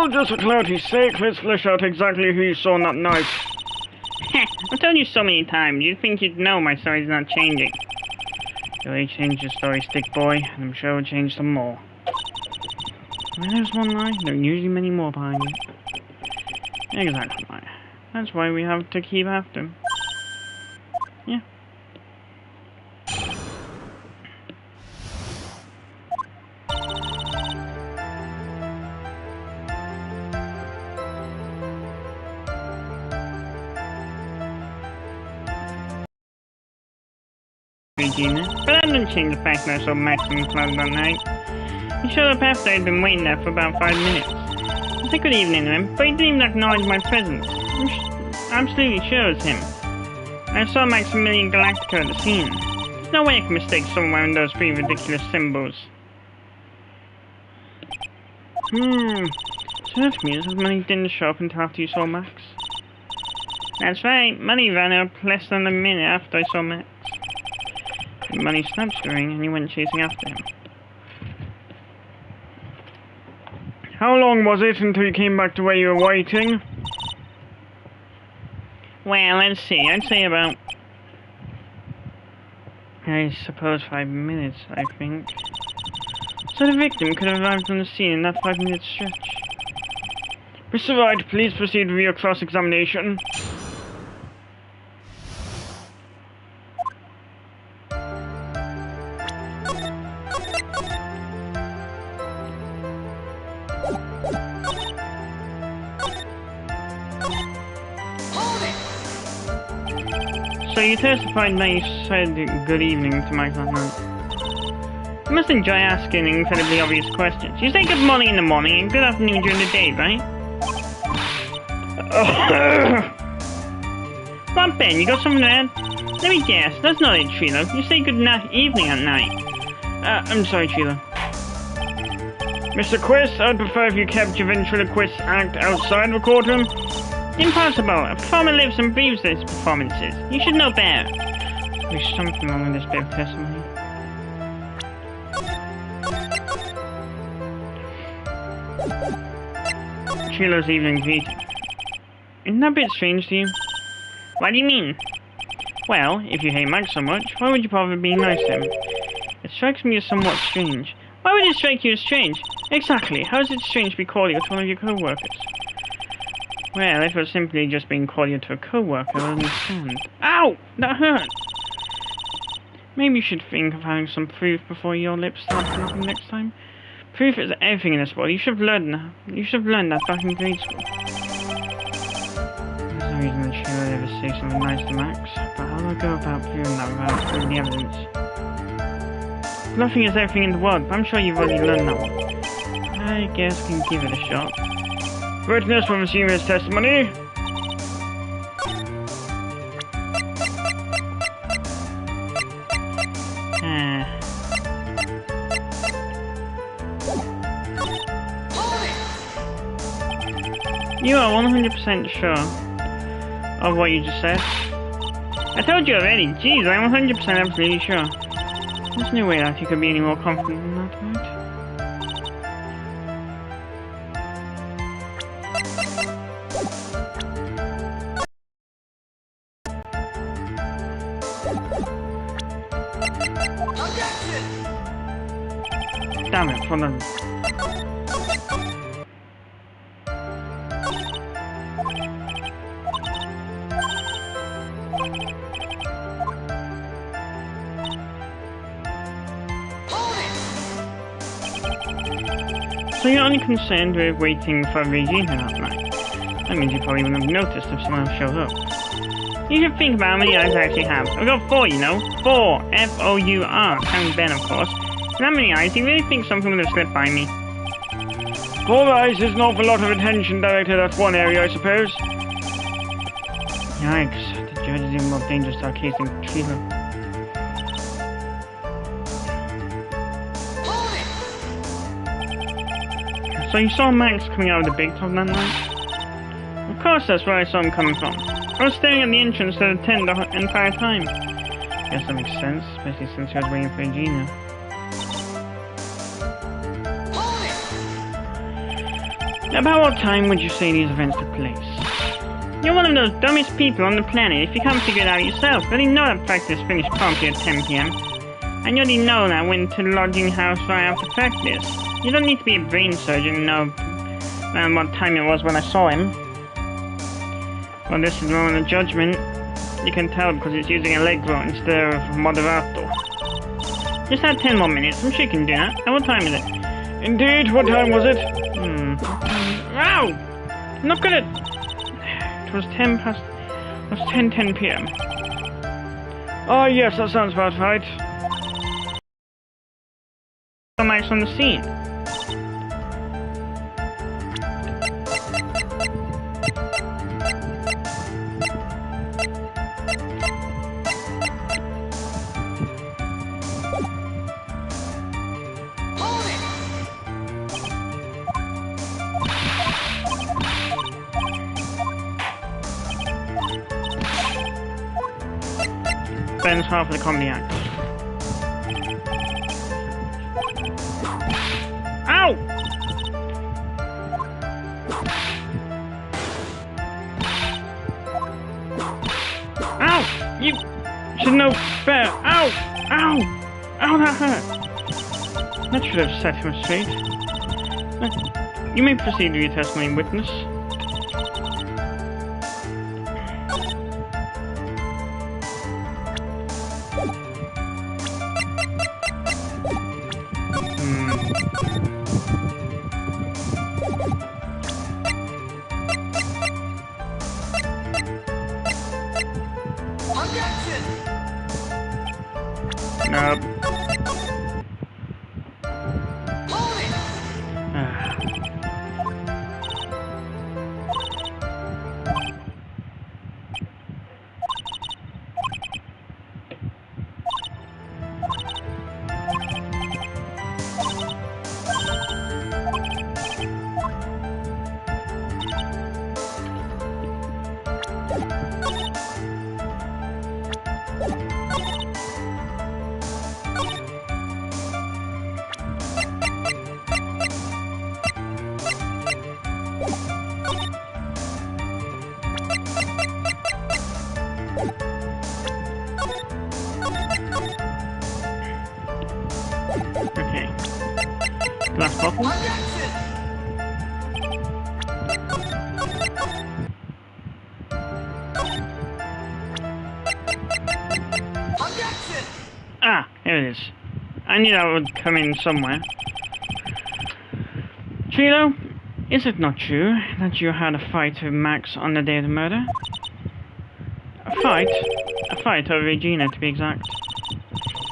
Oh, just for clarity's sake, let's flesh out exactly who you saw on that night. I've told you so many times, you'd think you'd know my story's not changing. You already changed your story, Stick Boy, and I'm sure it'll change some more. When there's one lie, there are usually many more behind it. Exactly right. That's why we have to keep after him. Yeah. Regina, but that doesn't change the fact that I saw Max in the club that night. He showed up after I'd been waiting there for about 5 minutes. I said good evening to him, but he didn't even acknowledge my presence. I'm absolutely sure it's him. I saw Maximilian Galactica at the scene. There's no way I can mistake someone wearing those 3 ridiculous symbols. So that means that money didn't show up until after you saw Max? That's right, money ran out less than a minute after I saw Max. Money snapped the ring and he went chasing after him. How long was it until you came back to where you were waiting? Well, let's see, I'd say about... I suppose 5 minutes, I think. So the victim could have arrived on the scene in that 5-minute stretch. Mr. Wright, please proceed with your cross-examination. So you testified that you said good evening to Mike that night. You must enjoy asking incredibly obvious questions. You say good morning in the morning and good afternoon during the day, right? Come on, Ben, you got something to add? Let me guess, that's not it, Trilo. You say good evening at night. I'm sorry, Trilo. Mr. Quiz, I'd prefer if you kept your ventriloquist act outside the courtroom. Impossible. A performer lives and breathes these performances. You should know better. There's something wrong with this bit of testimony. Trilo's evening greeting. Isn't that a bit strange to you? What do you mean? Well, if you hate Max so much, why would you bother being nice to him? It strikes me as somewhat strange. Why would it strike you as strange? Exactly. How is it strange to be cordial to one of your co-workers? Well, if it was simply just being cordial to a co-worker, I understand. Ow! That hurt! Maybe you should think of having some proof before your lips start flapping next time. Proof is everything in this world. You should have learned that. You should have learned that back in grade school. There's no reason that she would ever say something nice to Max, but how do I go about proving that without proving the evidence? Bluffing is everything in the world, but I'm sure you've already learned that one. I guess I can give it a shot. Witness from Seamer's testimony. You are 100% sure of what you just said? I told you already. Jeez, I'm 100% absolutely sure. There's no way that you could be any more confident than that, right? Damn it, hold on. So you're only concerned with waiting for Regina that night. That means you probably wouldn't have noticed if someone else showed up. You should think about how many eyes I actually have. I've got 4, you know. 4. F-O-U-R. Counting Ben, of course. With that many eyes, you really think something would have slipped by me? 4 eyes is an awful lot of attention directed at one area, I suppose. Yikes. The judge is even more dangerous to our case than Trilo. So you saw Max coming out of the big top that night? Of course that's where I saw him coming from. I was staring at the entrance to the tent the entire time. Guess that makes sense, especially since I was waiting for Regina. About what time would you say these events took place? You're one of those dumbest people on the planet if you can't figure it out yourself. You already know that practice finished promptly at 10 p.m. And you already know that I went to the lodging house right after practice. You don't need to be a brain surgeon to know what time it was when I saw him. Well, this is the moment of judgment. You can tell because it's using Allegro instead of Moderato. Just add 10 more minutes. I'm sure you can do that. And what time is it? Indeed, what time was it? Ow! I'm not good at... It was 10:10 p.m. Ah, yes, that sounds about right. Max on the scene. Spends half of the comedy act. Ow! Ow! You should know better. Ow! Ow! Ow, that hurt. That should have set him straight. You may proceed with your testimony, witness. Nope. Okay. Glass bottle. Ah, here it is. I knew that would come in somewhere. Trilo, is it not true that you had a fight with Max on the day of the murder? A fight? A fight over Regina, to be exact.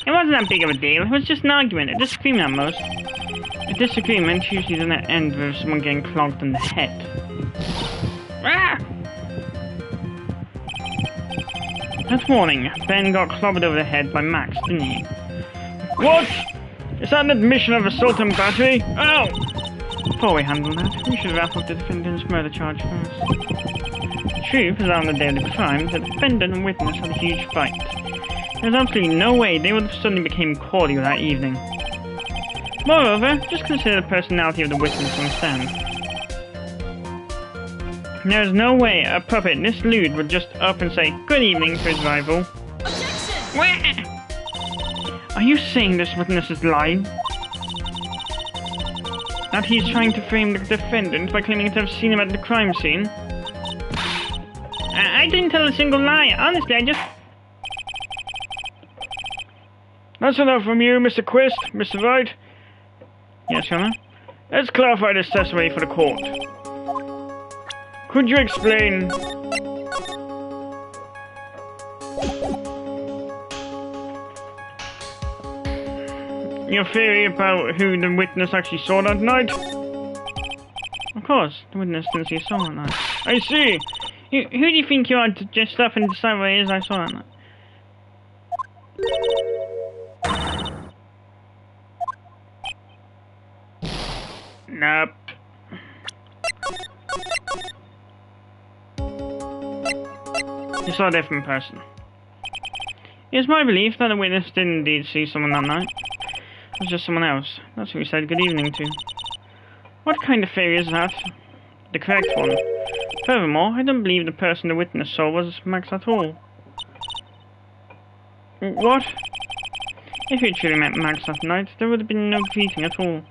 It wasn't that big of a deal. It was just an argument, a disagreement at most. A disagreement usually doesn't end with someone getting clogged in the head. Ah! That morning, Ben got clobbered over the head by Max, didn't he? What? Is that an admission of assault and battery? Oh! Before we handle that, we should wrap up the defendant's murder charge first. The truth is that on the day of the crime, the defendant and witness had a huge fight. There's absolutely no way they would have suddenly become cordial that evening. Moreover, just consider the personality of the witness on the stand. There is no way a puppet this lewd would just up and say good evening to his rival. Objection! Are you saying this witness is lying? That he's trying to frame the defendant by claiming to have seen him at the crime scene? I didn't tell a single lie. Honestly, I just... That's enough from you, Mr. Quist. Mr. Wright. Yes, Your Honor? Let's clarify this testimony for the court. Could you explain... your theory about who the witness actually saw that night? Of course, the witness didn't see someone that night. I see. Who do you think you are to just up and decide what it is I saw that night? Nope. You saw a different person. It is my belief that the witness did indeed see someone that night. It was just someone else. That's who he said good evening to. What kind of theory is that? The correct one. Furthermore, I don't believe the person the witness saw was Max at all. What? If you truly met Max that night, there would have been no greeting at all.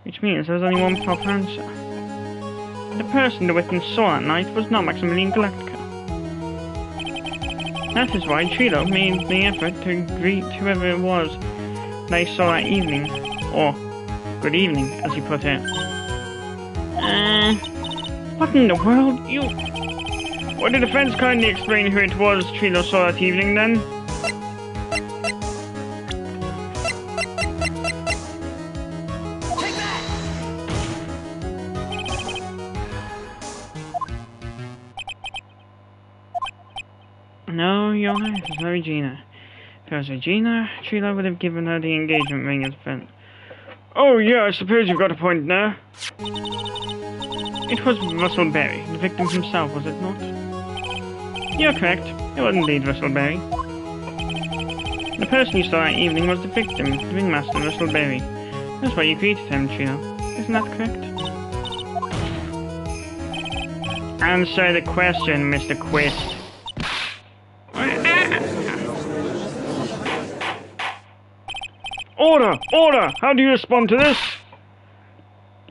Which means there's only one proper answer. The person the witness saw that night was not Maximilian Galactica. That is why Trilo made the effort to greet whoever it was they saw that evening. Or, good evening, as he put it. What in the world? You... Would the defense kindly explain who it was Trilo saw that evening, then? No, Your Honor, it was no Regina. If it was Regina, Trilo would have given her the engagement ring as a friend. Oh, yeah, I suppose you've got a point there. It was Russell Berry, the victim himself, was it not? You're correct. It was indeed Russell Berry. The person you saw that evening was the victim, the ringmaster Russell Berry. That's why you greeted him, Trilo. Isn't that correct? Answer the question, Mr. Quist. Order! Order! How do you respond to this?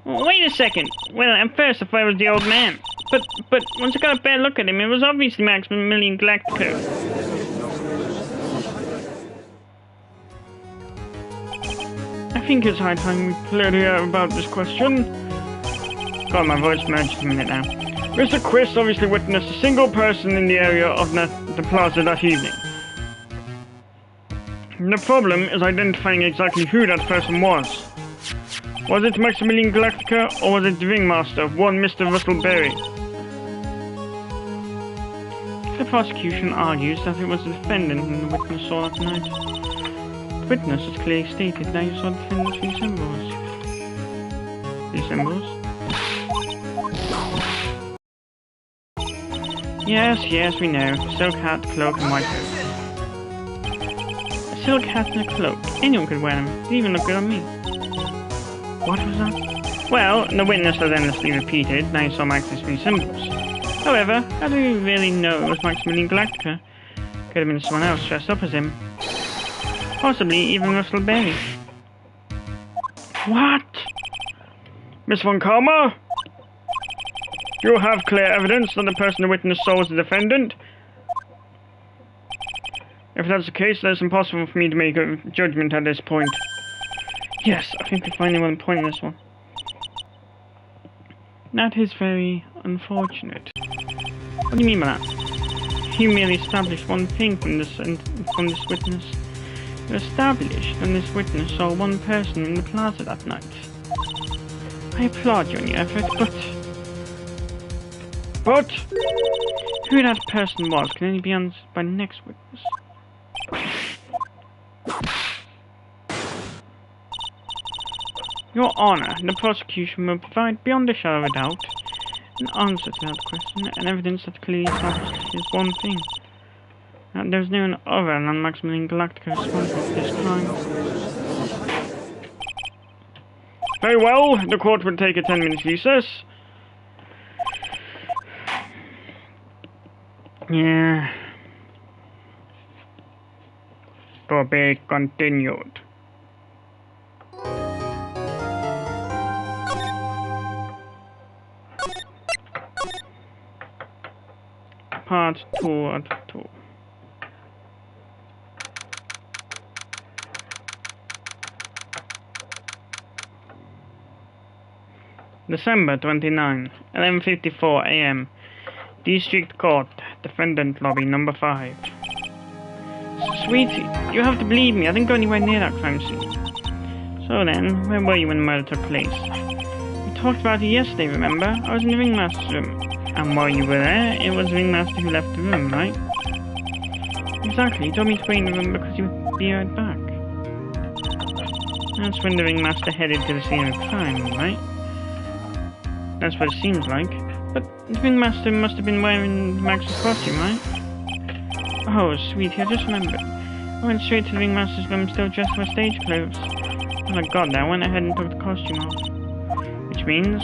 Wait a second. Well, at first I thought it was the old man. But once I got a better look at him, it was obviously Maximilian Galactica. I think it's high time we cleared the air about this question. God, my voice merged a minute now. Mr. Quist obviously witnessed a single person in the area of the plaza that evening. The problem is identifying exactly who that person was. Was it Maximilian Galactica, or was it the ringmaster, one Mr. Russell Berry? The prosecution argues that it was the defendant and the witness saw that night. The witness has clearly stated that he saw the defendant's three symbols. Three symbols? Yes, we know. Silk hat, cloak, and white coat. A silk hat and a cloak. Anyone could wear them. They even look good on me. What was that? Well, the witness has endlessly repeated that he saw Max's three symbols. However, how do we really know it was Maximilian Galactica? Could have been someone else dressed up as him. Possibly even Russell Berry. What? Miss Von Karma? You have clear evidence that the person the witness saw was the defendant. If that's the case, then it's impossible for me to make a judgment at this point. Yes, I think we finally won a point in this one. That is very unfortunate. What do you mean by that? You merely established one thing from this witness. You established that this witness saw one person in the plaza that night. I applaud you on your effort, But who that person was can only be answered by the next witness. Your Honor, the prosecution will provide beyond a shadow of a doubt an answer to that question and evidence that clearly establishes one thing. That there is no one other than Maximilian Galactica responsible for this crime. Very well, the court will take a 10-minute recess. Yeah. To be continued. Part 2 out of 2. December 29, 11:54 a.m. District Court, Defendant Lobby Number 5. Sweetie, you have to believe me, I didn't go anywhere near that crime scene. So then, where were you when the murder took place? We talked about it yesterday, remember? I was in the ringmaster's room. And while you were there, it was the ringmaster who left the room, right? Exactly, he told me to wait in the room because he would be right back. That's when the ringmaster headed to the scene of the crime, right? That's what it seems like. But the ringmaster must have been wearing Max's costume, right? Oh, sweetie, I just remembered. I went straight to the ringmaster's room still dressed in my stage clothes. When I got there, I went ahead and took the costume off. Which means...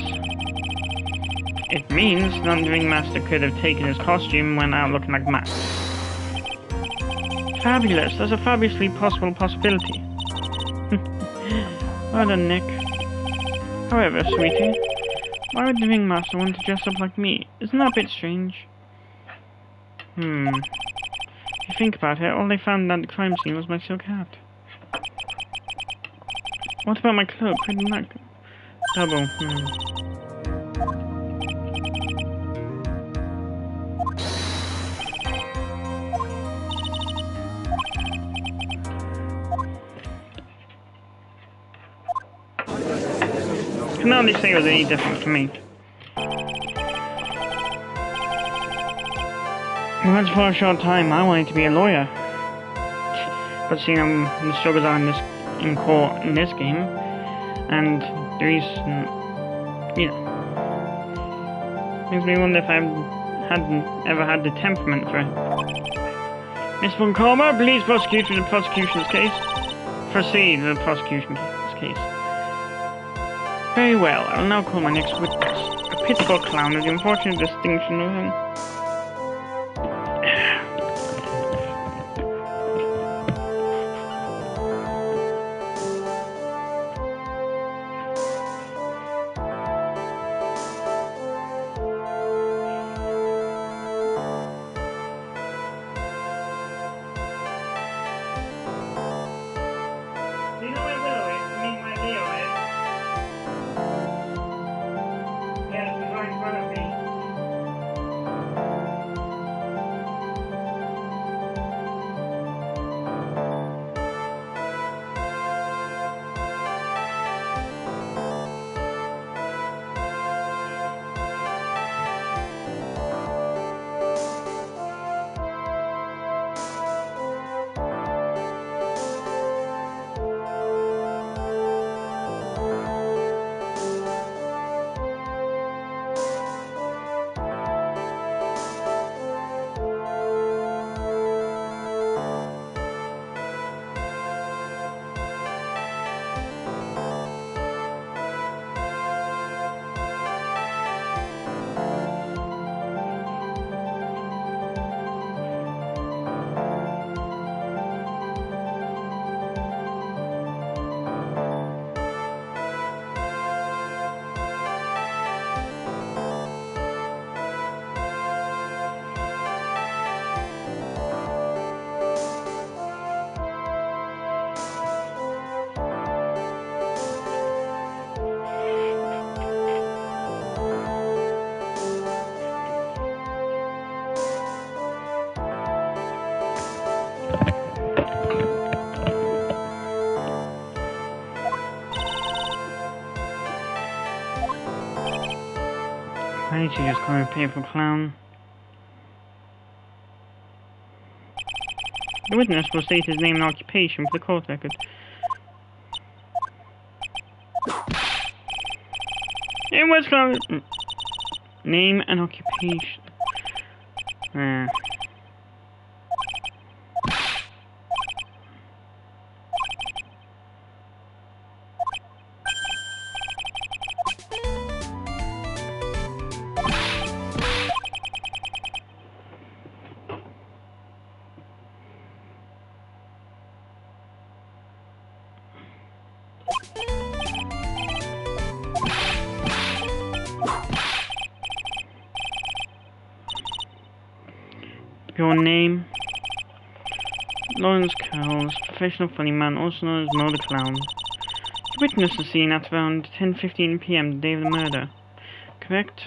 It means that the Ringmaster could have taken his costume and went out looking like Max. Fabulous. That's a fabulously possible possibility. Well done, Nick. However, sweetie, why would the Ringmaster want to dress up like me? Isn't that a bit strange? If you think about it, all they found at the crime scene was my silk hat. What about my cloak? Wouldn't that double? Can hardly say it was any different for me. Once for a short time, I wanted to be a lawyer. But seeing the struggles are in court in this game, and the reason, makes me wonder if I hadn't ever had the temperament for it. Miss Von Karma, please prosecute the prosecution's case. Proceed with the prosecution's case. Very well, I will now call my next witness. A pitiful clown with the unfortunate distinction of him. Why did you just call me a painful clown? The witness will state his name and occupation for the court record. It was called name and occupation. Your name? Lawrence Curls, professional funny man, also known as Mo the Clown. You witnessed the scene at around 10:15 PM the day of the murder, correct?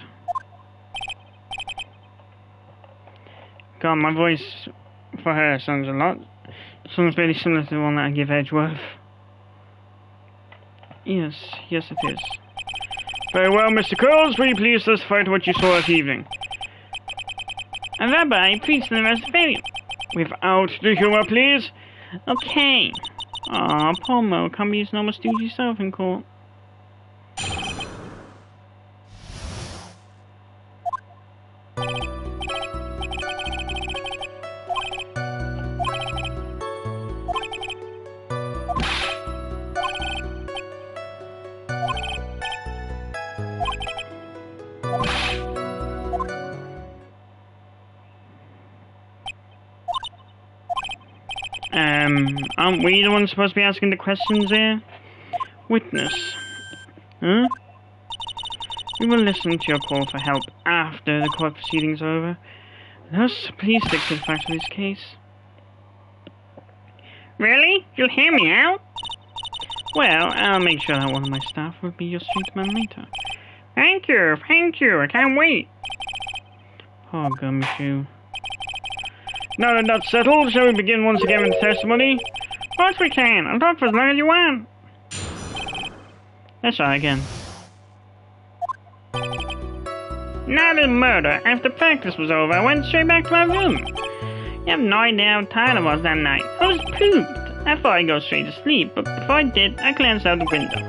God, my voice for her sounds sounds very similar to the one that I give Edgeworth. Yes it is. Very well, Mr. Curls, will you please testify to what you saw that evening? A rabbi preached in the Rastafarian. Without the humor, please. Okay. Aw, poor Mo can't be his normal stoogy self in court. Aren't we the ones supposed to be asking the questions here? Witness. Huh? We will listen to your call for help after the court proceedings are over. Thus, please stick to the facts of this case. Really? You'll hear me out? Well, I'll make sure that one of my staff will be your street man later. Thank you, I can't wait. Poor Gumshoe. Now that that's settled, shall we begin once again with the testimony? Of course we can. I'll talk for as long as you want. Let's try again. Not a murder. After practice was over, I went straight back to my room. You have no idea how tired I was that night. I was pooped. I thought I'd go straight to sleep, but before I did, I glanced out the window.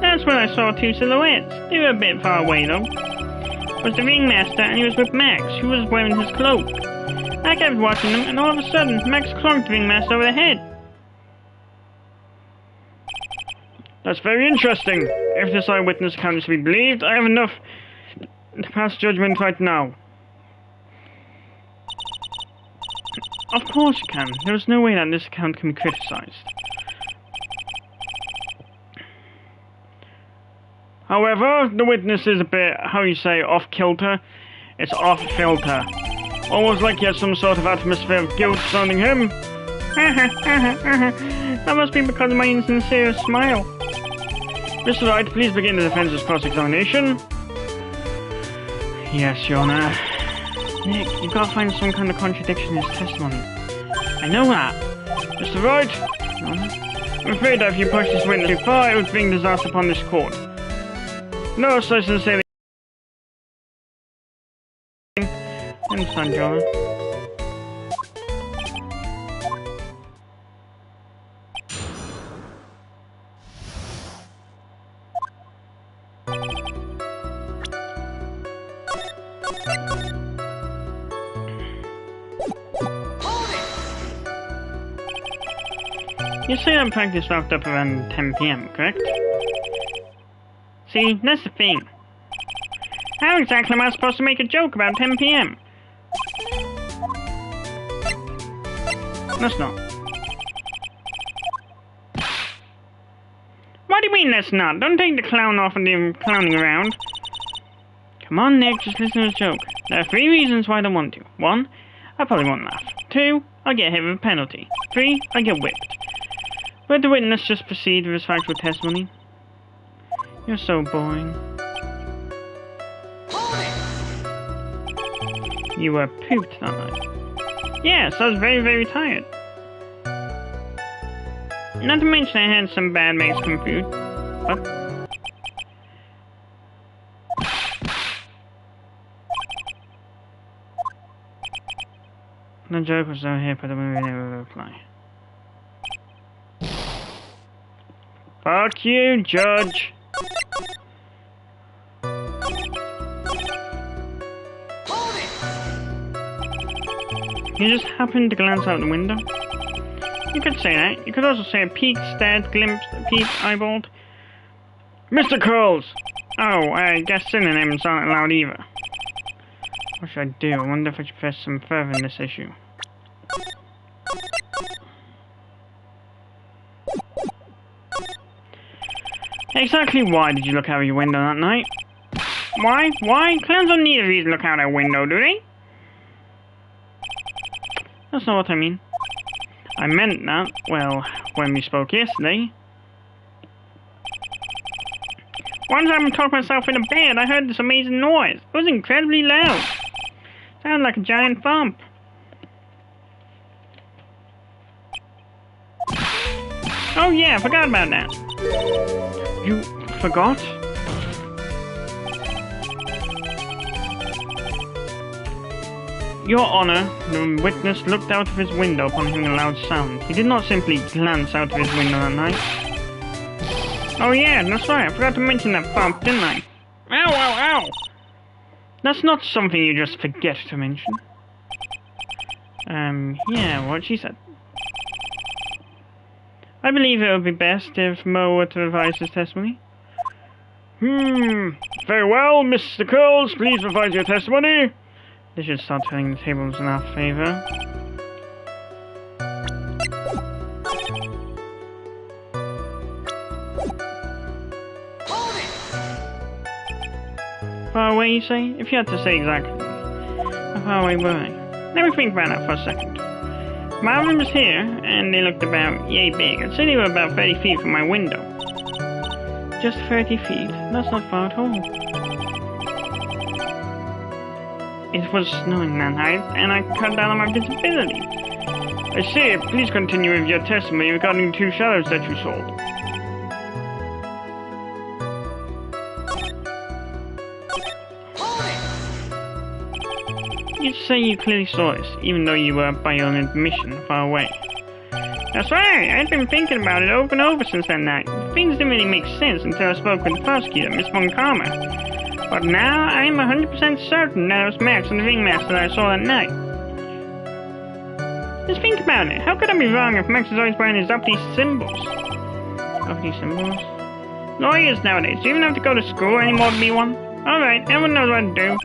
That's when I saw two silhouettes. They were a bit far away, though. It was the ringmaster, and he was with Max, who was wearing his cloak. I kept watching them, and all of a sudden, Max clunked the ringmaster over the head. That's very interesting. If this eyewitness account is to be believed, I have enough to pass judgment right now. Of course you can. There is no way that this account can be criticized. However, the witness is a bit, how you say, off-kilter. It's off-filter. Almost like he has some sort of atmosphere of guilt surrounding him. That must be because of my insincere smile. Mr. Wright, please begin the defense's cross-examination. Yes, Your Honor. Nick, you've got to find some kind of contradiction in his testimony. I know that. Mr. Wright, Your Honor? I'm afraid that if you push this witness too far, it would bring disaster upon this court. No, so sincerely. I understand, Your Honor. You say that practice wrapped up around 10 PM, correct? See, that's the thing. How exactly am I supposed to make a joke about 10 PM? That's not. What do you mean that's not? Don't take the clown off and him clowning around. Come on, Nick, just listen to the joke. There are 3 reasons why I don't want to. 1, I probably won't laugh. 2, I'll get hit with a penalty. 3, I'll get whipped. Let the witness just proceed with his factual testimony. You're so boring. You were pooped that night. Yes, I was very, very tired. Not to mention I had some bad Mexican food. What? The joke was so hip, but the movie never reply. Fuck you, Judge. You just happened to glance out the window. You could say that. You could also say peeked, stared, glimpsed, peeped, eyeballed. Mr. Curls! Oh, I guess synonyms aren't allowed either. What should I do? I wonder if I should press some further in this issue. Exactly why did you look out your window that night? Why? Why? Clowns don't need a reason to look out a window, do they? That's not what I mean. I meant that, well, when we spoke yesterday. One time I talked myself in a bed, I heard this amazing noise. It was incredibly loud. Sounded like a giant thump. Oh yeah, I forgot about that. You forgot? Your Honor, the witness looked out of his window upon hearing a loud sound. He did not simply glance out of his window that night. Oh yeah, that's right, I forgot to mention that bump, didn't I? Ow, ow, ow! That's not something you just forget to mention. Yeah, what she said. I believe it would be best if Mo were to revise his testimony. Very well, Mr. Curls, please revise your testimony. They should start turning the tables in our favor. Far away, you say? If you had to say exactly. How far away were I? Let me think about that for a second. My room was here, and they looked about yay big. I'd say they were about 30 feet from my window. Just 30 feet? That's not far at all. It was snowing that night, and I cut down on my visibility. I see. Please continue with your testimony regarding the two shadows that you saw. You say you clearly saw this, even though you were, by your own admission, far away. That's right, I'd been thinking about it over and over since that night. Things didn't really make sense until I spoke with the prosecutor, Miss Von Karma. But now, I am 100% certain that it was Max and the Ringmaster that I saw that night. Just think about it, how could I be wrong if Max is always wearing his uppity symbols? Uppity symbols? Lawyers nowadays, do you even have to go to school anymore to be one? Alright, everyone knows what to do.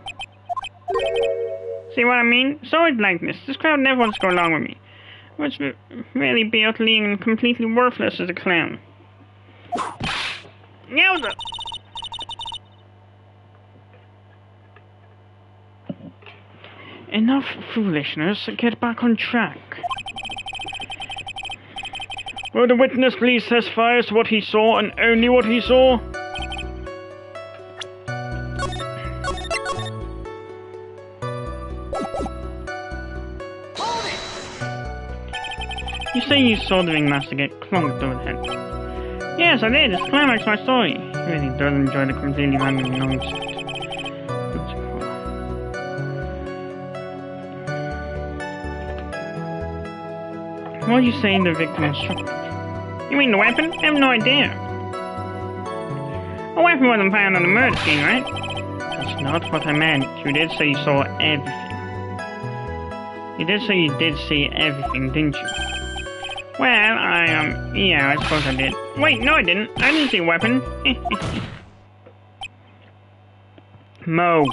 See what I mean? It's always like this. This crowd never wants to go along with me. I must really be utterly and completely worthless as a clown. Yowza! Enough foolishness. Get back on track. Will the witness please testify as to what he saw and only what he saw? You say you saw the Ringmaster get clonked over the head. Yes, I did. It's climax my story. He really does enjoy the completely random nonsense. What are you saying the victim was struck with? You mean the weapon? I have no idea. A weapon wasn't found on the murder scene, right? That's not what I meant. You did say you saw everything. You did say you did see everything, didn't you? Well, yeah, I suppose I did. Wait, no I didn't. I didn't see a weapon. Mo,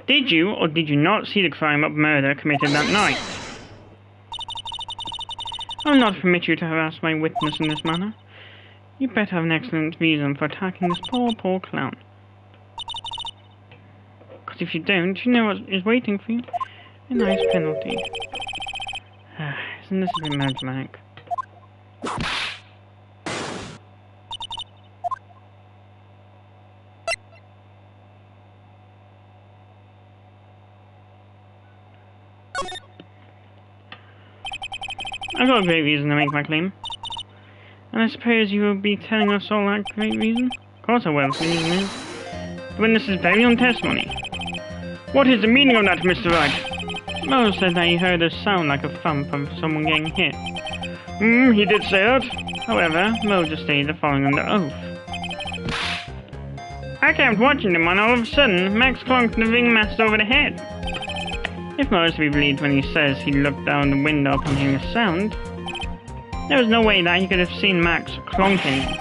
did you or did you not see the crime of murder committed that night? I'll not permit you to harass my witness in this manner. You better have an excellent reason for attacking this poor clown. Because if you don't, you know what is waiting for you? A nice penalty. Isn't this a bit melodramatic? I've got a great reason to make my claim. And I suppose you will be telling us all that great reason? Of course I will, the reason is the witness's very own testimony. What is the meaning of that, Mr. Wright? Mo said that he heard a sound like a thump of someone getting hit. He did say that. However, Mo just stated the following under oath. I kept watching him when all of a sudden, Max clonked the Ringmaster over the head. If Mo is to be believed when he says he looked down the window upon hearing a sound, there was no way that he could have seen Max clonk anyone.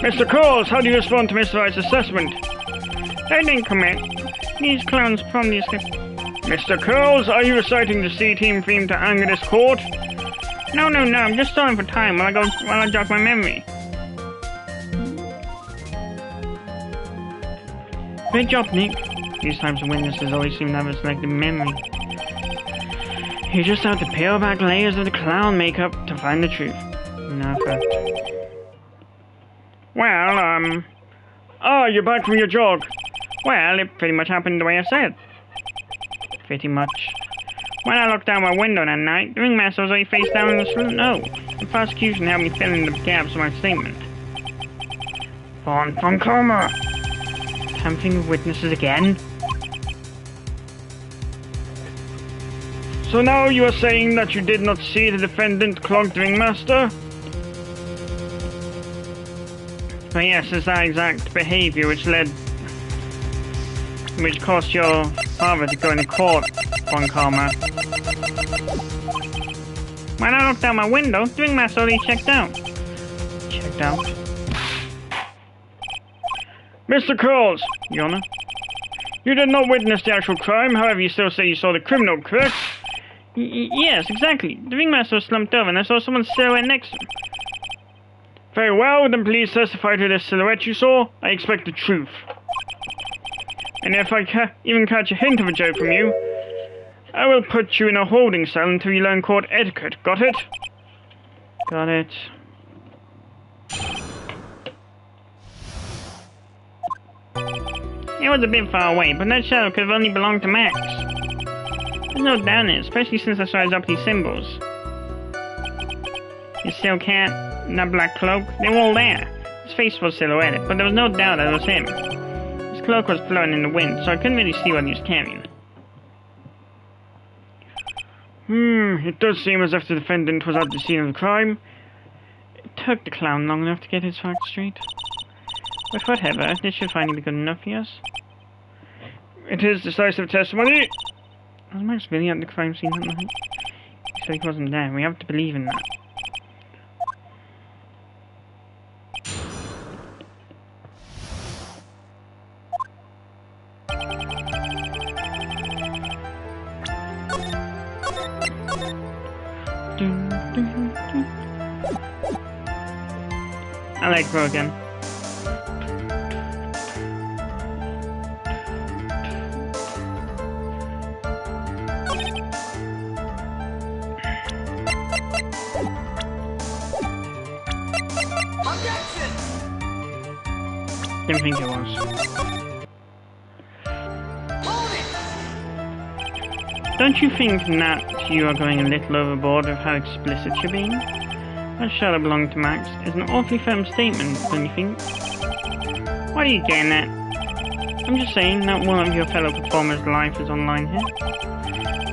Mr. Coles, how do you respond to Mr. Wright's assessment? I didn't commit. These clowns probably escaped. Mr. Coles, are you reciting the C-Team theme to anger this court? No, I'm just stalling for time while I jog my memory. Great job, Nick. These types of witnesses always seem to have a selective memory. You just have to peel back layers of the clown makeup to find the truth. No effect. Well, you're back from your jog. Well, it pretty much happened the way I said. Pretty much. When I looked out my window that night, the Ringmaster was already face down in the snow. The prosecution helped me fill in the gaps of my statement. Von Karma! Tampering with witnesses again? So now you are saying that you did not see the defendant clonk the Ringmaster? Well, yes, it's that exact behavior which caused your father to go into court, Von Karma. When I looked out my window, the Ringmaster already checked out. Checked out? Mr. Coles! Your Honor? You did not witness the actual crime, however you still say you saw the criminal, correct? Yes, exactly. The Ringmaster was slumped over and I saw someone's silhouette next to him. Very well, then please testify to this silhouette you saw. I expect the truth. And if I even catch a hint of a joke from you, I will put you in a holding cell until you learn court etiquette. Got it? Got it. It was a bit far away, but that shadow could have only belonged to Max. There's no doubt in it, especially since I sized up these symbols. His steel cat, and that black cloak, they were all there. His face was silhouetted, but there was no doubt that it was him. His cloak was floating in the wind, so I couldn't really see what he was carrying. It does seem as if the defendant was at the scene of the crime. It took the clown long enough to get his facts straight. But whatever, this should finally be good enough for us. It is decisive testimony. Was Max really at the crime scene that night? He said he wasn't there. We have to believe in that. I like Brogan. Didn't think it was. Don't you think that you are going a little overboard with how explicit you're being? That shadow belonged to Max is an awfully firm statement, don't you think? What are you getting at? I'm just saying that one of your fellow performers' life is online here.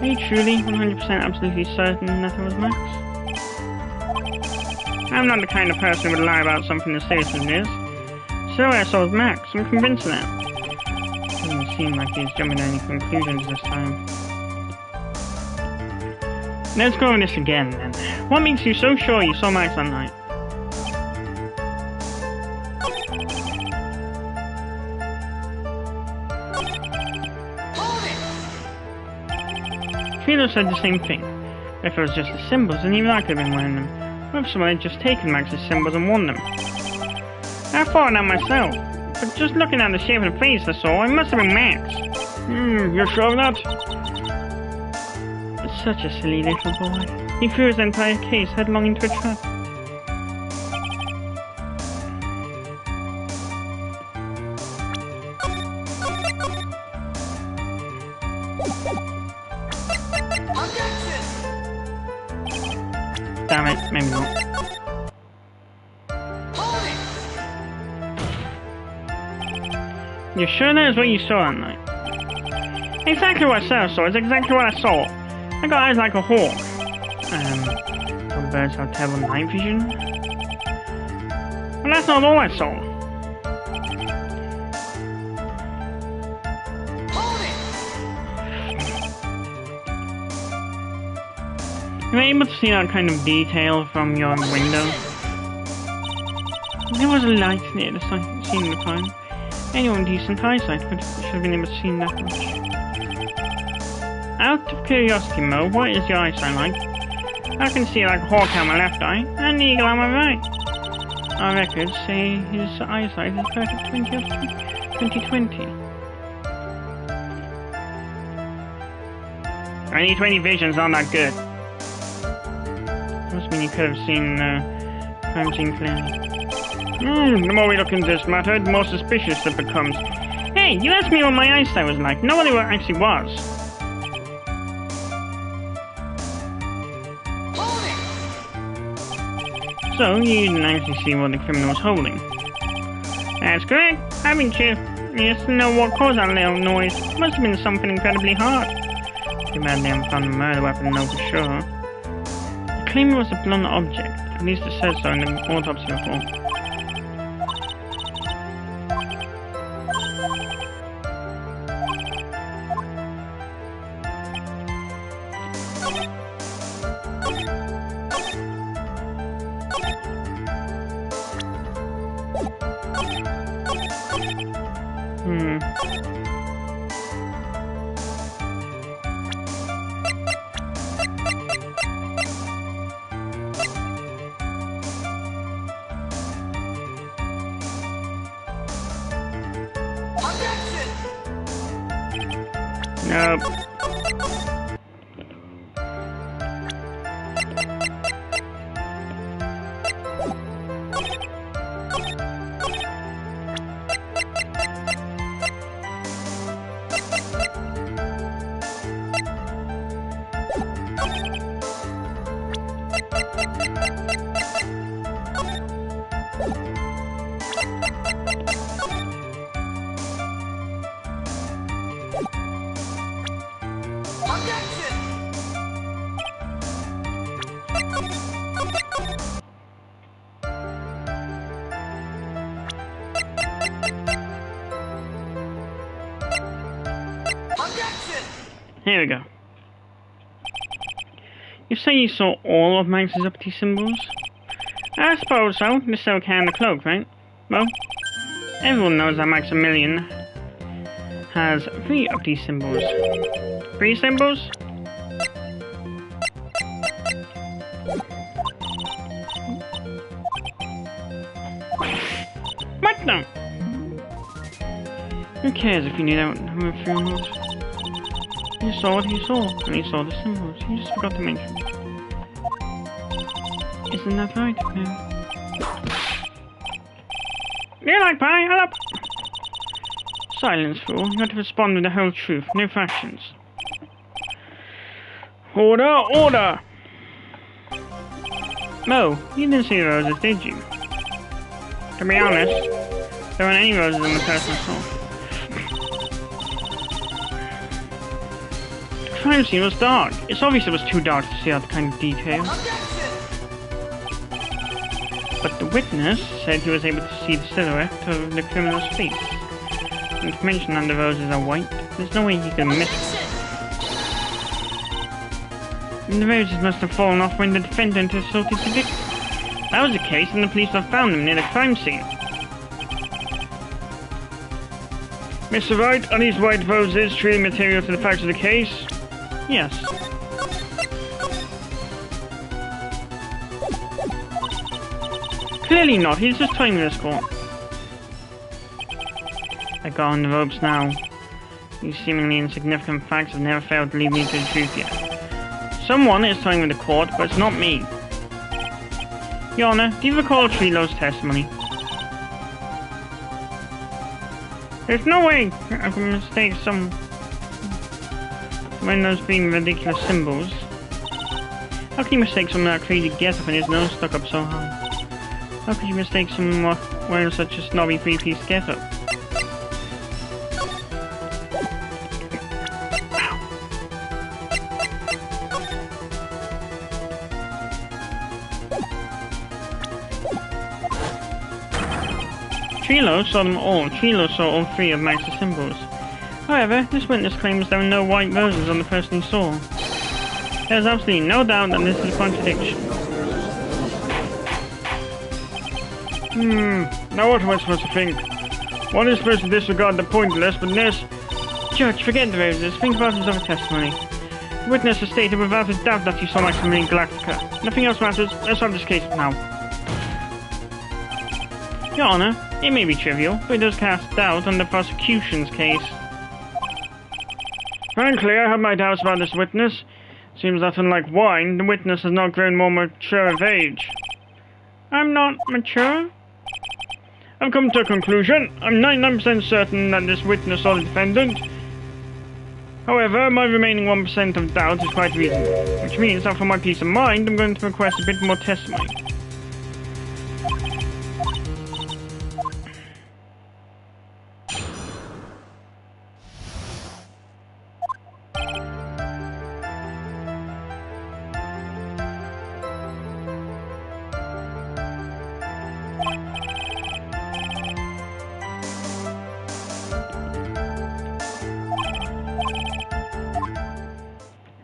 Are you truly 100% absolutely certain that it was Max? I'm not the kind of person who would lie about something as serious as this. So I saw was Max, I'm convinced of that. It doesn't seem like he's jumping to any conclusions this time. Let's go over this again then. What makes you so sure you saw Max that night? Philo said the same thing. If it was just the symbols, then even I could have been wearing them. What if someone had just taken Max's symbols and worn them? I thought that myself, but just looking at the shape of the face I saw, it must have been Max. You're sure of that? Such a silly little boy. He threw his entire case headlong into a trap. Damn it, maybe not. You're sure that is what you saw that night? Exactly what I saw. It's exactly what I saw. I got eyes like a hawk. Some birds have terrible night vision. But that's not all I saw. You were able to see that kind of detail from your window. There was a light near the scene of the crime. Anyone with decent eyesight should have been able to see that much. Out of curiosity, Mo, what is your eyesight like? I can see like a hawk on my left eye and an eagle on my right. Our records say his eyesight is perfect 2020. 2020 vision's not that good. Must mean you could have seen crime scene clearly. The more we look into this matter, the more suspicious it becomes. Hey, you asked me what my eyesight was like. Know what it actually was. So, you didn't actually see what the criminal was holding. That's correct. I've been curious to know what caused that little noise. Must have been something incredibly hard. Too bad they haven't found the murder weapon, no, for sure. The claim it was a blunt object. At least it says so in the autopsy report. Nope. Here we go. You say you saw all of Max's uppity symbols? I suppose so. They're so kind of cloak, right? Well, everyone knows that Maximilian has 3 uppity symbols. 3 symbols? What now? Who cares if you knew that number 3 or not? You saw what you saw, and you saw the symbols. You just forgot to mention. Isn't that right? No. You like pie? I'll up. Silence, fool. You have to respond with the whole truth. No fractions. Order! Order! Mo, you didn't see the roses, did you? To be honest, there weren't any roses in the person I saw. The crime scene was dark. It's obvious it was too dark to see out the kind of detail. But the witness said he was able to see the silhouette of the criminal's face. Not to mention that the roses are white, there's no way he could miss it. And the roses must have fallen off when the defendant assaulted the victim. If that was the case, then the police have found them near the crime scene. Mr. Wright, are these white roses truly material to the facts of the case? Yes. Clearly not, he's just toying with this court. I got on the ropes now. These seemingly insignificant facts have never failed to lead me to the truth yet. Someone is toying with the court, but it's not me. Your Honor, do you recall Trilo's testimony? There's no way I can mistake some... when those being ridiculous symbols. How can you mistake someone that crazy get-up and his nose stuck up so high? How could you mistake someone wearing such a snobby 3-piece get-up? Trilo saw them all. Trilo saw all 3 of Max's symbols. However, this witness claims there were no white roses on the person he saw. There's absolutely no doubt that this is a contradiction. Now what am I supposed to think? One is supposed to disregard the pointless, but this... Judge, forget the roses. Think about his other testimony. The witness has stated without a doubt that he saw Maximilian Galactica. Nothing else matters. Let's have this case now. Your Honor, it may be trivial, but it does cast doubt on the prosecution's case. Frankly, I have my doubts about this witness. Seems that unlike wine, the witness has not grown more mature of age. I'm not mature? I've come to a conclusion. I'm 99% certain that this witness saw the defendant. However, my remaining 1% of doubt is quite reasonable, which means that for my peace of mind, I'm going to request a bit more testimony.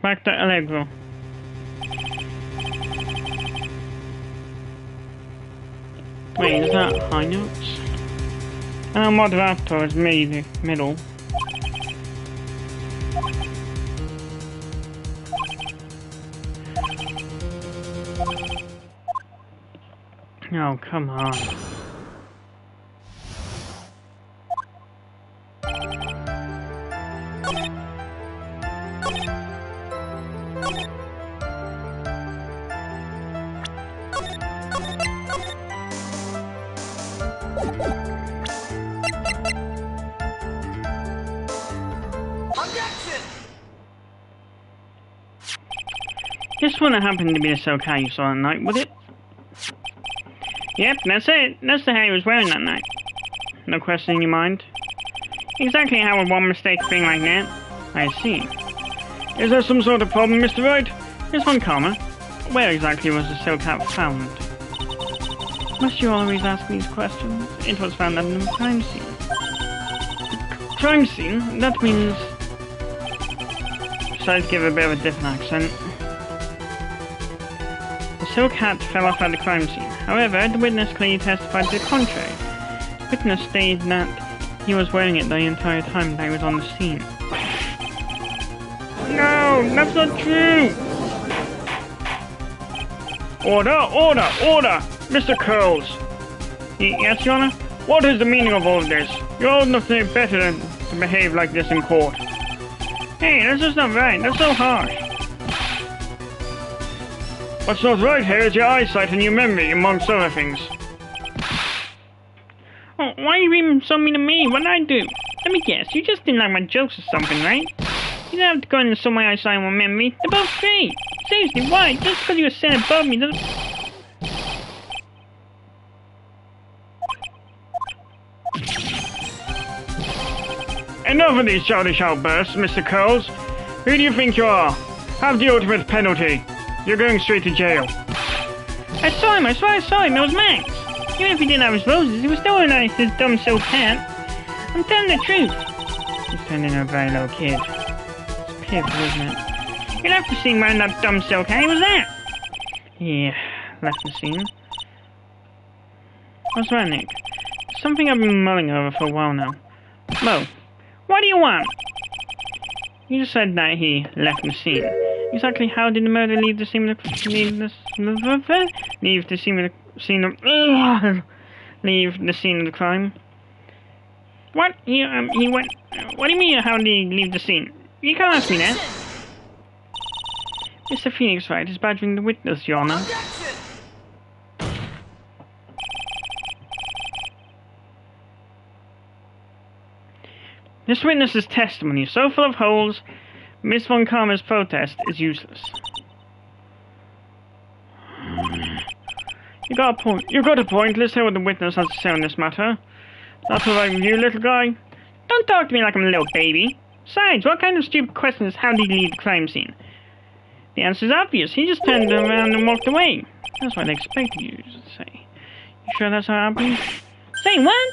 Back to Allegro. Wait, is that high notes? And moderato is middle. Oh, come on. This wouldn't happen to be the silk hat you saw that night, would it? Yep, that's it. That's the hat he was wearing that night. No question in your mind? Exactly how would one mistake a thing like that? I see. Is there some sort of problem, Mr. Wright? Here's one comma. Where exactly was the silk hat found? Must you always ask these questions? It was found at the crime scene. Crime scene? That means... Try to give a bit of a different accent. The silk hat fell off at the crime scene. However, the witness clearly testified to the contrary. The witness stated that he was wearing it the entire time that he was on the scene. No, that's not true! Order, order, order! Mr. Curls! Yes, Your Honor? What is the meaning of all of this? You're old enough to know better than to behave like this in court. Hey, that's just not right. That's so harsh. What's not right here is your eyesight and your memory, amongst other things. Oh, why are you being so mean to me? What did I do? Let me guess, you just didn't like my jokes or something, right? You don't have to go and insult my eyesight and my memory. They're both great. Seriously, why? Just because you were sitting above me doesn't... Enough of these childish outbursts, Mr. Curls. Who do you think you are? Have the ultimate penalty. You're going straight to jail. I saw him. I swear I saw him. It was Max. Even if he didn't have his roses, he was still wearing his dumb silk hat. I'm telling the truth. He's turning into a very little kid. It's pitiful, isn't it? You left the scene wearing that dumb silk hat. He was that. Yeah, left the scene. What's right, Nick? Something I've been mulling over for a while now. Mo, what do you want? You just said that he left the scene. Exactly how did the murderer leave the scene of the scene of the crime? What? He went. What do you mean? How did he leave the scene? You can't ask me that. Mr. Phoenix Wright is badgering the witness, Your Honor. This witness's testimony is so full of holes, Miss Von Karma's protest is useless. You got a point. You got a point. Let's hear what the witness has to say on this matter. That's all right with you, little guy. Don't talk to me like I'm a little baby. Besides, what kind of stupid question is how did he leave the crime scene? The answer is obvious. He just turned around and walked away. That's what I expected you to say. You sure that's how it happened? Say what?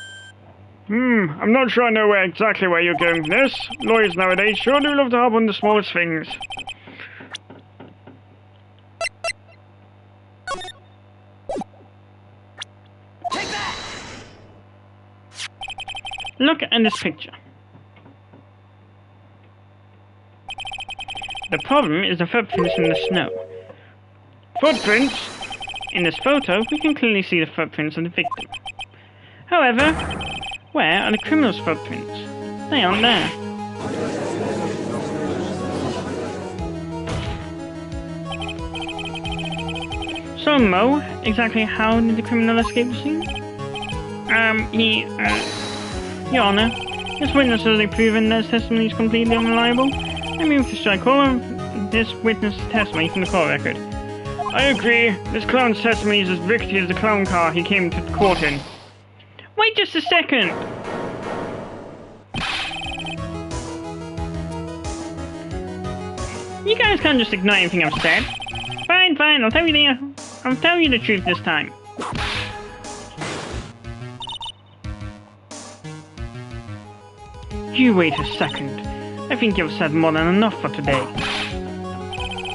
I'm not sure I know exactly where you're going with this. Lawyers nowadays sure do love to hop on the smallest things. Take that! Look at this picture. The problem is the footprints in the snow. Footprints? In this photo, we can clearly see the footprints of the victim. However, where are the criminal's footprints? They aren't there. So, Mo, exactly how did the criminal escape the scene? Your Honor, this witness has proven that his testimony is completely unreliable. I move to strike all of this witness' testimony from the court record. I agree. This clown's testimony is as rickety as the clown car he came to court in. Wait just a second! You guys can't just ignore anything I've said. Fine, I'll tell you the truth this time. You wait a second. I think you've said more than enough for today.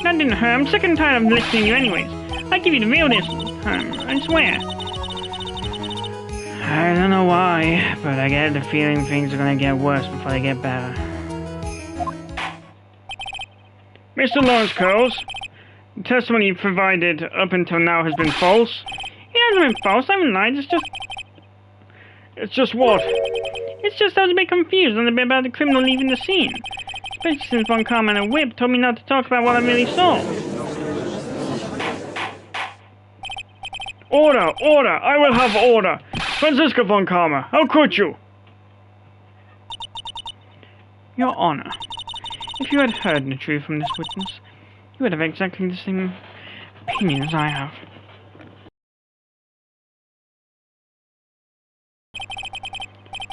That didn't hurt. I'm sick and tired of listening to you anyways. I'll give you the real this time, I swear. I don't know why, but I get the feeling things are gonna get worse before they get better. Mr. Lawrence Curls, the testimony you provided up until now has been false. It hasn't been false, I haven't lied, It's just what? It's just I was a bit confused on the bit about the criminal leaving the scene. Especially since Von Karma and a whip told me not to talk about what I really saw. Order! I will have order! Franziska von Karma, how could you? Your Honor, if you had heard the truth from this witness, you would have exactly the same opinion as I have.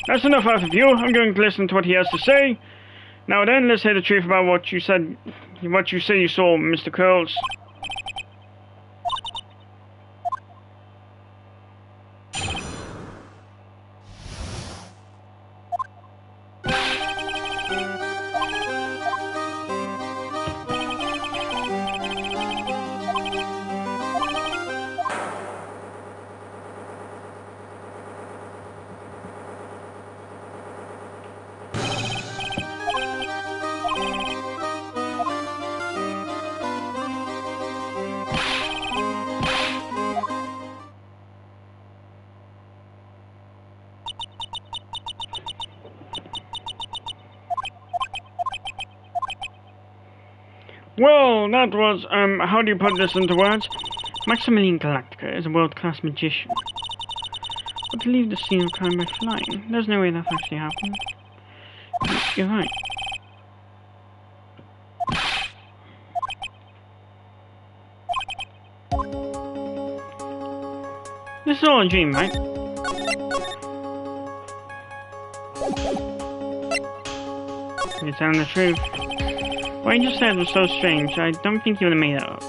That's enough out of you. I'm going to listen to what he has to say. Now then, let's hear the truth about what you say you saw, Mr. Curls. Well, that was, how do you put this into words? Maximilian Galactica is a world-class magician. But to leave the scene of crime by flying, there's no way that actually happened. You're right. This is all a dream, right? You're telling the truth. What you just said was so strange, I don't think you would have made that up.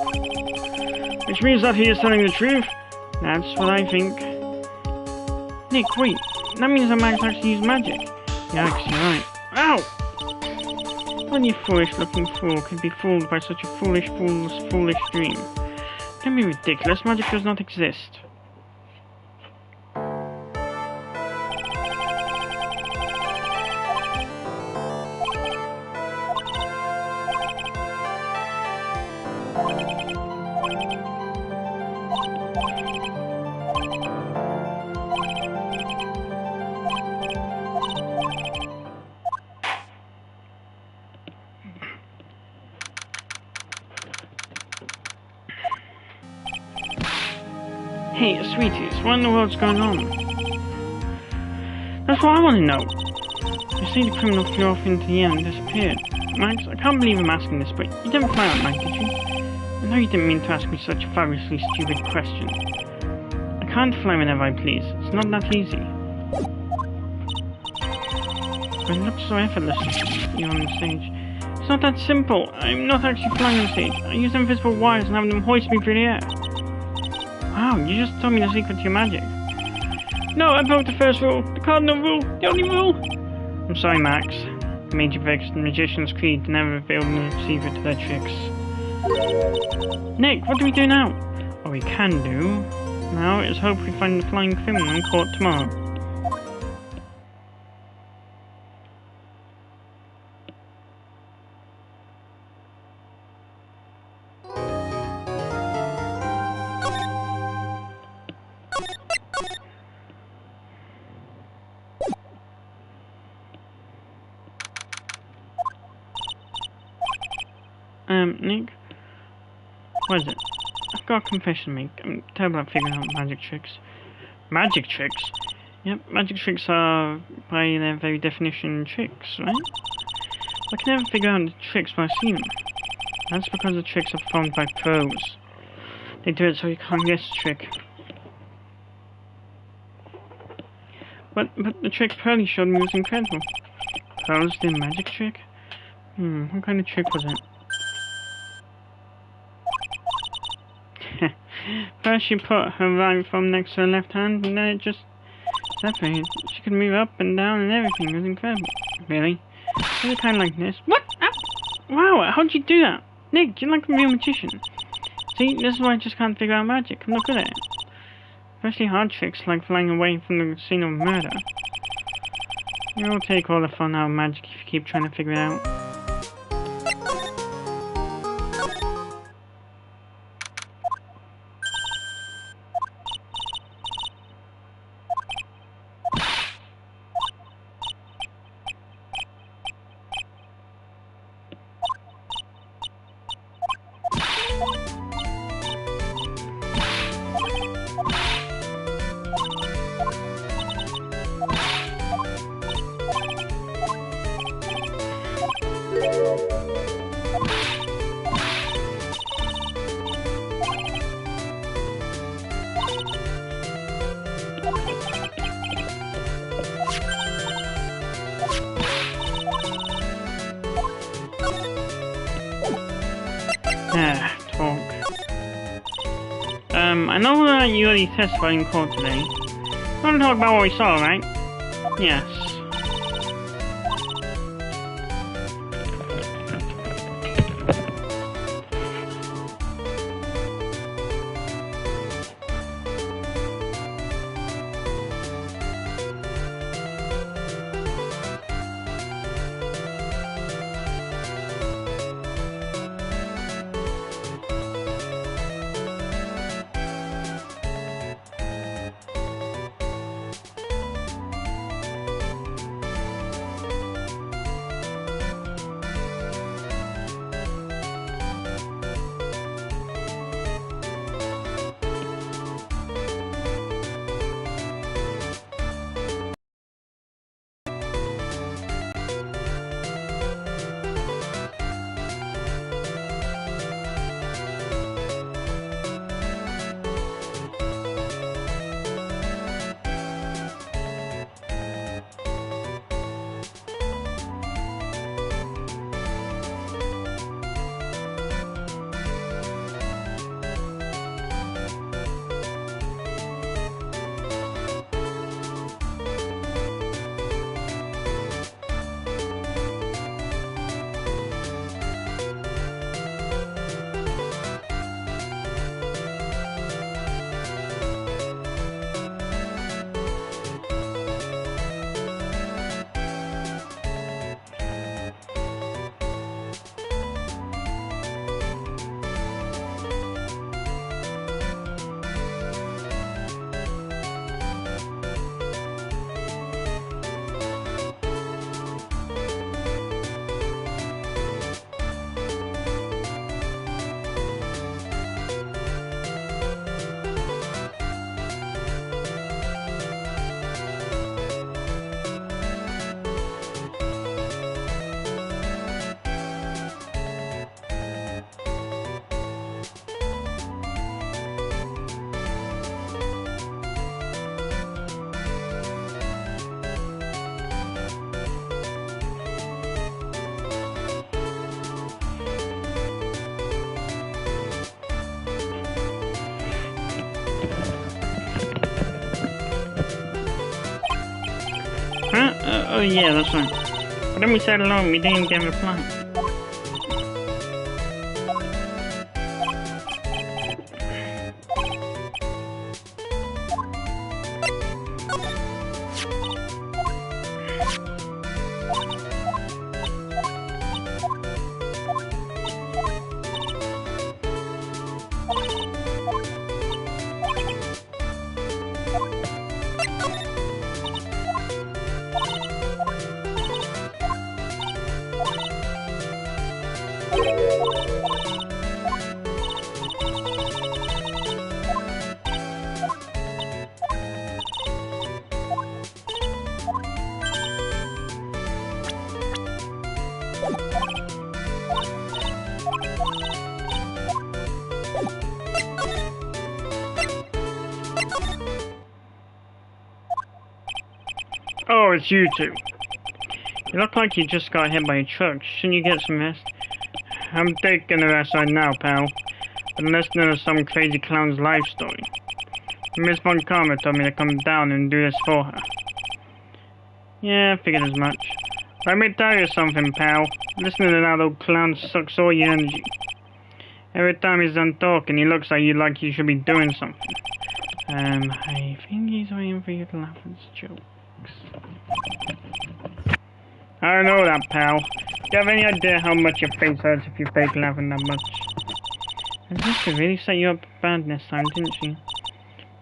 Which means that he is telling the truth? That's what I think. Nick, wait. That means that Max actually used magic. Yikes, you're right. Ow! Only a foolish-looking fool could be fooled by such a foolish dream. Don't be ridiculous, magic does not exist. Hey, sweeties, what in the world's going on? That's what I want to know. You say the criminal flew off into the air and disappeared. Max, I can't believe I'm asking this, but you didn't fly out night, did you? I know you didn't mean to ask me such a fabulously stupid question. I can't fly whenever I please. It's not that easy. But it looks so effortless, you on the stage. It's not that simple. I'm not actually flying on stage. I use invisible wires and have them hoist me through the air. Wow, you just told me the secret to your magic. No, I broke the first rule. The cardinal rule. The only rule. I'm sorry, Max. I made you vex the magician's creed to never reveal the secret to their tricks. Nick, what do we do now? What we can do now is hope we find the flying criminal in court tomorrow. Nick? What is it? I've got a confession to make. I'm terrible at figuring out magic tricks. Magic tricks? Yep, magic tricks are, by their very definition, tricks, right? I can never figure out the tricks when I see them. That's because the tricks are performed by pros. They do it so you can't guess the trick. But the trick Pearly showed me was incredible. Pearl's the magic trick? What kind of trick was it? First she put her right thumb next to her left hand and then it just separated. She could move up and down and everything. It was incredible. Really? Was it kind of like this? What? Ow! Wow, how'd you do that? Nick, you're like a real magician. See, this is why I just can't figure out magic. I'm not good at it. Especially hard tricks like flying away from the scene of murder. You'll take all the fun out of magic if you keep trying to figure it out. Talk. I know that you already testified in court today. You want to talk about what we saw, right? Yes. Huh? Oh yeah, that's right. But then we sat alone, we didn't get a reply. Oh, it's you two. You look like you just got hit by a truck. Shouldn't you get some rest? I'm taking a rest right now, pal. Been listening to some crazy clown's life story. Miss Montgomery told me to come down and do this for her. Yeah, I figured as much. Let me tell you something, pal. Listening to that old clown sucks all your energy. Every time he's done talking, he looks at you like you should be doing something. I think he's waiting for you to laugh at his jokes. I know that, pal. Do you have any idea how much your face hurts if you fake laughing that much? And Jessica really set you up bad this time, didn't she?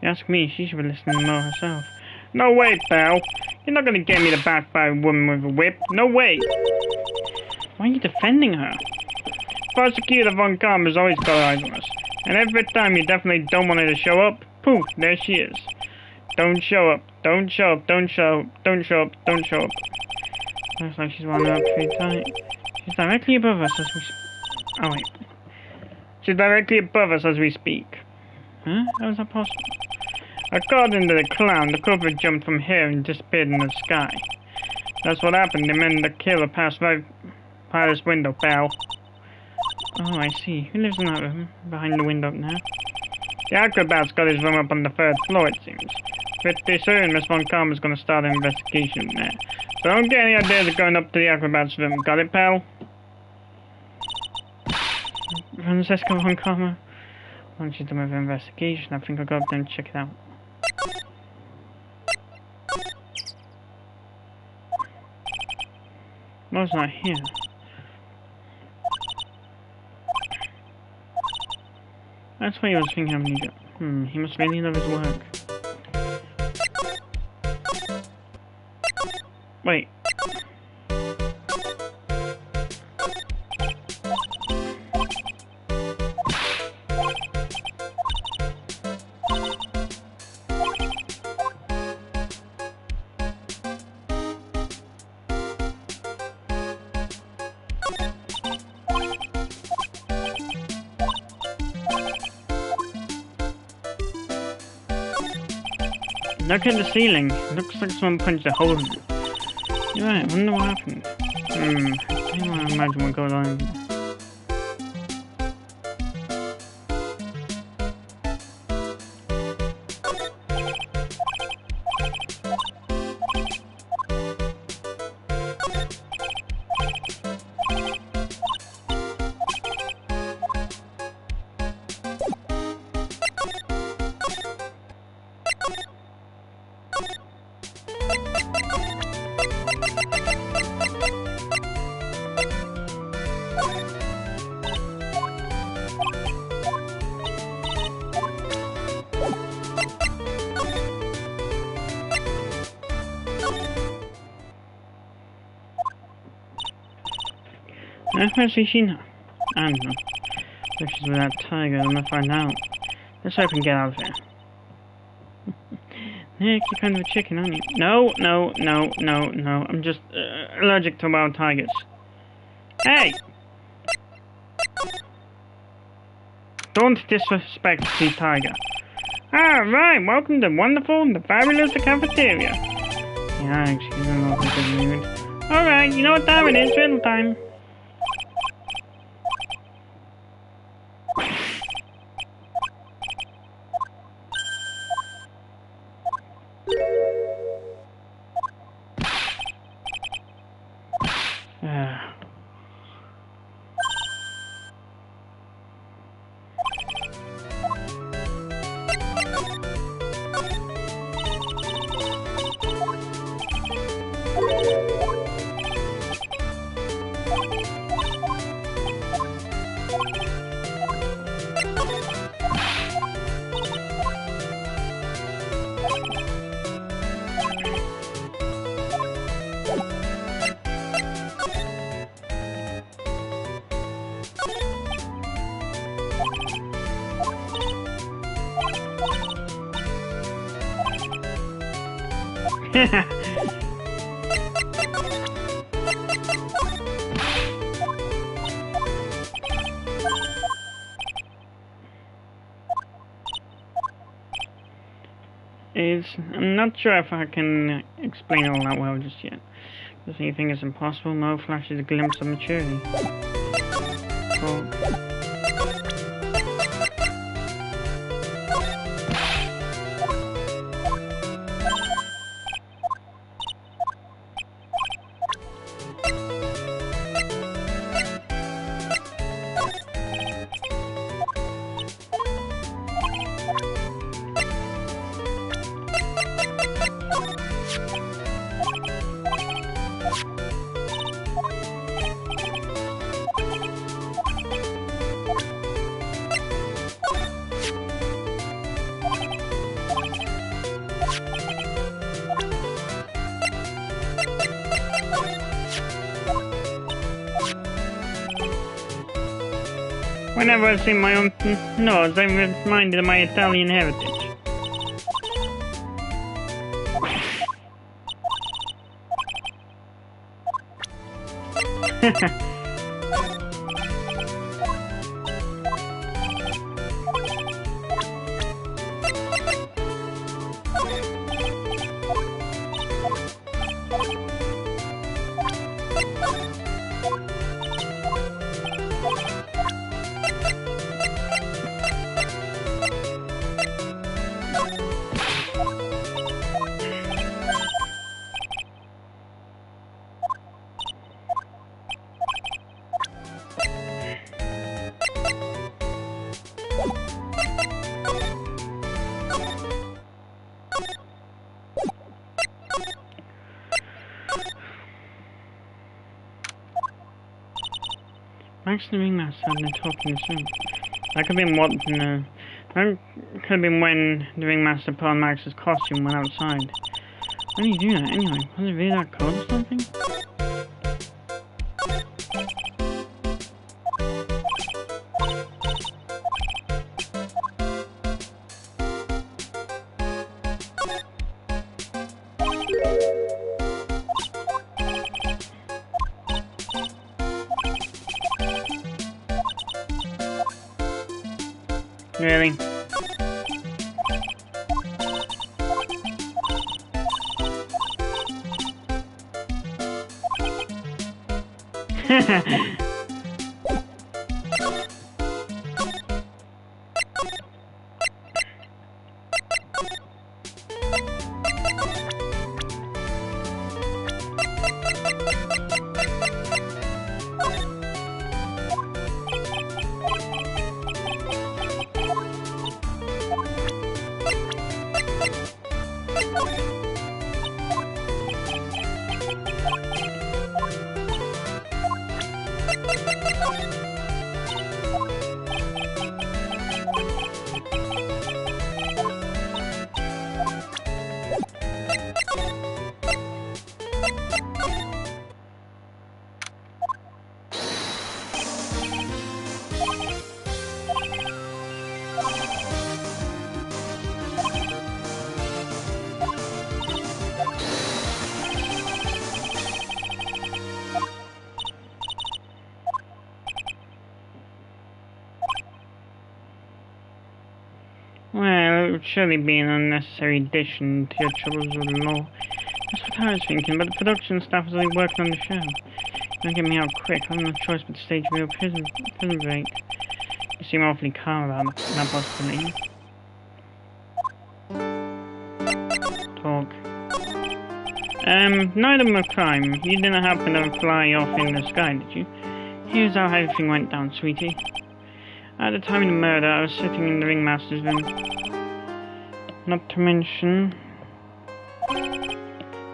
You ask me, she should be listening more herself. No way, pal. You're not gonna get me to back by a woman with a whip. No way. Why are you defending her? Prosecutor Von Karma's always got eyes on us. And every time you definitely don't want her to show up, poof, there she is. Don't show up. Don't show up. Don't show up. Don't show up. Don't show up. Looks like she's wound up pretty tight. She's directly above us as we oh wait. She's directly above us as we speak. Huh? How is that possible? According to the clown, the culprit jumped from here and disappeared in the sky. That's what happened the minute the killer passed right by this window, pal. Oh, I see. Who lives in that room? Behind the window now? The acrobat's got his room up on the 3rd floor, it seems. Pretty soon, Miss Von Karma's gonna start an investigation there. So don't get any ideas of going up to the acrobat's room. Got it, pal? Francesca Von Karma? Once she's done with her investigation, I think I'll go up there and check it out. Mo's not here. That's what he was thinking of me. He must really love his work. Wait. Look at the ceiling. Looks like someone punched a hole in it. You're right, I wonder what happened. I can't imagine what goes on. Where's Ishina? I don't know. If she's with that tiger, I'm gonna find out. Let's hope we can get out of here. Nick, you're kind of a chicken, aren't you? No. I'm just allergic to wild tigers. Hey! Don't disrespect the tiger. Ah, right. Welcome to wonderful, the fabulous cafeteria. Yeah, excuse me, I'm a bit rude. Alright, you know what time it is, riddle time. I'm not sure if I can explain all that well just yet. Does anything is impossible? Mo flashes a glimpse of maturity. Talk. Whenever I see my own nose, I'm reminded of my Italian heritage. Max and the Ringmaster had a talk in this room. That could have been what, no. That could have been when the Ringmaster put on Max's costume and went outside. Why do you do that anyway? Was it really that cold or something? Really? Well, it would surely be an unnecessary addition to your troubles with the law. That's what I was thinking, but the production staff is only working on the show. Don't get me out quick, I have no choice but to stage a real prison break. You seem awfully calm about that possibility. Talk. Neither were crime. You didn't happen to fly off in the sky, did you? Here's how everything went down, sweetie. At the time of the murder, I was sitting in the Ringmaster's room. Not to mention...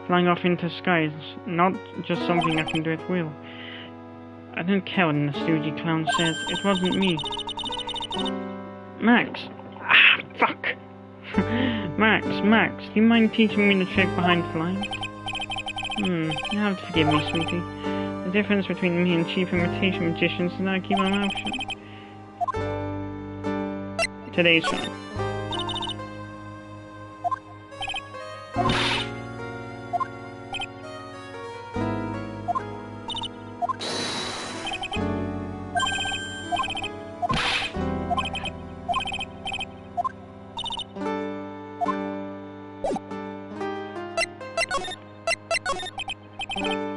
flying off into the sky is not just something I can do at will. I don't care what the stoogie clown says. It wasn't me. Max! Ah, fuck! Max, do you mind teaching me the trick behind flying? You have to forgive me, sweetie. The difference between me and cheap imitation magicians is that I keep my mouth shut. Today's show.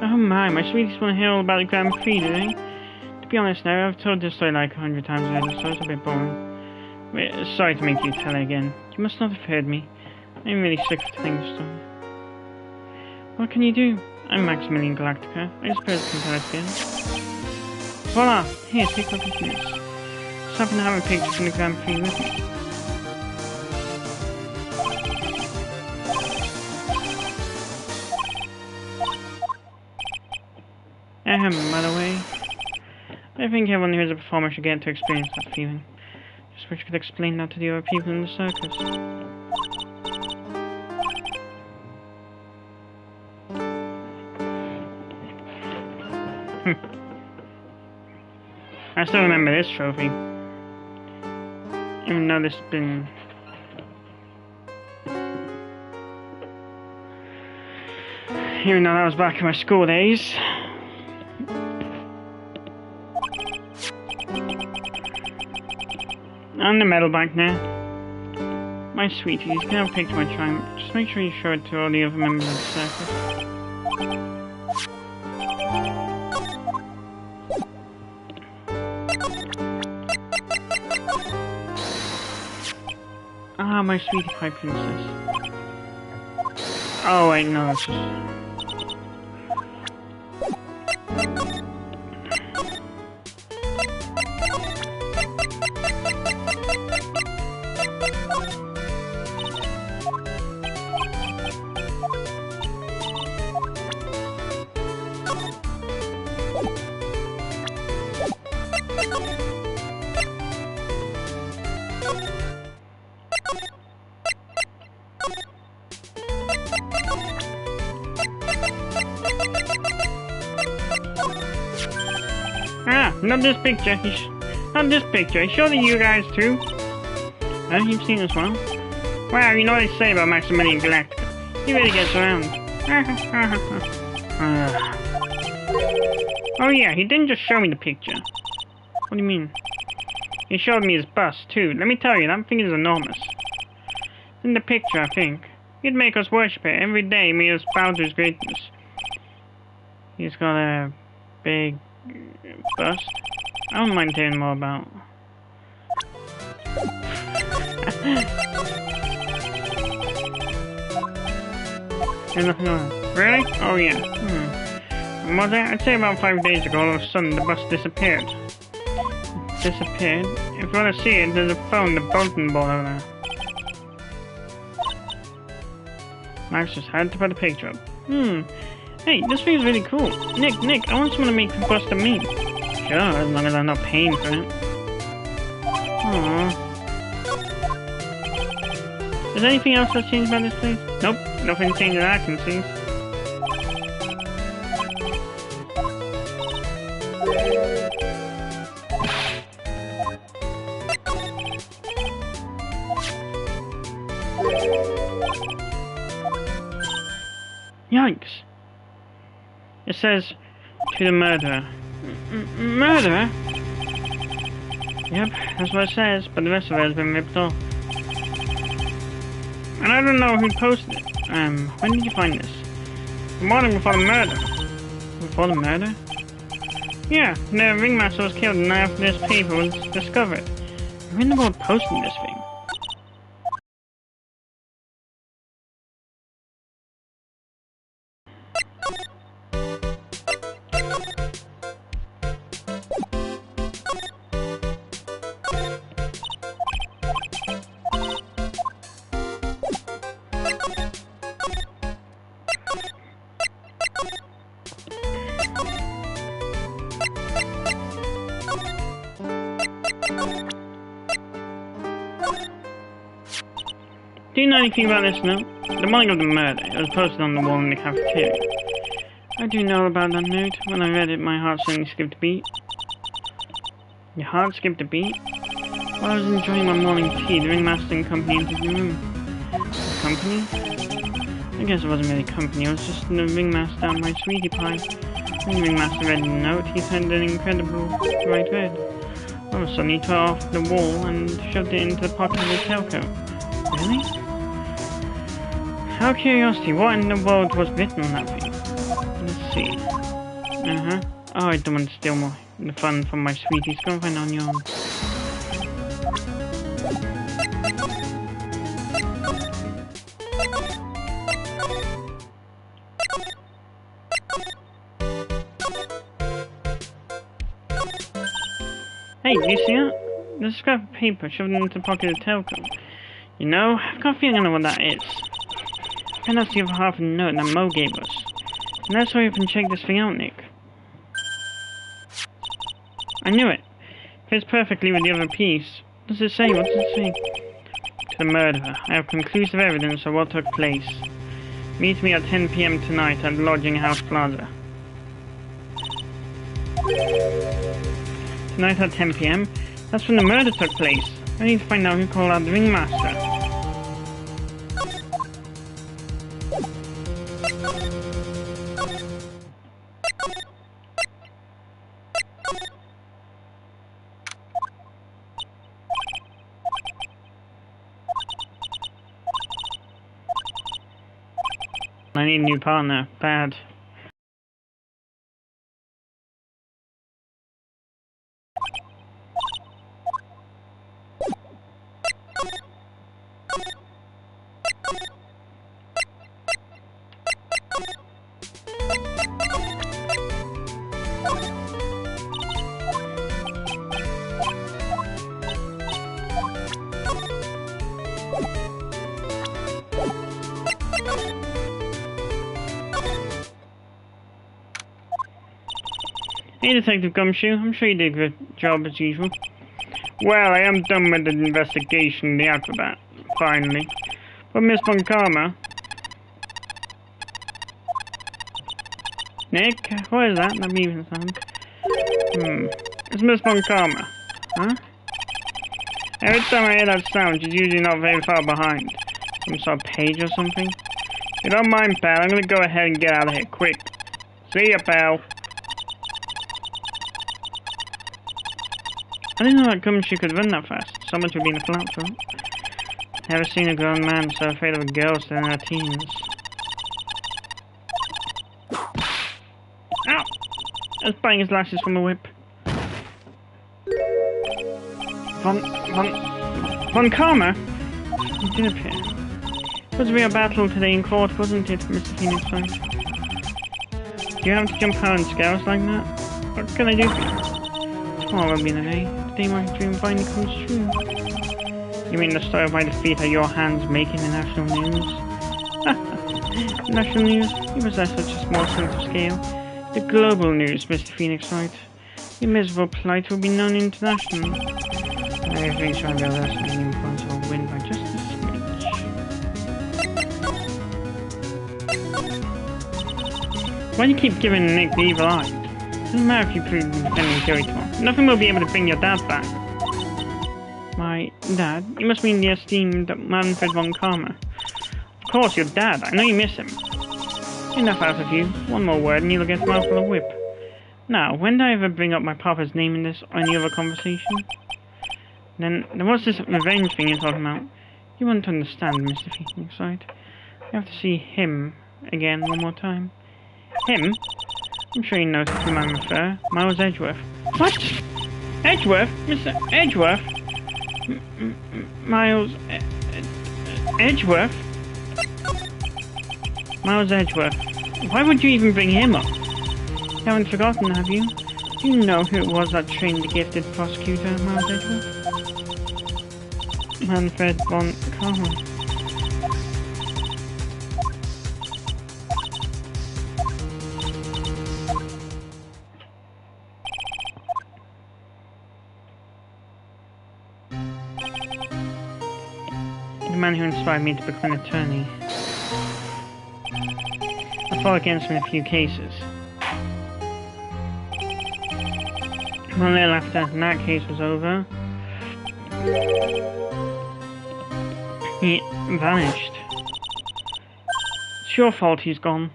Oh my sweeties want to hear all about the Grand Prix, do they? To be honest now, I've told this story like 100 times already, so it's a bit boring. Sorry to make you tell it again. You must not have heard me. I'm really sick of telling the story. What can you do? I'm Maximilian Galactica. I suppose I can tell it again. Voila! Here, take a look at this. Just happen to have a picture from the Grand Prix with me. By the way, I think everyone who is a performer should get to experience that feeling. Just wish I could explain that to the other people in the circus. I still remember this trophy. Even though this has been... Even though that was back in my school days. And the medal back there. My sweeties, you can have a picture of my triumph. Just make sure you show it to all the other members of the circus. Ah, my sweetie pie princess. Oh wait, no, that's just... not this picture. Not this picture. Surely you guys too. Oh, you've seen this one. Wow, you know what they say about Maximilian Galactica. He really gets around. Oh yeah, he didn't just show me the picture. What do you mean? He showed me his bust too. Let me tell you, that thing is enormous. In the picture, I think. He'd make us worship it every day, made us bow to his greatness. He's got a big bust. I don't mind hearing more about. There's nothing on it. Really? Oh yeah. Mother, I'd say about 5 days ago, all of a sudden the bus disappeared. Disappeared? If you want to see it, there's a phone, the bulletin board over there. Max just had to put a picture up. Hey, this thing's really cool. Nick, I want someone to make the bust of me. Sure, as long as I'm not paying for it. Aww. Is there anything else that's changed about this place? Nope, nothing changed that I can see. Yikes. It says, to the murderer. Murderer? Yep, that's what it says, but the rest of it has been ripped off. And I don't know who posted it. When did you find this? The morning before the murder. Before the murder? Yeah, the ringmaster was killed the night after this paper was discovered. Who in the world posted this thing? Do you know anything about this note? The morning of the murder. It was posted on the wall in the cafeteria. I do know about that note. When I read it, my heart suddenly skipped a beat. Your heart skipped a beat? While I was enjoying my morning tea, the ringmaster and company entered the room. Company? I guess it wasn't really company. It was just the ringmaster and my sweetie pie. When the ringmaster read the note, he turned an incredible bright red. All of a sudden, he tore off the wall and shoved it into the pocket of his tailcoat. Really? Out of curiosity, what in the world was written on that thing? Let's see. Oh, I don't want to steal more the fun from my sweeties. Go and find on your own. Hey, do you see it? There's a scrap of paper shoved into the pocket of the tailcoat. You know, I've got a feeling I know what that is. I think that's the other half of the note that Mo gave us. And that's why we can check this thing out, Nick. I knew it. Fits perfectly with the other piece. What does it say? What does it say? To the murderer. I have conclusive evidence of what took place. Meet me at 10 PM tonight at Lodging House Plaza. Tonight at 10 PM? That's when the murder took place. I need to find out who called out the ringmaster. I need a new partner. Bad. Hey, Detective Gumshoe. I'm sure you did a good job as usual. Well, I am done with the investigation in the Acrobat, finally. But Miss Von Karma... Nick, what is that? That beeping sound. It's Miss Von Karma. Huh? Every time I hear that sound, she's usually not very far behind. Some sort of page or something. If you don't mind, pal, I'm gonna go ahead and get out of here, quick. See ya, pal. I didn't know that Gumshoe could run that fast. So much would be in the flat foot. Never seen a grown man so afraid of a girl still in her teens. Ow! That's biting his lashes from a whip. Von Karma? He did appear. It was a real battle today in court, wasn't it, Mr. Phoenix Wright? Do you have to jump out and scare us like that? What can I do for you? Tomorrow will be the day. The day my dream finally comes true. You mean the story of my defeat at your hands making the national news? National news? You possess such a small sense of scale. The global news, Mr. Phoenix Wright. Your miserable plight will be known internationally. Everything's trying to be less than the points will win by just a smidge. Why do you keep giving Nick the evil eye? Doesn't matter if you prove defending Joey tomorrow. Nothing will be able to bring your dad back. My dad? You must mean the esteemed Manfred von Karma. Of course, your dad. I know you miss him. Enough out of you. One more word and you'll get a mouthful of whip. Now, when did I ever bring up my papa's name in this or any other conversation? Then what's this revenge thing you're talking about? You won't understand, Mr. Phoenix Wright. You have to see him again one more time. Him? I'm sure you know to whom I refer. Miles Edgeworth. What? Edgeworth? Mr. Edgeworth? Miles... Edgeworth? Miles Edgeworth. Why would you even bring him up? You haven't forgotten, have you? Do you know who it was that trained the gifted prosecutor, Miles Edgeworth? Manfred von Karma. The man who inspired me to become an attorney. I fought against him in a few cases. One little after that case was over, he vanished. It's your fault he's gone.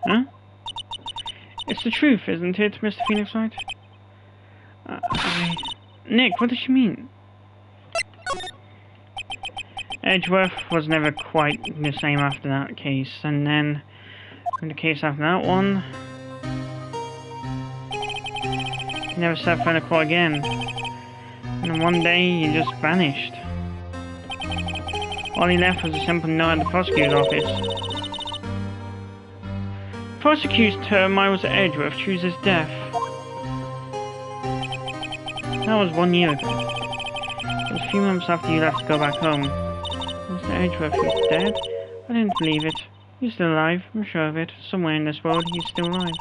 Huh? It's the truth, isn't it, Mr. Phoenix Wright? Nick, what does she mean? Edgeworth was never quite the same after that case, and then in the case after that one, he never set foot in a court again. And then one day he just vanished. All he left was a simple note at the prosecutor's office. Prosecutor Miles Edgeworth chooses death. That was 1 year ago. It was a few months after you left to go back home. Mr. Edgeworth is dead? I didn't believe it. He's still alive, I'm sure of it. Somewhere in this world he's still alive.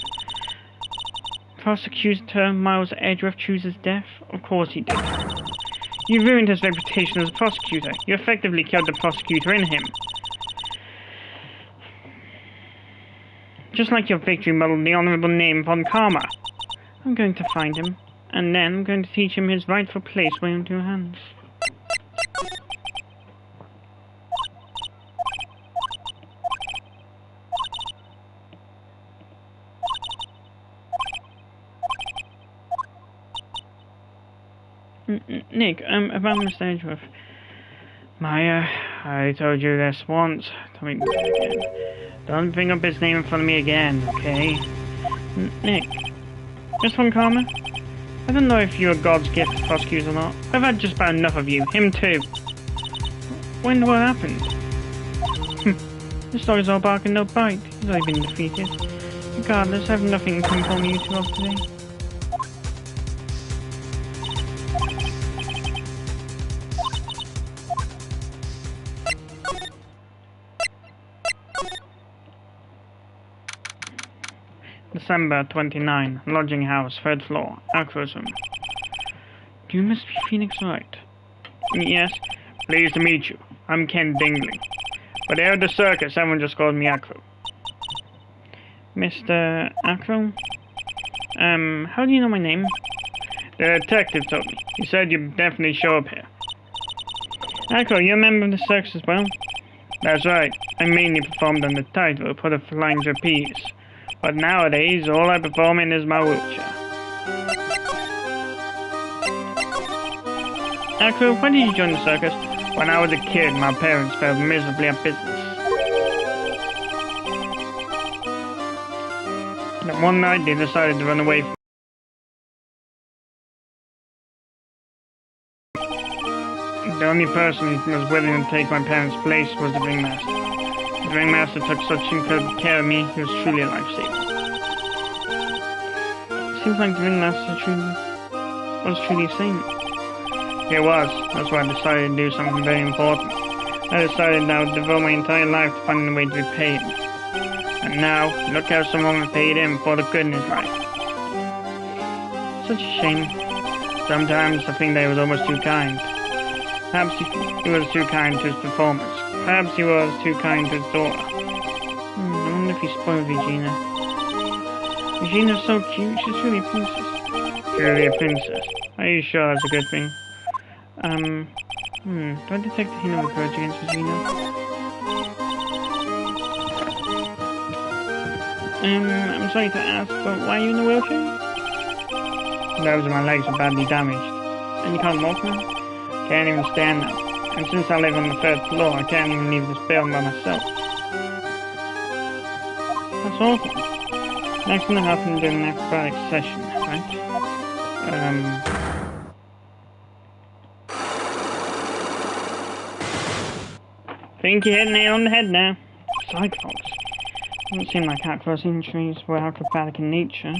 Prosecutor Miles Edgeworth chooses death? Of course he did. You ruined his reputation as a prosecutor. You effectively killed the prosecutor in him. Just like your victory muddled the honorable name Von Karma. I'm going to find him, and then I'm going to teach him his rightful place within your hands. Nick, about Mr. Edgeworth. Maya, I told you this once. Tell me again. Don't bring up his name in front of me again, okay? Nick, Miss Von Karma? I don't know if you're God's gift to prosecute or not. I've had just about enough of you. Him too. When what happened? This dog is all bark and no bite. He's already been defeated. Regardless, I have nothing to inform you two of today. December 29, lodging house, 3rd floor, Acro's room. You must be Phoenix Wright. Yes, pleased to meet you. I'm Ken Dingley. But here at the circus, everyone just calls me Acro. Mr. Acro? How do you know my name? The detective told me. He said you'd definitely show up here. Akko, you're a member of the circus as well? That's right. I mainly performed on the tightrope or the flying trapeze. But nowadays, all I perform in is my wheelchair. Akko, why did you join the circus? When I was a kid, my parents failed miserably at business. And one night, they decided to run away from the only person who was willing to take my parents' place was the ringmaster. The ringmaster took such incredible care of me, he was truly a lifesaver. Seems like the ringmaster was truly a saint. It was. That's why I decided to do something very important. I decided I would devote my entire life to finding a way to repay him. And now, look how someone repaid him for the good in his life. Such a shame. Sometimes I think that he was almost too kind. Perhaps he was too kind to his performers. Perhaps he was too kind to his daughter. I wonder if he spoiled Regina. Regina's so cute, she's really a princess. Truly a princess. Are you sure that's a good thing? Do I detect a hint of a grudge against Regina? I'm sorry to ask, but why are you in the wheelchair? Those of my legs are badly damaged. And you can't walk now? Can't even stand now. And since I live on the third floor, I can't even leave this building by myself. That's awful. Next gonna happen during an acrobatic session, right? Think you hit the nail on the head now. Cyclops. Doesn't seem like Akko's injuries were acrobatic in nature.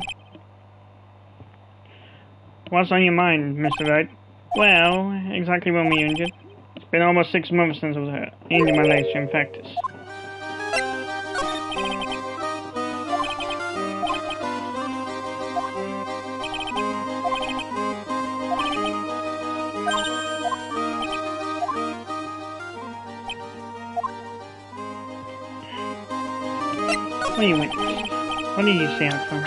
What's on your mind, Mr. Wright? Well, exactly when were you injured? It's been almost 6 months since I was hurt. I injured my legs to infectus. What do you witness? What did you see, Akko?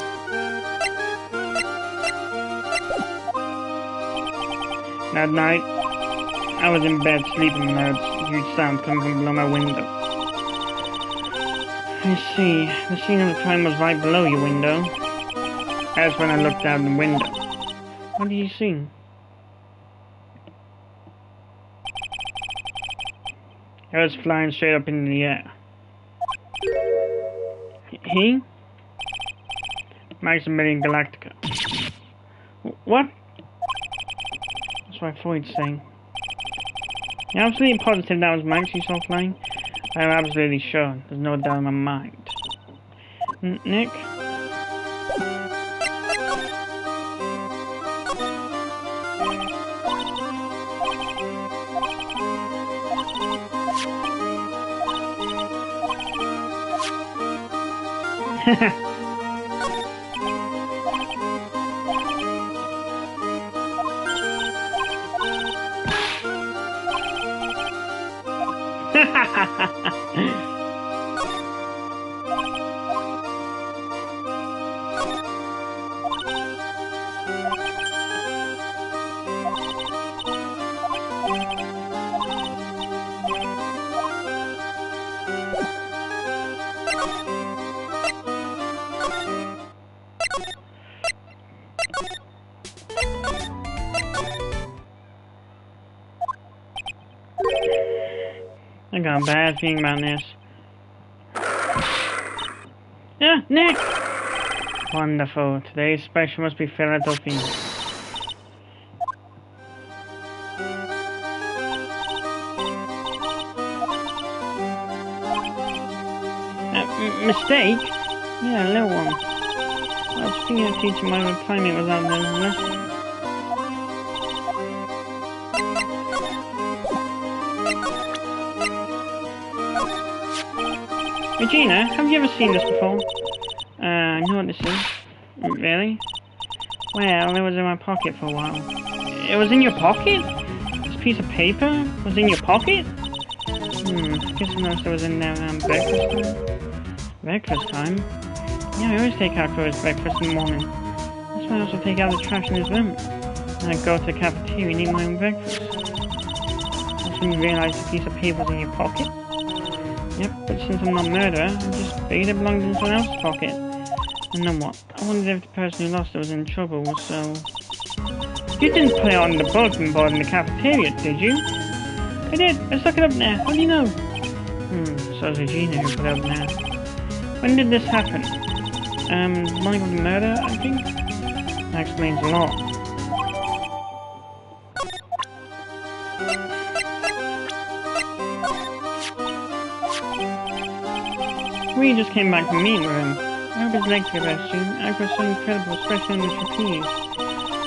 That night, I was in bed sleeping and I heard a huge sound coming from below my window. I see. The scene of the crime was right below your window. That's when I looked out the window. What did you see? I was flying straight up into the air. He? Maximilian Galactica. What? That's what Floyd's saying. You're absolutely positive that was Max you saw flying? I'm absolutely sure. There's no doubt in my mind. Nick? I got a bad feeling about this. Yeah, Nick! Wonderful. Today's special must be Philadelphia. Mistake? Yeah, a little one. I was thinking of teaching my other playmate was out there in the lesson. Regina, have you ever seen this before? I know what this is. Really? Well, it was in my pocket for a while. It was in your pocket? This piece of paper was in your pocket? I guess I noticed it was in there around breakfast time. Breakfast time? Yeah, I always take out for his breakfast in the morning. That's why I also take out the trash in his room. I go to the cafeteria and eat my own breakfast. That's when you realise the piece of paper's in your pocket. Yep, but since I'm not a murderer, I just figured it belonged in someone else's pocket. And then what? I wondered if the person who lost it was in trouble, so... You didn't put it on the bulletin board in the cafeteria, did you? I did. Let's look it up now. How do you know? So it's Regina who put it up now. When did this happen? Morning of the murder, I think? That explains a lot. We just came back from the meeting room. I hope his legs get better soon. I was so incredible, especially in the trapeze.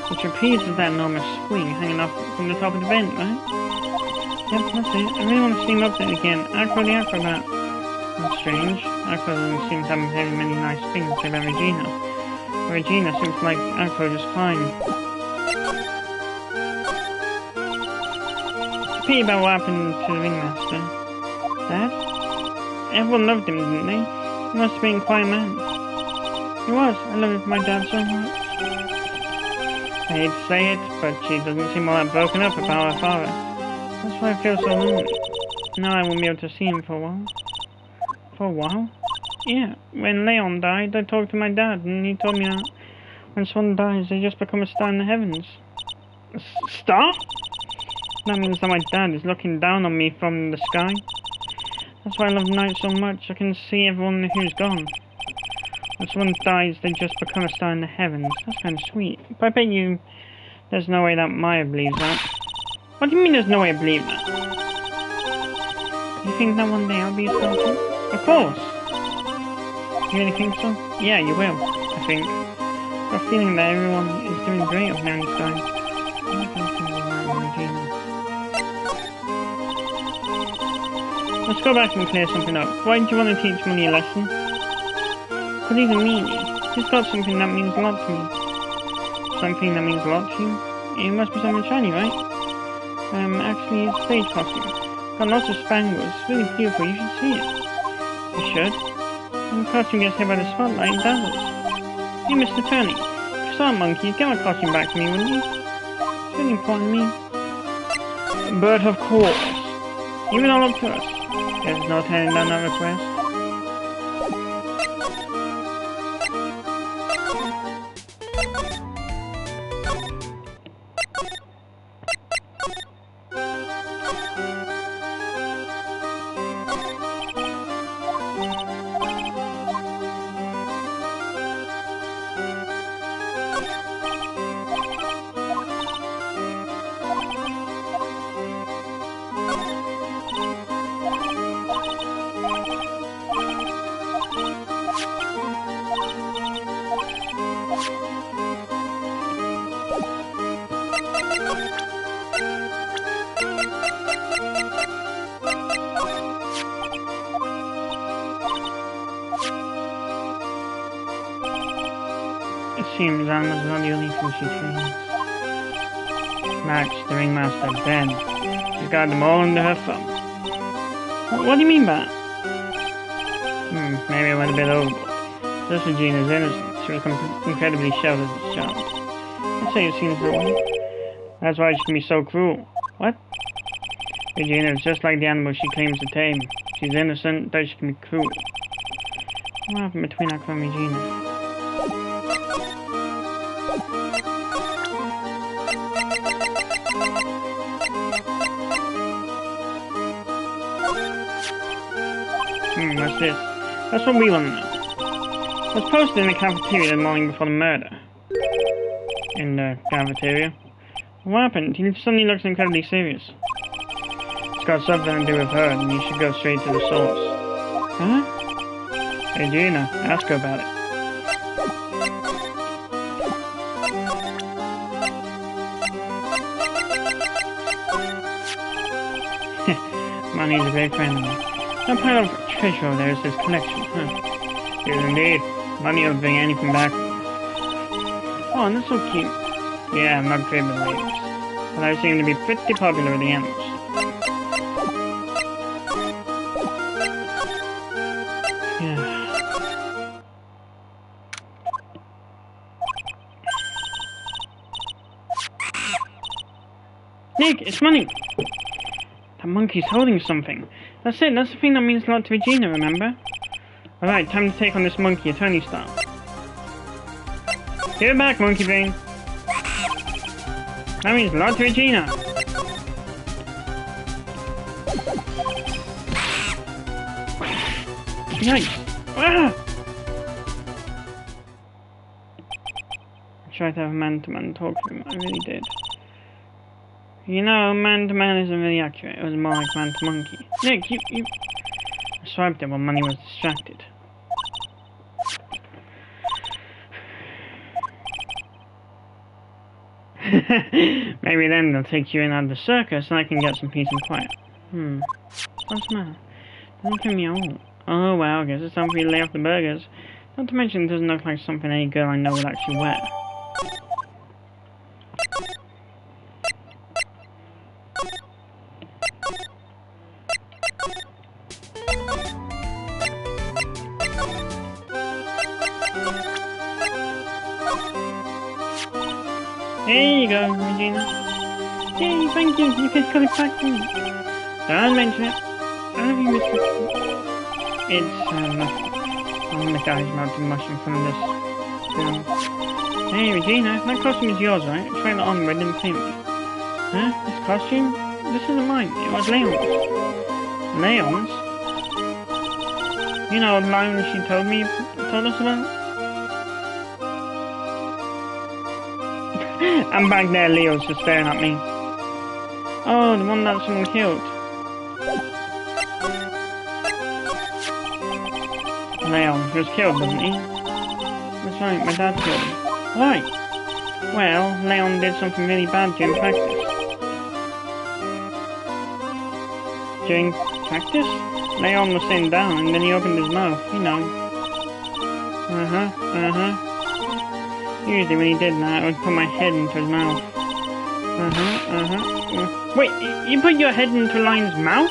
The trapeze is that enormous swing hanging off from the top of the vent, right? Yep, that's it. I really want to steam up there again. Aqua the acrobat. That's strange. Aqua doesn't seem to have very many nice things to say about Regina. Regina seems like Aqua just fine. It's a pity about what happened to the ringmaster. Dad? Everyone loved him, didn't they? He must have been a quiet man. He was. I loved my dad so much. I hate to say it, but she doesn't seem all that broken up about her father. That's why I feel so lonely. Now I won't be able to see him for a while. For a while? Yeah, when Leon died, I talked to my dad, and he told me that when someone dies, they just become a star in the heavens. A star? That means that my dad is looking down on me from the sky. That's why I love the night so much. I can see everyone who's gone. When someone dies, they just become a star in the heavens. That's kind of sweet. But I bet you there's no way that Maya believes that. What do you mean there's no way I believe that? You think that one day I'll be a star too? Of course! You really think so? Yeah, you will, I think. I've got a feeling that everyone is doing great up there in the sky. Let's go back and clear something up. Why did you want to teach Money a lesson? What does it mean? He's got something that means a lot to me. Something that means a lot to you? It must be something shiny, right? Actually, it's a stage costume. Got lots of spangles. It's really beautiful. You should see it. You should. When the costume gets hit by the spotlight, it dazzles. Hey, Mr. Turney. If you saw a monkey, get my costume back to me, wouldn't you? It's really important to me. But of course. Even all up to us. There's no turning down that request. It seems Alma's not the only thing she trains. Max, the ringmaster, Ben. She's got them all under her thumb. What do you mean by that? Maybe I went a bit overboard. Just Regina's innocent. She was incredibly sheltered as a child. I'd say you've seen it that way. That's why she can be so cruel. What? Regina is just like the animal she claims to tame. She's innocent, though she can be cruel. What happened between Aqua and Regina? What's this? That's what we want to know. It was posted in the cafeteria the morning before the murder. In the cafeteria? What happened? He suddenly looks incredibly serious. It's got something to do with her, and you should go straight to the source. Huh? Hey Gina, ask her about it. Money's a great friend of mine. Some pile of treasure over there is his collection, huh? Yes, indeed. Money will bring anything back. Oh, that's so cute. Yeah, I'm not great with ladies. But I seem to be pretty popular with the animals. Yeah. Nick, it's money! That monkey's holding something. That's it, that's the thing that means a lot to Regina, remember? Alright, time to take on this monkey, attorney style. Give it back, monkey brain. That means a lot to Regina. Yikes! Ah! I tried to have a man-to-man talk with him, I really did. You know, man-to-man isn't really accurate, it was more like man-to-monkey. Nick, you... I swiped it while Money was distracted. Maybe then they'll take you in out of the circus and I can get some peace and quiet. What's the matter? Doesn't fit me all. Oh well, I guess it's time for you to lay off the burgers. Not to mention it doesn't look like something any girl I know would actually wear. Here you go, Regina. Yay, thank you, you can got it back to me. Don't mention it. I love you, Mr. It's, nothing. I'm the guy who's mounted mush in front of this film. Hey, Regina, that costume is yours, right? I tried it on, but it didn't fit me. Huh? This costume? This isn't mine. It was Leon's. Leon's? You know, the line she told us about? I'm back there, Leo's just staring at me. Oh, the one that someone killed. Leon, he was killed, wasn't he? That's right, my dad killed him. Why? Well, Leon did something really bad during practice. During practice? Leon was sitting down and then he opened his mouth, you know. Usually when he did that, I would put my head into his mouth. Wait, you put your head into Lion's mouth?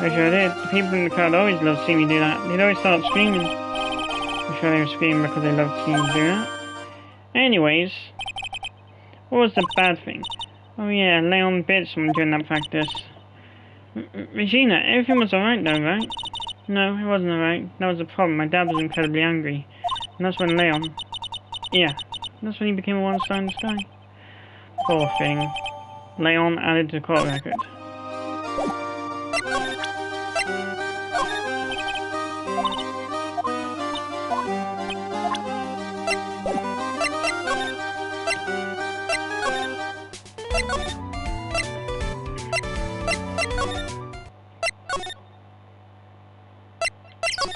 I sure did. The people in the crowd always loved seeing me do that. They'd always start screaming. I'm sure they were screaming because they loved seeing me do that. Anyways, what was the bad thing? Oh yeah, Leon bit someone during that practice. Regina, everything was alright though, right? No, it wasn't alright. That was the problem. My dad was incredibly angry. And that's when Leon... Yeah, that's when he became a one-star in the sky. Poor thing. Leon added to the court record.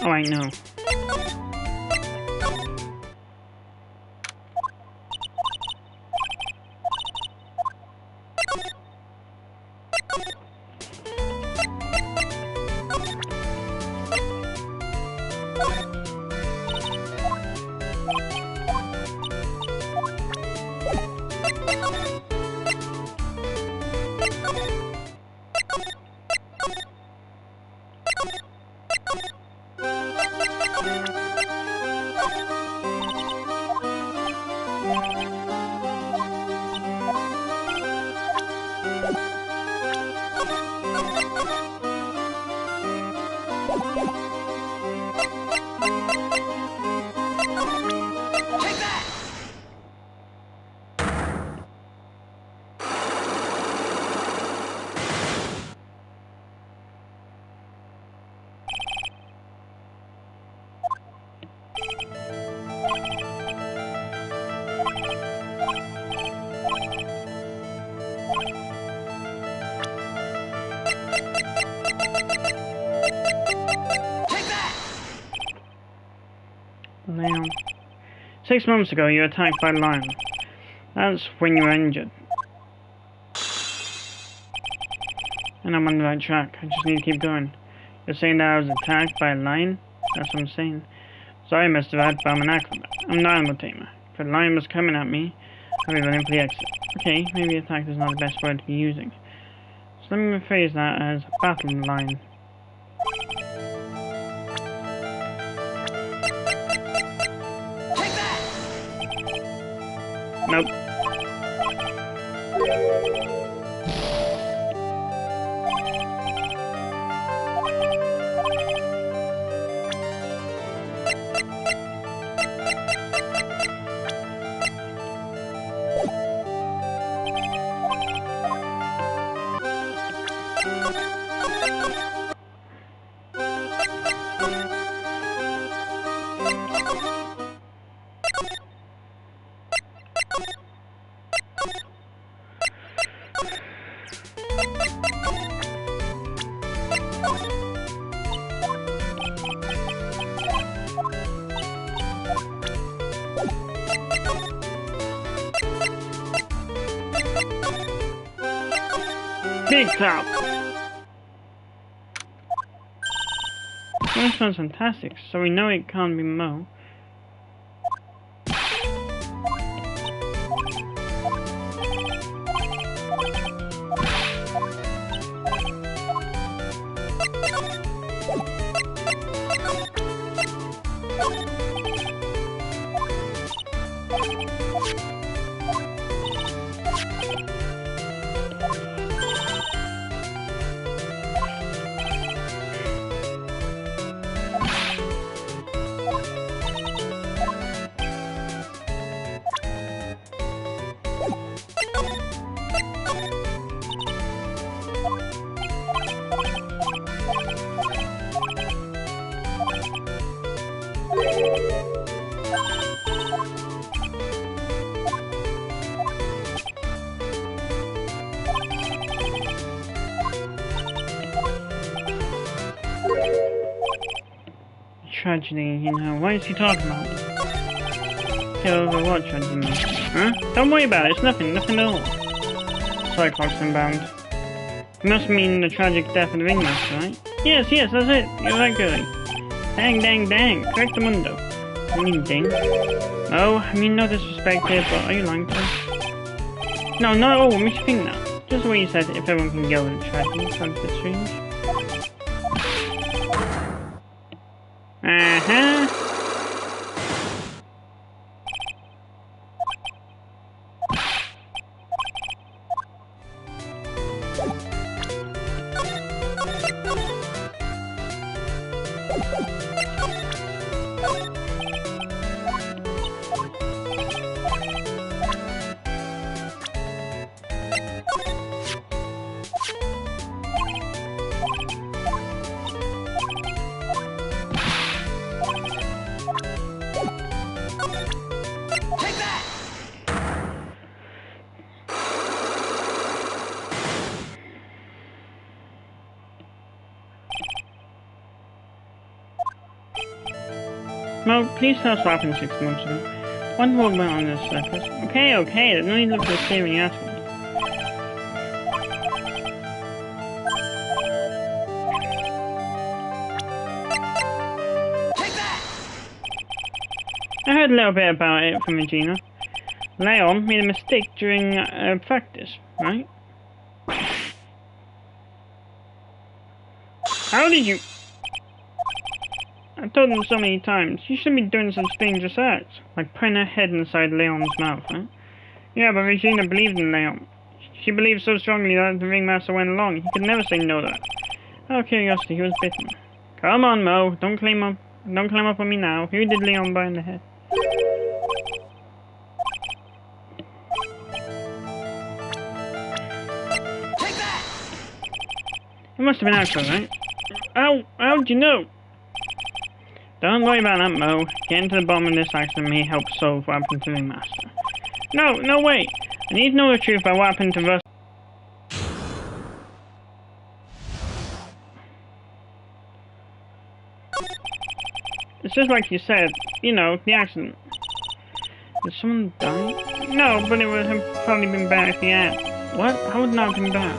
Oh, I know. Leon. 6 months ago, you were attacked by a lion. That's when you were injured. And I'm on the right track. I just need to keep going. You're saying that I was attacked by a lion? That's what I'm saying. Sorry, Mr. Rat, but I'm an acrobat. I'm an animal tamer. If a lion was coming at me, I'd be running for the exit. Okay, maybe attack is not the best word to be using. So let me rephrase that as battle lion. Nope. Big Cloud! This sounds fantastic, so we know it can't be Mo. Tragedy, you know. What is he talking about? Over what tragedy? Huh? Don't worry about it, it's nothing at all. Cyclops inbound. You must mean the tragic death of the Ringmaster, right? Yes, that's it. You're right, girlie. Dang, correct the mundo. I mean, ding. Oh, I mean, no disrespect here, but are you lying to us? No, not at all. What makes you think that? Just the way you said, if everyone can go in tragedy, sounds a bit strange. Uh-huh. Mo, please tell us what happened 6 months ago. One world went on this surface. Okay, there's no need to look for the saving aspect. Take that! I heard a little bit about it from Regina. Leon made a mistake during practice, right? How did you... I told him so many times, you shouldn't be doing such dangerous acts. Like putting her head inside Leon's mouth, huh? Yeah, but Regina believed in Leon. She believed so strongly that the Ringmaster went along. He could never say no to her. Out of curiosity, he was bitten. Come on, Mo. Don't climb up on me now. Who did Leon bite in the head? Take that! It must have been Axel, right? How'd you know? Don't worry about that, Mo. Getting to the bottom of this accident may help solve what happened to the Ringmaster. No, wait. I need to know the truth about what happened to Russ. It's just like you said, you know, the accident. Did someone die? No, but it would have probably been bad if he had. What? How would it not have been bad?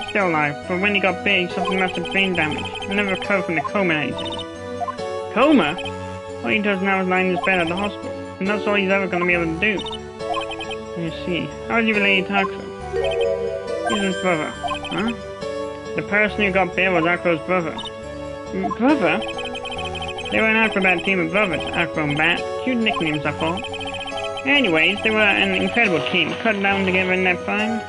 Still alive, but when he got big, he suffered massive brain damage. He never recovered from the coma and anything. Coma? All he does now is lie in his bed at the hospital, and that's all he's ever going to be able to do. I see. How did you relate to Akro? He's his brother, huh? The person who got bit was Akro's brother. Brother? They were an acrobat team of brothers, Akro and Bat. Cute nicknames, I thought. Anyways, they were an incredible team, cut down together in that prime.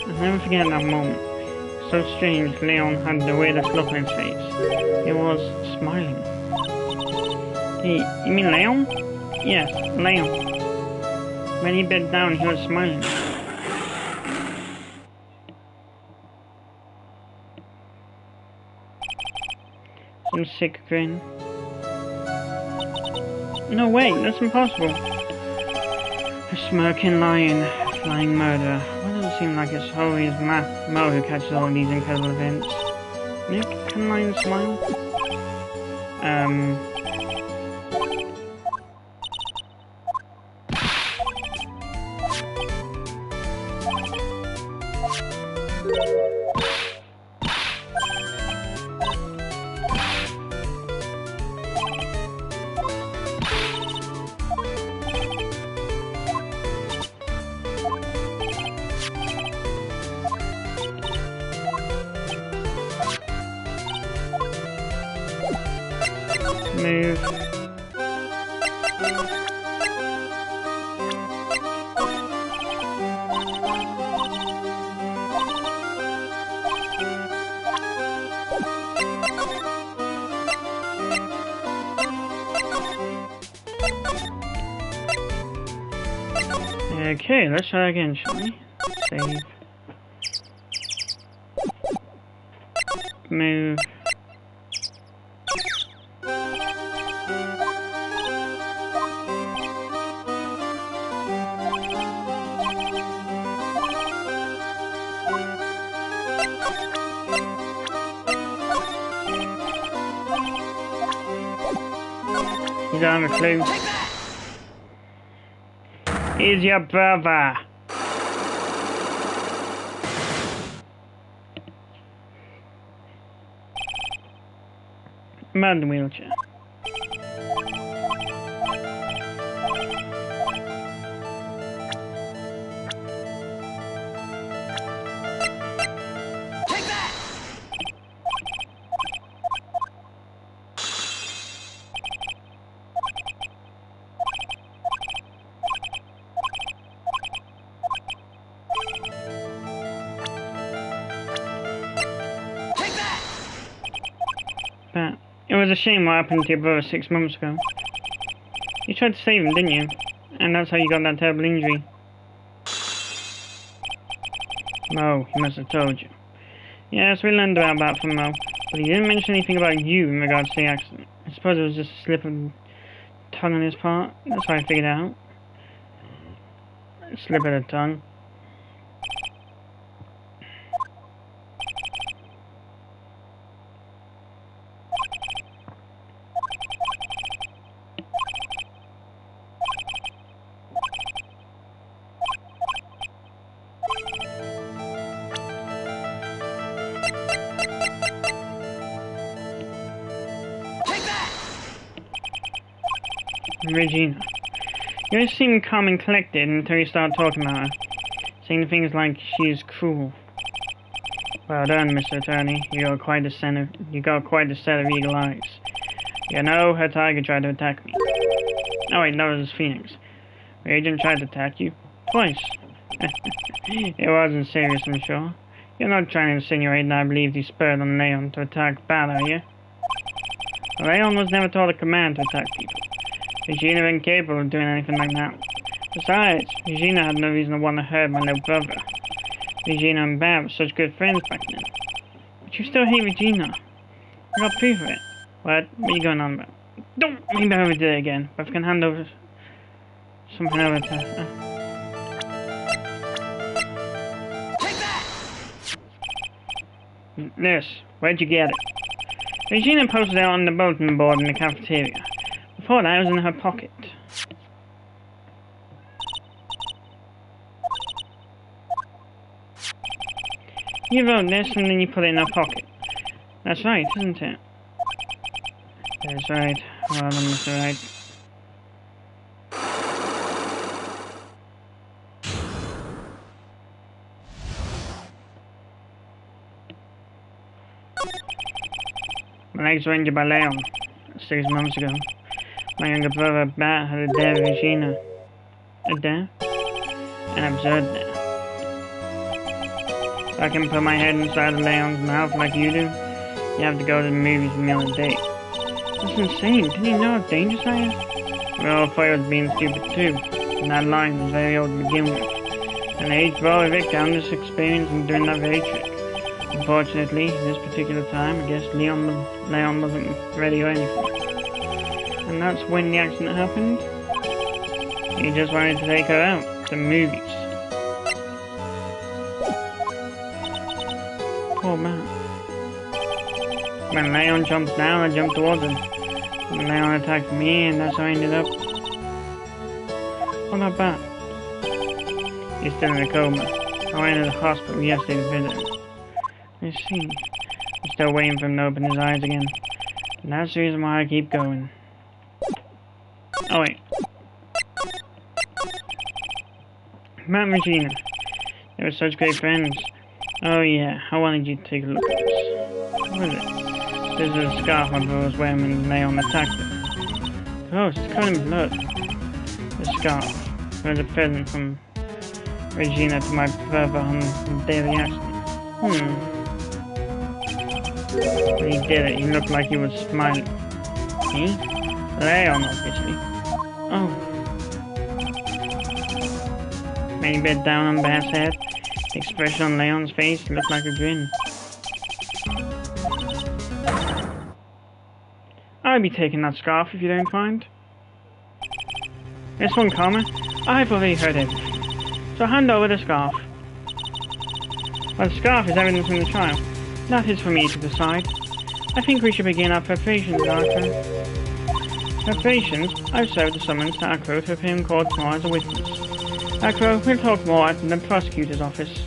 I'll never forget that moment. So strange, Leon had the weirdest look on his face. He was smiling. Hey, you mean Leon? Yes, Leon. When he bent down, he was smiling. Some sick grin. No, wait, that's impossible. A smirking lion, flying murderer. Why does it seem like it's always Mo who catches all these incredible events? Nick, can lions smile? Move. Okay, let's try again, shall we? Save. Move. You don't have a clue. He's your brother. Man in the wheelchair. But it was a shame what happened to your brother 6 months ago. You tried to save him, didn't you? And that's how you got that terrible injury. Mo, he must have told you. Yes, we learned about that from Mo, but he didn't mention anything about you in regards to the accident. I suppose it was just a slip of tongue on his part. That's how I figured it out. A slip of the tongue. Regina. You always seem calm and collected until you start talking about her, saying things like she's cruel. Well done, Mr. Attorney. You got quite a set of eagle eyes. You know, her tiger tried to attack me. Oh wait, that was his Phoenix. The agent tried to attack you. Twice. It wasn't serious, I'm sure. You're not trying to insinuate that I believe you spurred on Leon to attack Belle, are you? Leon was never taught a command to attack people. Regina was incapable of doing anything like that. Besides, Regina had no reason to want to hurt my little brother. Regina and Bev were such good friends back then. But you still hate Regina. I got proof of it. What are you going on about? Don't maybe I overdid it again. But if I can hand over something over to her. Take that! This, where'd you get it? Regina posted it on the bulletin board in the cafeteria. Before that, it was in her pocket. You wrote this and then you put it in her pocket. That's right, isn't it? That's right. Well done, Mr. Right. My legs were injured by Leon 6 months ago. My younger brother, Bat, had a dare with Regina. A dare? An absurd dare. If I can put my head inside of Leon's mouth like you do, you have to go to the movies with me on a date. That's insane. Didn't you know how dangerous I am? We all thought I was being stupid too. And that line was very old to begin with. And the age brought Vic down this experience and doing that very trick. Unfortunately, this particular time, I guess Leon wasn't ready or anything. And that's when the accident happened. He just wanted to take her out to movies. Poor man. When Leon jumped down, I jumped towards him. When Leon attacked me, and that's how I ended up. What about Bat? He's still in a coma. I went to the hospital yesterday to visit him. I see. I'm still waiting for him to open his eyes again. And that's the reason why I keep going. Oh wait. Matt and Regina. They were such great friends. Oh yeah, I wanted you to take a look at this. What is it? This is a scarf my brother was wearing when Leon attacked him. Gross, it's covered in blood. The scarf. It was a present from Regina to my brother on the day of the accident. When he did it, he looked like he was smiling. He? Leon, obviously. Oh. When he bent down on Bat's head, the expression on Leon's face looked like a grin. I'll be taking that scarf if you don't mind. This one, Karma. I've already heard everything. So hand over the scarf. Well, the scarf is evidence in the trial. That is for me to decide. I think we should begin our preparations, Arthur. Preparations? I've served a summons to Acro to appear in court tomorrow as a witness. Acro, we'll talk more at the prosecutor's office.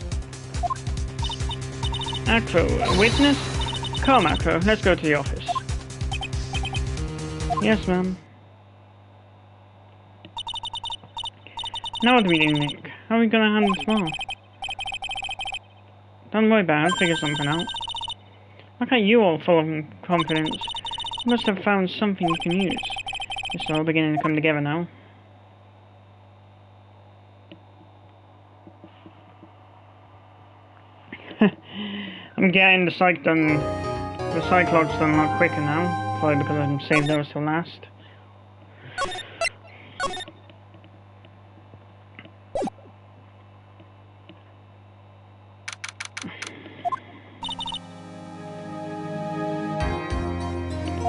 Acro, a witness? Come, Acro, let's go to the office. Yes, ma'am. Now what do we do, Nick? How are we gonna handle tomorrow? Don't worry about it, I'll figure something out. Look at you all full of confidence. You must have found something you can use. It's all beginning to come together now. I'm getting the Cyclops done a lot quicker now. Probably because I can save those till last.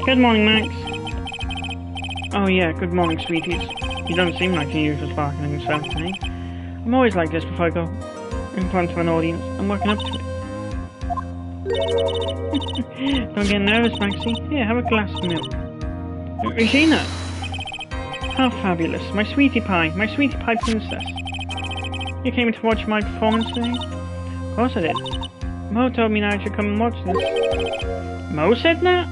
Good morning, Max. Oh yeah, good morning, sweeties. You don't seem like your usual sparkling self today. I'm always like this before I go in front of an audience. I'm working up to it. Don't get nervous, Maxie. Here, have a glass of milk. Regina! How fabulous. My sweetie pie princess. You came to watch my performance today? Of course I did. Mo told me now I should come and watch this. Mo said that?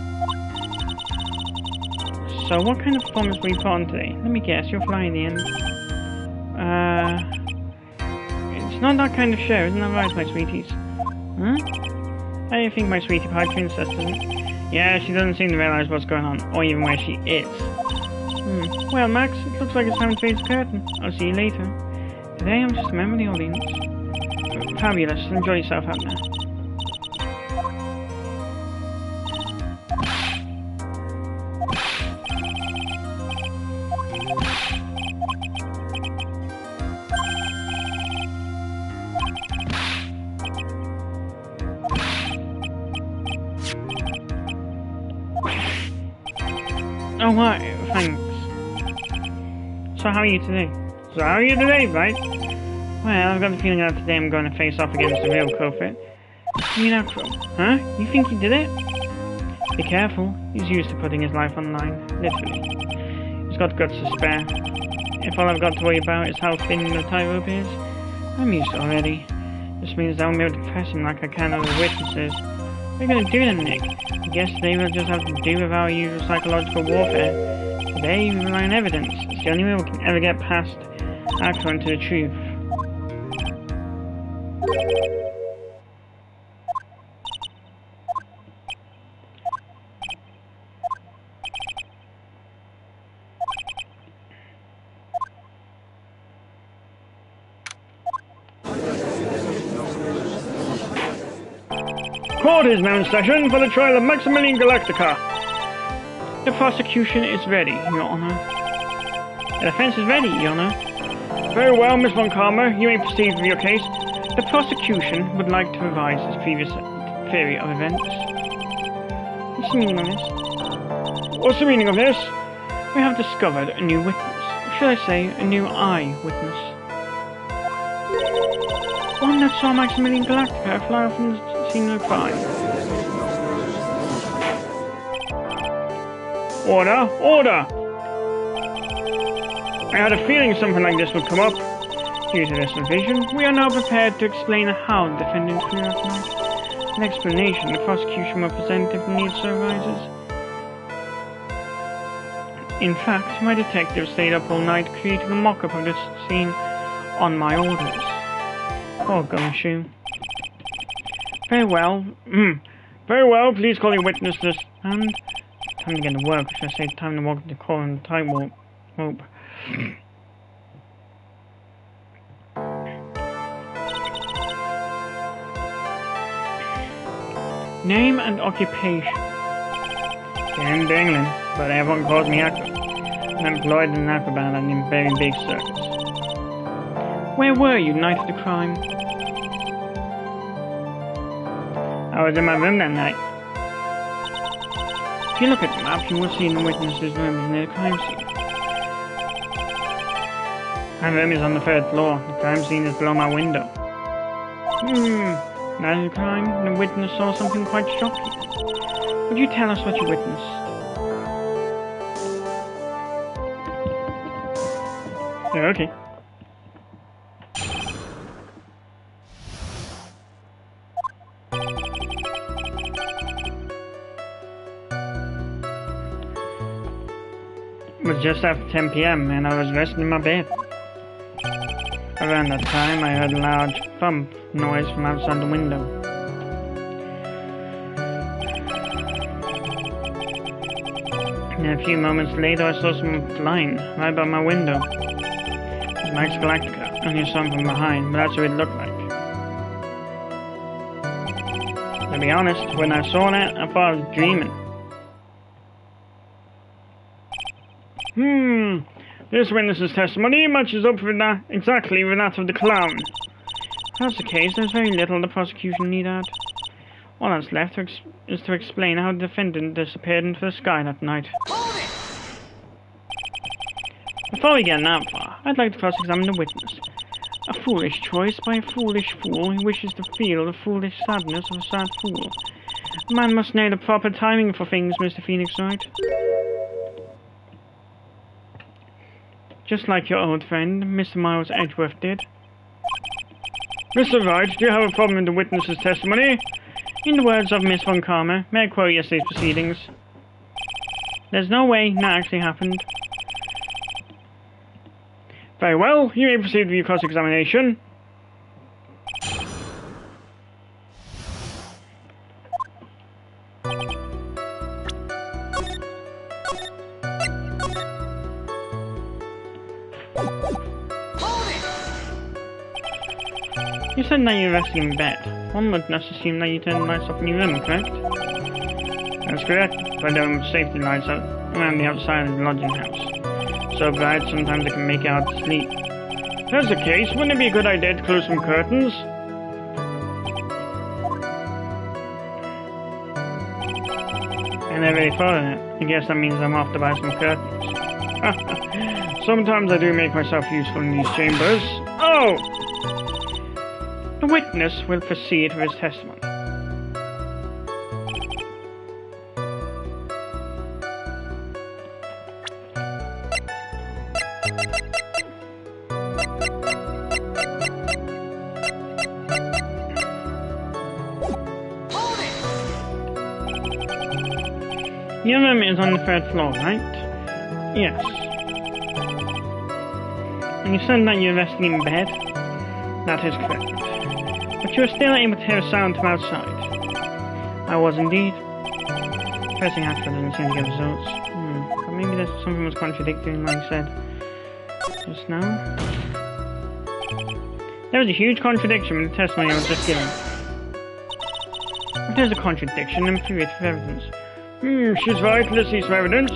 So, what kind of performance will you put on today? Let me guess, you'll fly in the end. It's not that kind of show, isn't that right, my sweeties? Huh? I don't think my sweetie pie princess doesn't. Yeah, she doesn't seem to realise what's going on, or even where she is. Well, Max, it looks like it's time to face the curtain. I'll see you later. Today I'm just a member of the audience. Fabulous, enjoy yourself out there. Oh, right, thanks. So how are you today? Right? Well, I've got the feeling that today I'm going to face off against the real culprit. You mean Acro? Huh? You think he did it? Be careful. He's used to putting his life on the line. Literally. He's got guts to spare. If all I've got to worry about is how thin the tightrope is, I'm used to it already. This means I won't be able to press him like I can over witnesses. What are you going to do then, Nick? I guess today we'll just have to do with our usual psychological warfare. Today we rely on evidence. It's the only way we can ever get past Acro into the truth. Court is now in session for the trial of Maximilian Galactica. The prosecution is ready, Your Honor. The defense is ready, Your Honor. Very well, Miss Von Karma, you may proceed with your case. The prosecution would like to revise its previous theory of events. What's the meaning of this? What's the meaning of this? We have discovered a new witness. Or should I say, a new eyewitness. One that saw Maximilian Galactica fly off from the scene of the crime. Order! Order! I had a feeling something like this would come up. Due to this invasion, we are now prepared to explain how the defendant flew last night. An explanation the prosecution will present if the need so arises. In fact, my detective stayed up all night creating a mock-up of this scene on my orders. Poor Gumshoe. Very well. Very well, please call your witness to stand. Time to get to work, or should I say time to walk the call on the tightrope. Name and occupation. Ken Dinglin, but everyone calls me Aqua. I'm employed as an acrobat in a very big circus. Where were you the night of the crime? I was in my room that night. If you look at the map, you will see the witness's room is near the crime scene. My room is on the 3rd floor. The crime scene is below my window. Night of the crime, the witness saw something quite shocking. Would you tell us what you witnessed? Okay. It was just after 10 p.m. and I was resting in my bed. Around that time, I heard a loud thump noise from outside the window. And a few moments later, I saw someone flying right by my window. It was Max Galactica, and he saw him from behind, but that's what it looked like. To be honest, when I saw that, I thought I was dreaming. This witness's testimony matches up with that, exactly with that of the clown. If that's the case, there's very little the prosecution need add. All that's left is to explain how the defendant disappeared into the sky that night. Hold it! Before we get that far, I'd like to cross-examine the witness. A foolish choice by a foolish fool who wishes to feel the foolish sadness of a sad fool. A man must know the proper timing for things, Mr. Phoenix Wright. Just like your old friend, Mr. Miles Edgeworth did. Mr. Wright, do you have a problem with the witness's testimony? In the words of Miss Von Karma, may I quote yesterday's proceedings? There's no way that actually happened. Very well, you may proceed with your cross-examination. You said that you were resting in bed. One would not assume that you turned the lights off in your room, correct? That's correct, but there are safety lights out around the outside of the lodging house. So bright, sometimes I can make it hard to sleep. If that's the case, wouldn't it be a good idea to close some curtains? I never really thought of it. I guess that means I'm off to buy some curtains. Sometimes I do make myself useful in these chambers. Oh! The witness will proceed with his testimony. Your room is on the 3rd floor, right? Yes. And you said that you're resting in bed? That is correct. But you were still able to hear a sound from outside. I was indeed. Pressing after doesn't seem to get results. But maybe there's something was contradicting what I said just now. There was a huge contradiction with the testimony I was just giving. If there's a contradiction, then prove it with evidence. She's right. Let's see some evidence.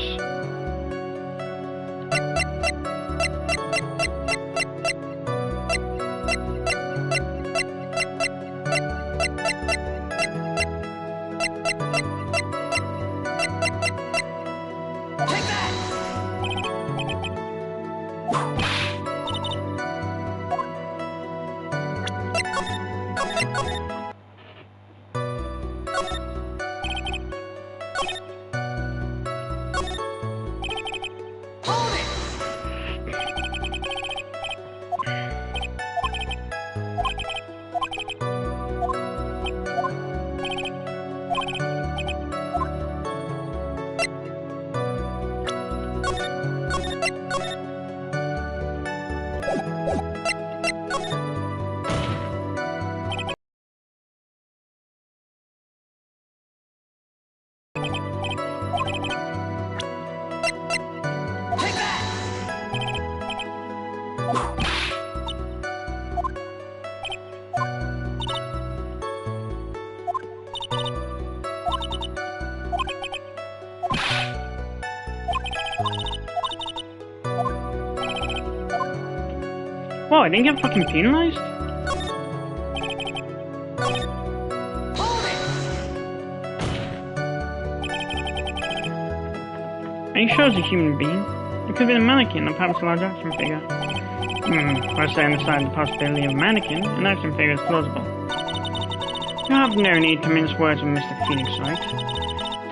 Take that! Hold it! Take that! Whoa, I didn't get fucking penalized? Hold it! Are you sure it's a human being? It could have been a mannequin or perhaps a large action figure. Or setting aside the possibility of a mannequin, an action figure is plausible. You have no need to mince words with Mr. Phoenix, right?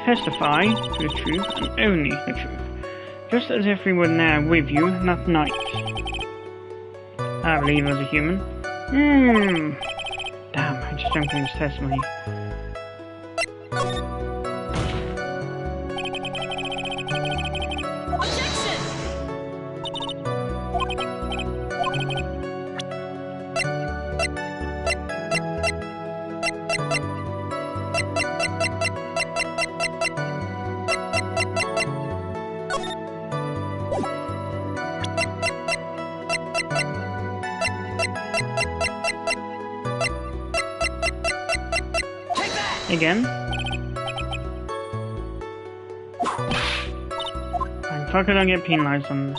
Testify to the truth and only the truth. Just as if we were now with you that night. I believe it was a human. Damn, I just don't think it's testimony. Objection! Take that! Again? I'm fucking don't get penalized on this.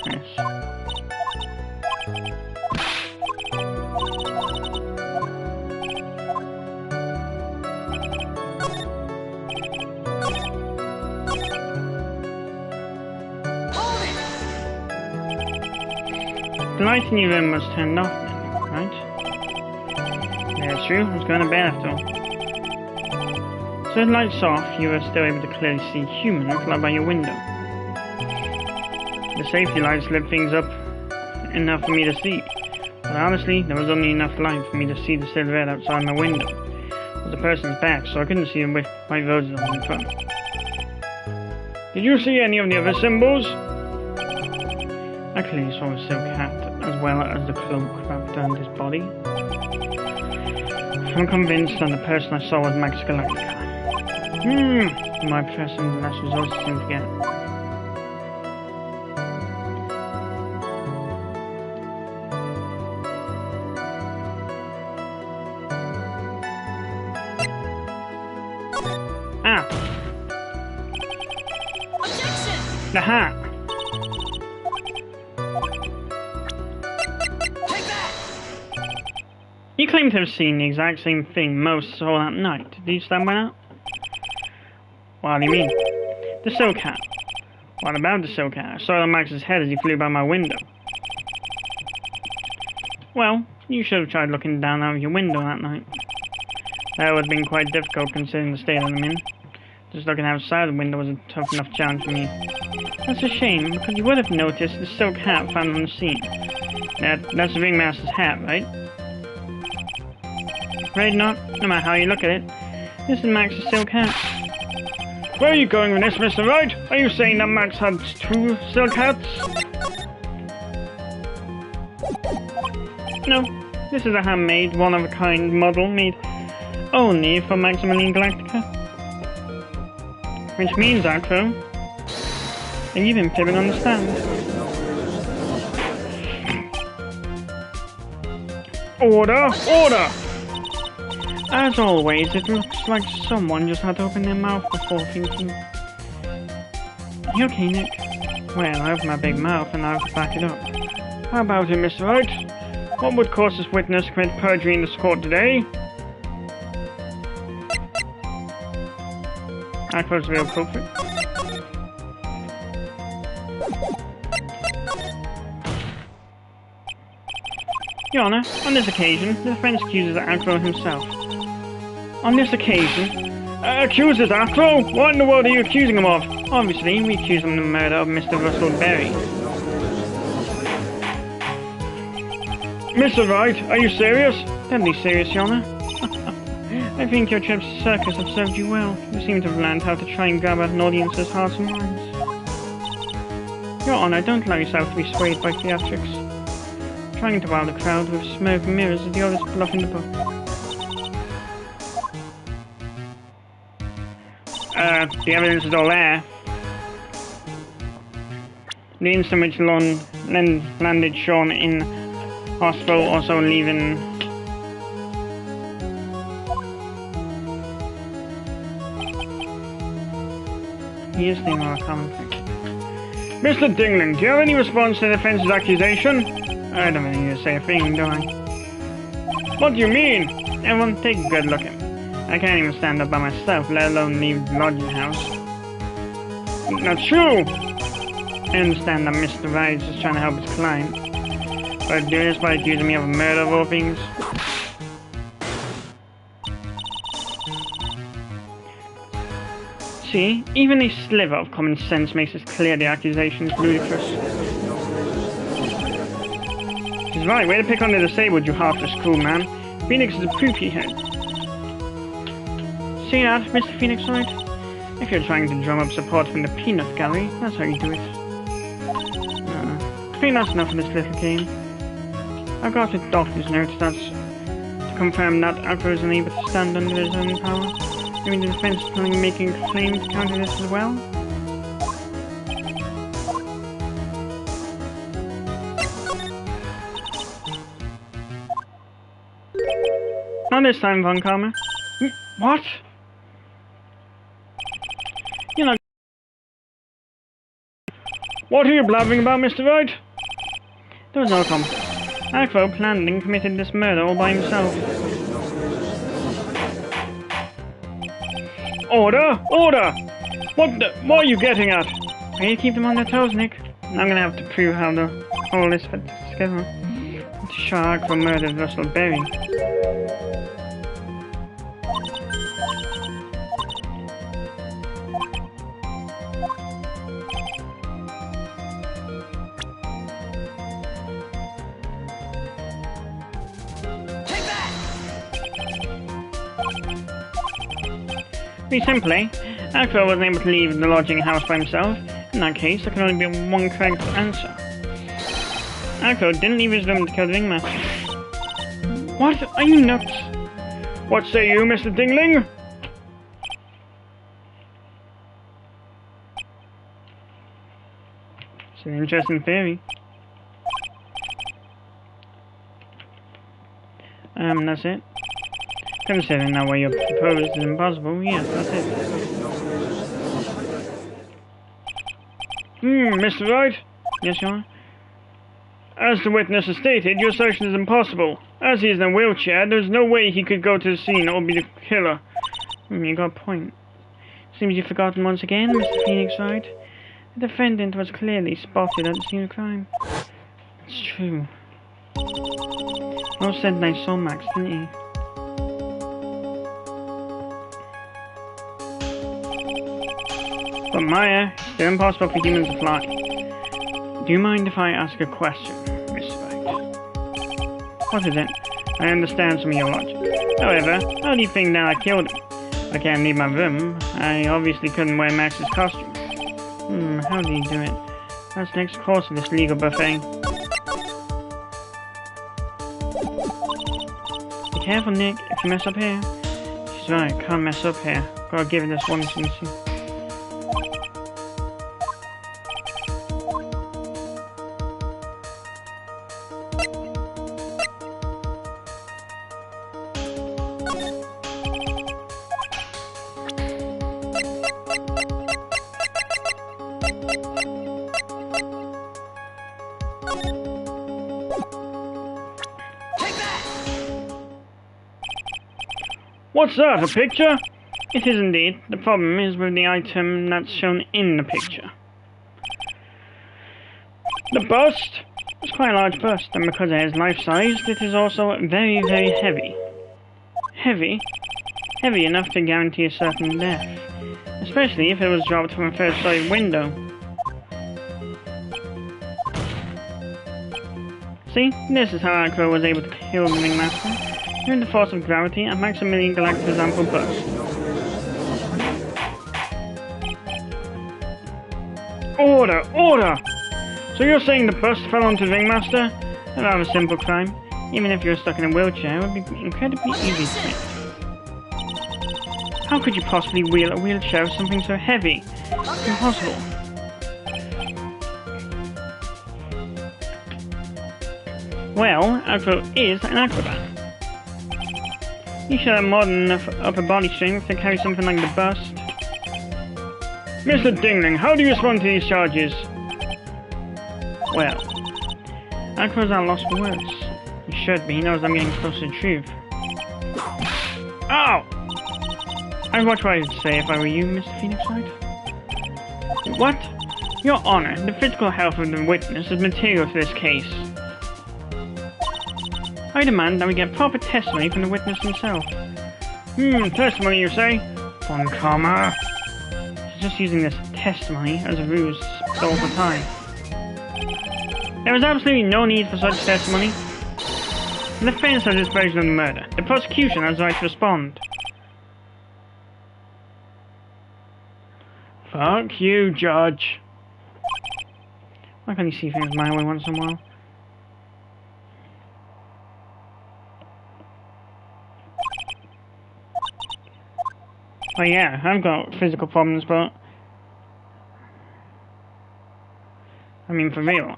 Hold it! The light in your room was turned off then, right? That's true, I was going to bed after all. So the lights off, you were still able to clearly see humans fly by your window. The safety lights lit things up enough for me to see. But honestly, there was only enough light for me to see the silhouette outside my window. It was a person's back, so I couldn't see the white roses on the front. Did you see any of the other symbols? I clearly saw a silk hat, as well as the cloak wrapped around his body. I'm convinced that the person I saw was Max Galactica. My professor in the last results seem to get. Ah! Objection! The hat! Take that! You claim to have seen the exact same thing most saw that night. Do you stand by that? What do you mean? The silk hat. What about the silk hat? I saw it on Max's head as he flew by my window. Well, you should have tried looking down out of your window that night. That would have been quite difficult considering the state I'm in. Just looking outside the window was a tough enough challenge for me. That's a shame, because you would have noticed the silk hat found on the scene. That's the ringmaster's hat, right? Right, not? No matter how you look at it. This is Max's silk hat. Where are you going with this, Mr. Wright? Are you saying that Max had two silk hats? No, this is a handmade, one-of-a-kind model made only for Maximilian Galactica. Which means, Acro, that you've been fibbing on the stand. Order! Order! As always, it looks like someone just had to open their mouth before thinking. You okay, Nick? Well, I opened my big mouth and I have to back it up. How about it, Mr. Wright? What would cause this witness to commit perjury in this court today? Aqua's real culprit. Your Honor, on this occasion, the defense accuses Afro himself. On this occasion? Accuses Afro? What in the world are you accusing him of? Obviously, we accuse him of the murder of Mr. Russell Berry. Mr. Wright, are you serious? Deadly serious, Your Honor. I think your trips to circus have served you well. You seem to have learned how to try and grab at an audience's hearts and minds. Your Honor, don't allow yourself to be swayed by theatrics. Trying to wow the crowd with smoke and mirrors is the oldest bluff in the book. The evidence is all there. The instant which landed Sean in hospital, also leaving... He is thinking of a common thing. Mr. Dingling, do you have any response to the defense's accusation? I don't really need to say a thing, do I? What do you mean? Everyone, take a good look at me. I can't even stand up by myself, let alone leave the lodging house. Not true! I understand that Mr. Wright is just trying to help his client. But doing this by accusing me of murder of all things? See, even a sliver of common sense makes it clear the accusation is ludicrous. He's right, way to pick on the disabled, you heartless cruel man. Phoenix is a poopy head. See that, Mr. Phoenix Wright? If you're trying to drum up support from the peanut gallery, that's how you do it. I think that's enough of this little game. I've got a doctor's note that's to confirm that Afro is unable to stand under his own power. Maybe the defense is planning on making a claim to counter this as well? Not this time, Von Karma. What? You know... What are you blabbering about, Mr. Wright? There was no conflict. Afro planned and committed this murder all by himself. Order! Order! What are you getting at? I need to keep them on their toes, Nick. I'm gonna have to prove how the whole is fit together. To show Afro murdered Russell Berry. Pretty simply, Afro wasn't able to leave the lodging house by himself. In that case, there can only be one correct answer. Afro didn't leave his room to kill the ringmaster. What? Are you nuts? What say you, Mr. Dingling? It's an interesting theory. That's it. Considering that what you proposed is impossible, yes, that's it. Mr. Wright? Yes, Your Honor? As the witness has stated, your assertion is impossible. As he is in a wheelchair, there's no way he could go to the scene or be the killer. You got a point. Seems you've forgotten once again, Mr. Phoenix Wright. The defendant was clearly spotted at the scene of crime. It's true. Rose said I saw Max, didn't he? But Maya, it's still impossible for humans to fly. Do you mind if I ask a question, Miss Wright? What is it? I understand some of your logic. However, how do you think that I killed him? I can't leave my room. I obviously couldn't wear Max's costume. How do you do it? That's the next course of this legal buffet. Be careful, Nick, if you mess up here. She's right, can't mess up here. Gotta give it this one chance. What's that, a picture? It is indeed. The problem is with the item that's shown in the picture. The bust? It's quite a large bust, and because it is life-sized, it is also very, very heavy. Heavy? Heavy enough to guarantee a certain death. Especially if it was dropped from a first-story window. See, this is how Aqua was able to kill the Ringmaster. Through the force of gravity and Maximilian Galactus' ample bust. Order! Order! So you're saying the bust fell onto the Ringmaster? A rather simple crime. Even if you were stuck in a wheelchair, it would be incredibly easy to fix. How could you possibly wheel a wheelchair with something so heavy? It's impossible. Well, Aqua is an acrobat. You should have more than enough upper body strength to carry something like the bust. Mr. Dingling, how do you respond to these charges? Well, Aqua's at a loss for words. He should be. He knows I'm getting close to the truth. Ow! I'd watch what I'd say if I were you, Mr. Phoenixite. What? Your Honor, the physical health of the witness is material to this case. I demand that we get proper testimony from the witness himself. Testimony, you say? Von Karma. He's just using this testimony as a ruse to stall for time. There is absolutely no need for such testimony. The defense has its version of the murder. The prosecution has the right to respond. Fuck you, Judge. Why can't you see things my way once in a while? Oh yeah, I've got physical problems, but... I mean, for real.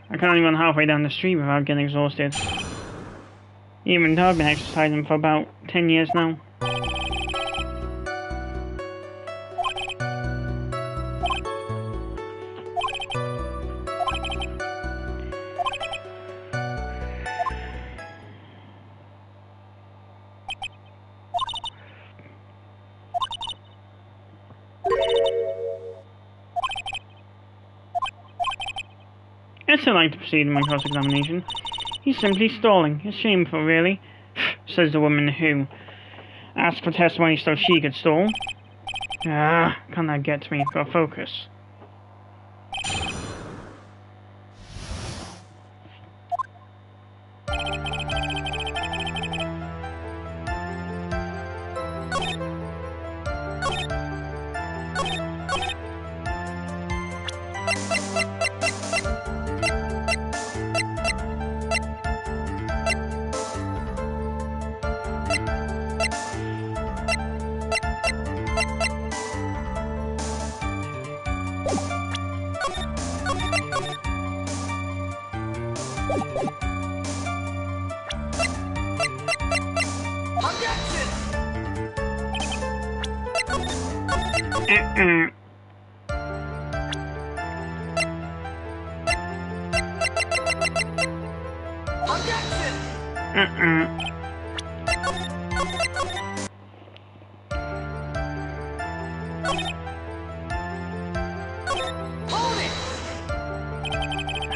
I can't even run halfway down the street without getting exhausted. Even though I've been exercising for about 10 years now. I'd still like to proceed in my cross-examination. He's simply stalling. It's shameful, really, says the woman who asked for testimony so she could stall. Ah, can't that get to me? Got focus.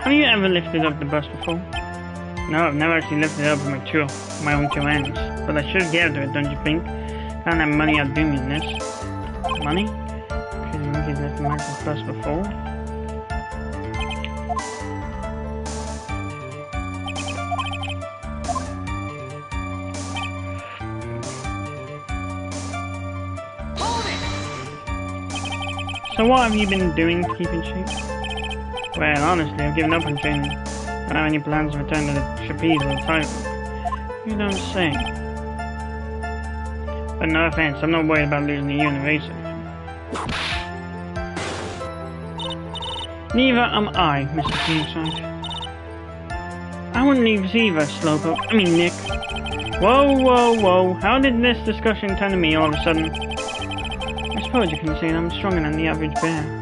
Have you ever lifted up the bus before? No, I've never actually lifted it up with my own two hands. But I should get to it, don't you think? Can't have money outdo me in this. Money? Because monkeys lifted Max's bus before. So what have you been doing to keep in shape? Well, honestly, I've given up on training. I don't have any plans to return to the trapeze or the tightrope. You don't say. But no offense, I'm not worried about losing to you in the race. Neither am I, Mr. Phoenixite. I wouldn't leave us either, Slowpoke. I mean, Nick. Whoa, whoa, whoa. How did this discussion turn to me all of a sudden? I suppose you can say that I'm stronger than the average bear.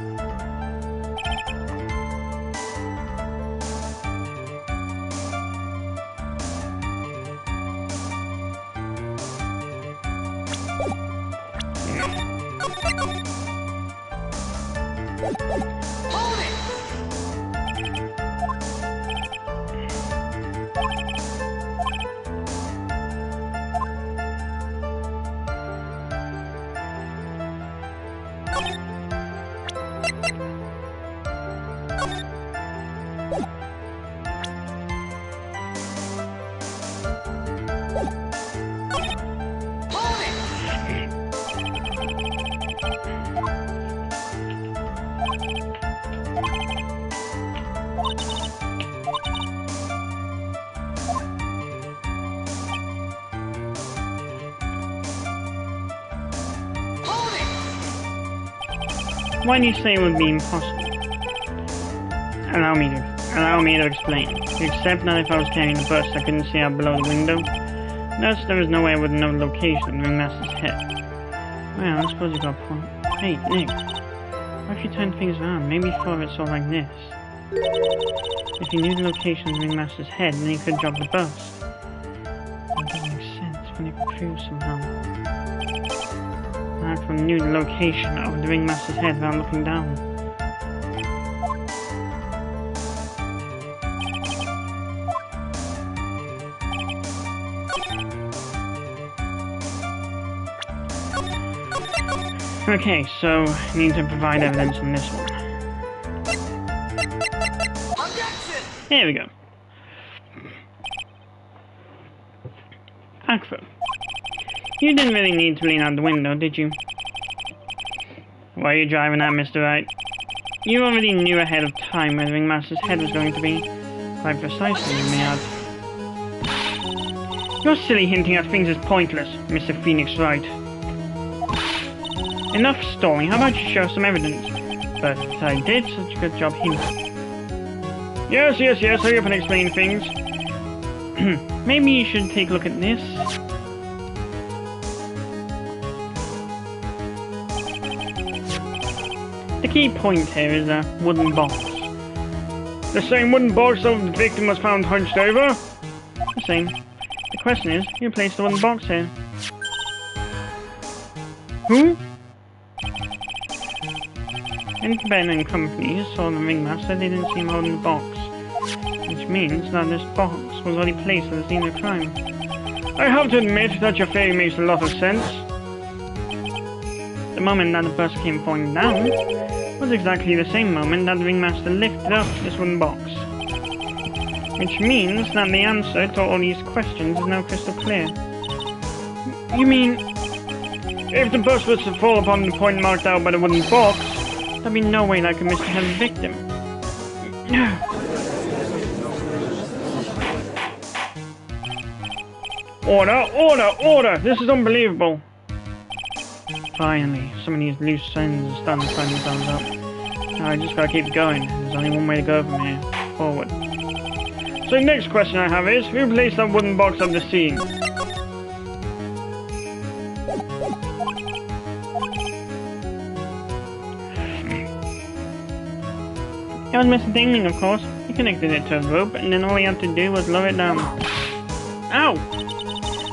Why do you say it would be impossible? Allow me to explain. Except that if I was carrying the bus, I couldn't see out below the window. Thus, there was no way I would know the location of the ringmaster's head. Well, I suppose you got a point. Hey, Nick. What if you turn things around? Maybe you thought of it sort of like this. If you knew the location of the ringmaster's head, then you could drop the bus. That doesn't make sense when it proves somehow. I knew the location of the ringmaster's head without looking down. Okay, so I need to provide evidence on this one. Objection! Here we go. Akvo. You didn't really need to lean out the window, did you? Why are you driving at, Mr. Wright? You already knew ahead of time where the ringmaster's head was going to be. Quite precisely, you may add. Your silly hinting at things is pointless, Mr. Phoenix Wright. Enough stalling, how about you show some evidence? But I did such a good job hinting. Yes, hurry up and explain things. Maybe you should take a look at this. The key point here is a wooden box. The same wooden box of the victim was found hunched over? The same. The question is, who placed the wooden box here? Who? Independent companies saw the ringmaster, they didn't see him holding the box. Which means that this box was already placed at the scene of the crime. I have to admit that your theory makes a lot of sense. The moment that the bus came falling down was exactly the same moment that the ringmaster lifted up this wooden box. Which means that the answer to all these questions is now crystal clear. You mean, if the bus was to fall upon the point marked out by the wooden box, there'd be no way that could mishead the victim. Order! This is unbelievable. Finally, some of these loose ends are starting to find themselves up. Now I just gotta keep going. There's only one way to go from here. Forward. So the next question I have is, who placed that wooden box at the scene? It was Mr. Dingling, of course. He connected it to a rope, and then all he had to do was lower it down. Ow!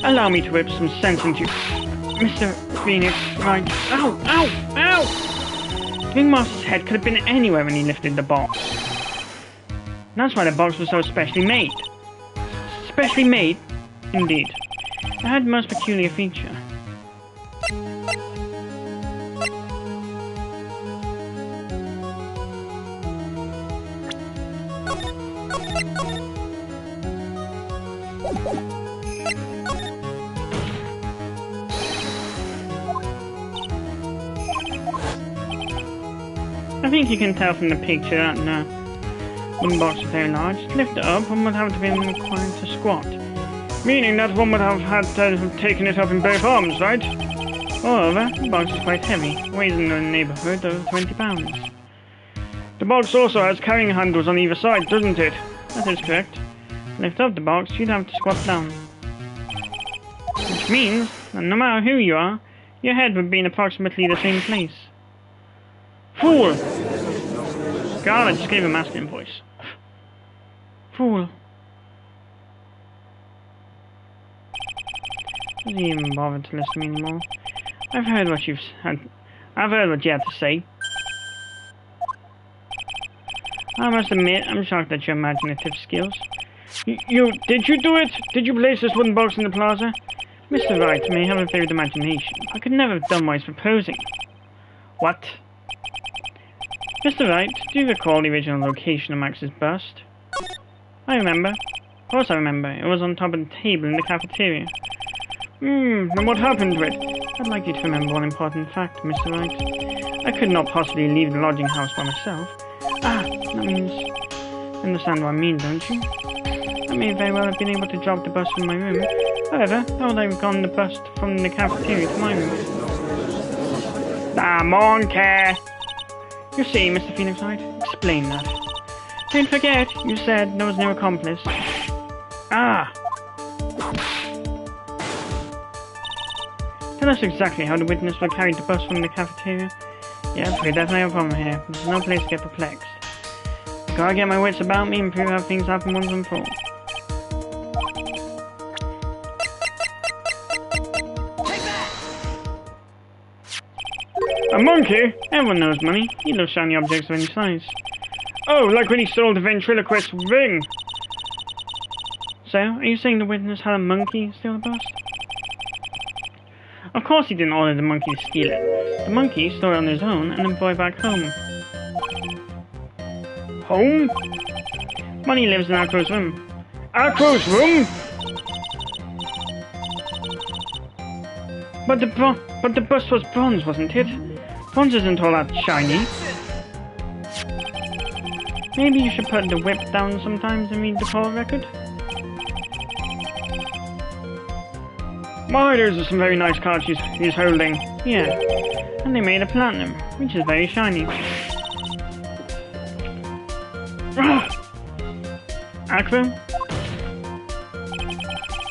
Allow me to whip some sense into you, Mr. Phoenix Wright. Ow! The ringmaster's head could have been anywhere when he lifted the box. That's why the box was so specially made. Specially made? Indeed. It had a most peculiar feature. I think you can tell from the picture that wooden box is very large. To lift it up, one would have to be required to squat. Meaning that one would have had to have taken it up in both arms, right? Moreover, the box is quite heavy, weighs in the neighbourhood of 20 pounds. The box also has carrying handles on either side, doesn't it? That is correct. To lift up the box, you'd have to squat down. Which means that no matter who you are, your head would be in approximately the same place. Fool! God, I just gave a masculine voice. Fool. Doesn't even bother to listen to me anymore. I've heard what you had to say. I must admit, I'm shocked at your imaginative skills. Did you do it? Did you place this wooden box in the plaza? Mr. Wright may have a vivid imagination. I could never have done what he's proposing. What? Mr. Wright, do you recall the original location of Max's bust? I remember. Of course I remember. It was on top of the table in the cafeteria. Then what happened to it? I'd like you to remember one important fact, Mr. Wright. I could not possibly leave the lodging house by myself. That means... You understand what I mean, don't you? I may very well have been able to drop the bus from my room. However, how would I have gotten the bus from the cafeteria to my room? Ah, monkey! You see, Mr. Phoenix Wright, explain that. Don't forget, you said there was no accomplice. Ah! Tell us exactly how the witness were carried the bus from the cafeteria. Yep, we definitely have a problem here. There's no place to get perplexed. Gotta get my wits about me and prove how things happen once and for all. Take that! A monkey? Everyone knows money. You love shiny objects of any size. Oh, like when he stole the ventriloquist's ring. So, are you saying the witness had a monkey steal the bust? Of course he didn't order the monkey to steal it. The monkey stole it on his own and then brought it back home. Home? Money lives in Acro's room. Acro's room? But the bust was bronze, wasn't it? Bronze isn't all that shiny. Maybe you should put the whip down sometimes and read the call record? My, those are some very nice cards he's holding. Yeah, and they made a platinum, which is very shiny. Acro?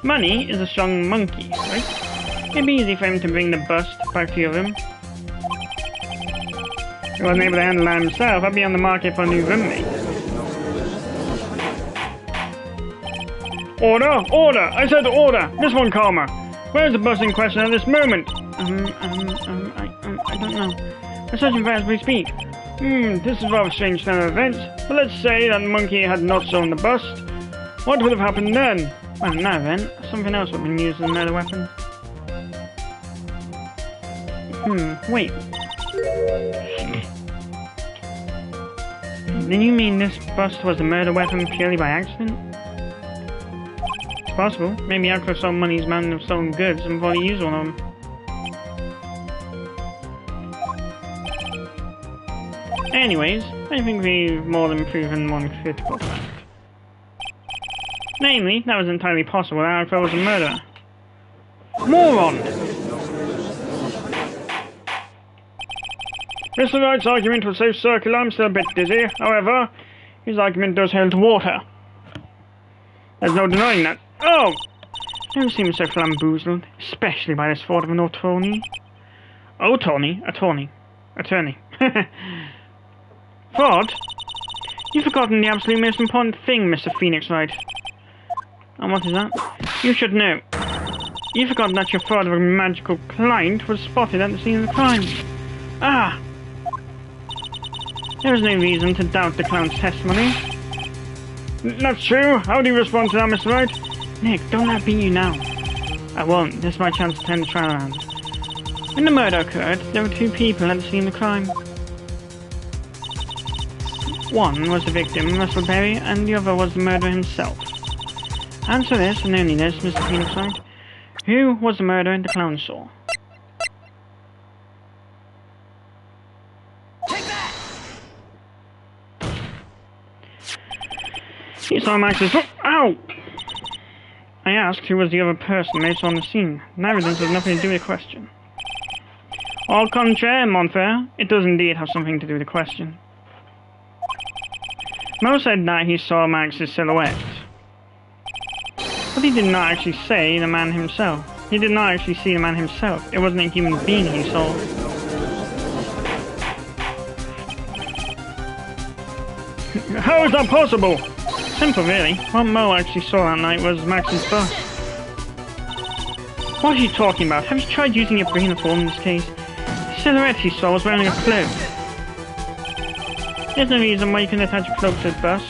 Money is a strong monkey, right? It'd be easy for him to bring the bust back to your room. He wasn't able to handle that himself. I'd be on the market for a new roommate. Order! Order! I said order! Miss Von Karma! Where's the bus in question at this moment? I don't know. We're searching for it as we speak. This is a rather strange turn of events. But let's say that monkey had not stolen the bust. What would have happened then? Well, in that event, something else would have been used as a murder weapon. Wait. Then you mean this bust was a murder weapon purely by accident? It's possible. Maybe Acro saw Money's mountain of stolen goods and thought he used one of them. Anyways, I think we've more than proven one critical fact. Namely, that was entirely possible that Acro was a murderer. Moron! Mr. Wright's argument was so circular, I'm still a bit dizzy. However, his argument does hold water. There's no denying that. Oh! Don't seem so flamboozled, especially by this thought of an attorney. Attorney? Attorney. Fraud? You've forgotten the absolute most important thing, Mr. Phoenix Wright. And what is that? You should know. You've forgotten that your fraud of a magical client was spotted at the scene of the crime. Ah! There is no reason to doubt the clown's testimony. That's true. How do you respond to that, Mr. Wright? Nick, don't let it beat you now. I won't. This is my chance to turn the trial around. When the murder occurred, there were two people at the scene of the crime. One was the victim, Russell Berry, and the other was the murderer himself. Answer this, and only this, Mr. Phoenix Wright. Who was the murderer the clown saw? Take that! He saw Max's foot. Ow! I asked who was the other person they saw on the scene. And evidence has nothing to do with the question. Au contraire, mon frere, it does indeed have something to do with the question. Mo said that he saw Max's silhouette. But he did not actually say the man himself. He did not actually see the man himself. It wasn't a human being he saw. How is that possible? Simple, really. What Mo actually saw that night was Max's bust. What are you talking about? Have you tried using your brain at all in this case? The silhouette he saw was wearing a cloak. There's no reason why you can attach a cloak to the bust.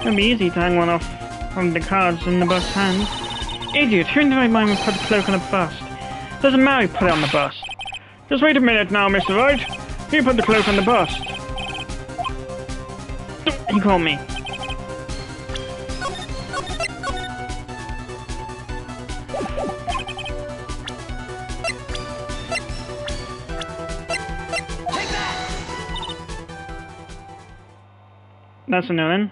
It would be easy to hang one off from the cards in the bust's hand. Idiot, who in the right mind would put a cloak on a bust? Doesn't matter who put it on the bust. Just wait a minute now, Mr. Wright. Who put the cloak on the bust? He called me. Take that! That's a no then.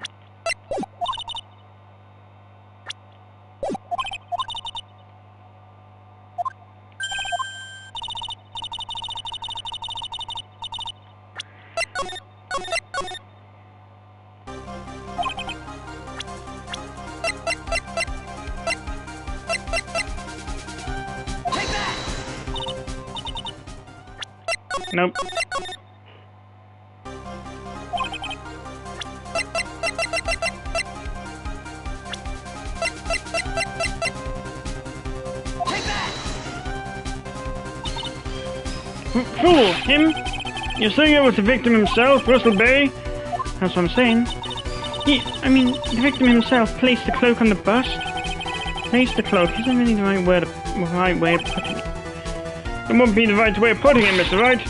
Nope. Fool! Him? You're saying it was the victim himself, Russell Bay? That's what I'm saying. The victim himself placed the cloak on the bust. Placed the cloak isn't really the right way of putting it. It won't be the right way of putting it, Mr. Wright.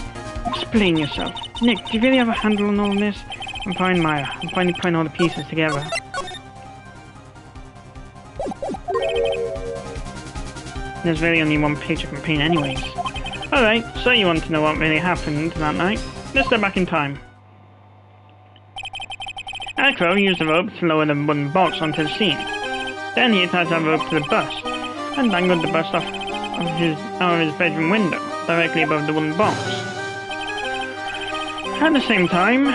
Explain yourself. Nick, do you really have a handle on all this? I'm fine, Maya. I'm finally putting all the pieces together. There's really only one page I can paint anyways. Alright, so you want to know what really happened that night? Let's step back in time. Acro used the rope to lower the wooden box onto the scene. Then he attached that rope to the bust, and dangled the bust out of his bedroom window, directly above the wooden box. At the same time,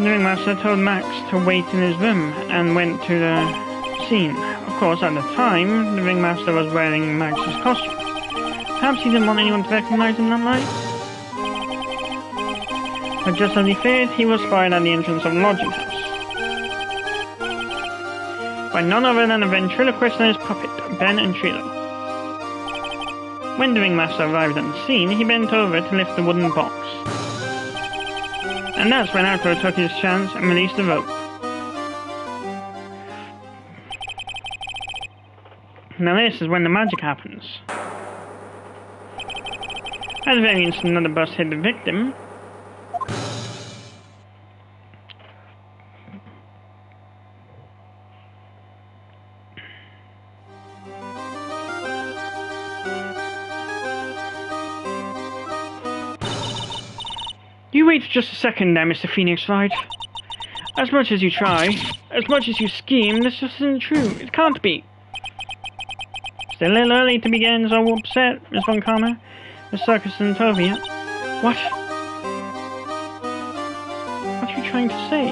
the ringmaster told Max to wait in his room, and went to the scene. Of course, at the time, the ringmaster was wearing Max's costume. Perhaps he didn't want anyone to recognize him that night? But just as he feared, he was spotted at the entrance of the lodging house by none other than a ventriloquist and his puppet, Ben and Trilo. When the ringmaster arrived at the scene, he bent over to lift the wooden box. And that's when Acro took his chance and released the rope. Now this is when the magic happens. At the very instant another bus hit the victim, you wait just a second there, Mr. Phoenix Wright. As much as you try, as much as you scheme, this just isn't true. It can't be. Still a little early to be getting so upset, Miss Von Karma. The circus and Tovia. What? What are you trying to say?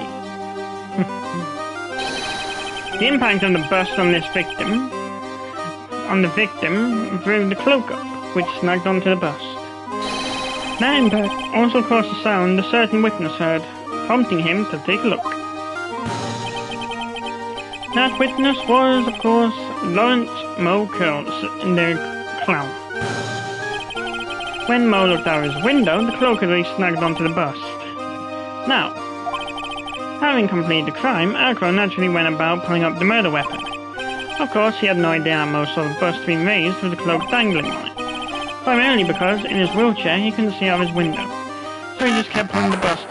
The impact of the bust on the victim, drew the cloak up, which snagged onto the bust. That impact also caused a sound a certain witness heard, prompting him to take a look. That witness was, of course, Lawrence Moe Curls, the clown. When Moe looked out his window, the cloak had already snagged onto the bust. Now, having completed the crime, Acro naturally went about pulling up the murder weapon. Of course, he had no idea how Moe saw the bust being raised with the cloak dangling on it. Primarily because, in his wheelchair, he couldn't see out of his window. So he just kept pulling the bust.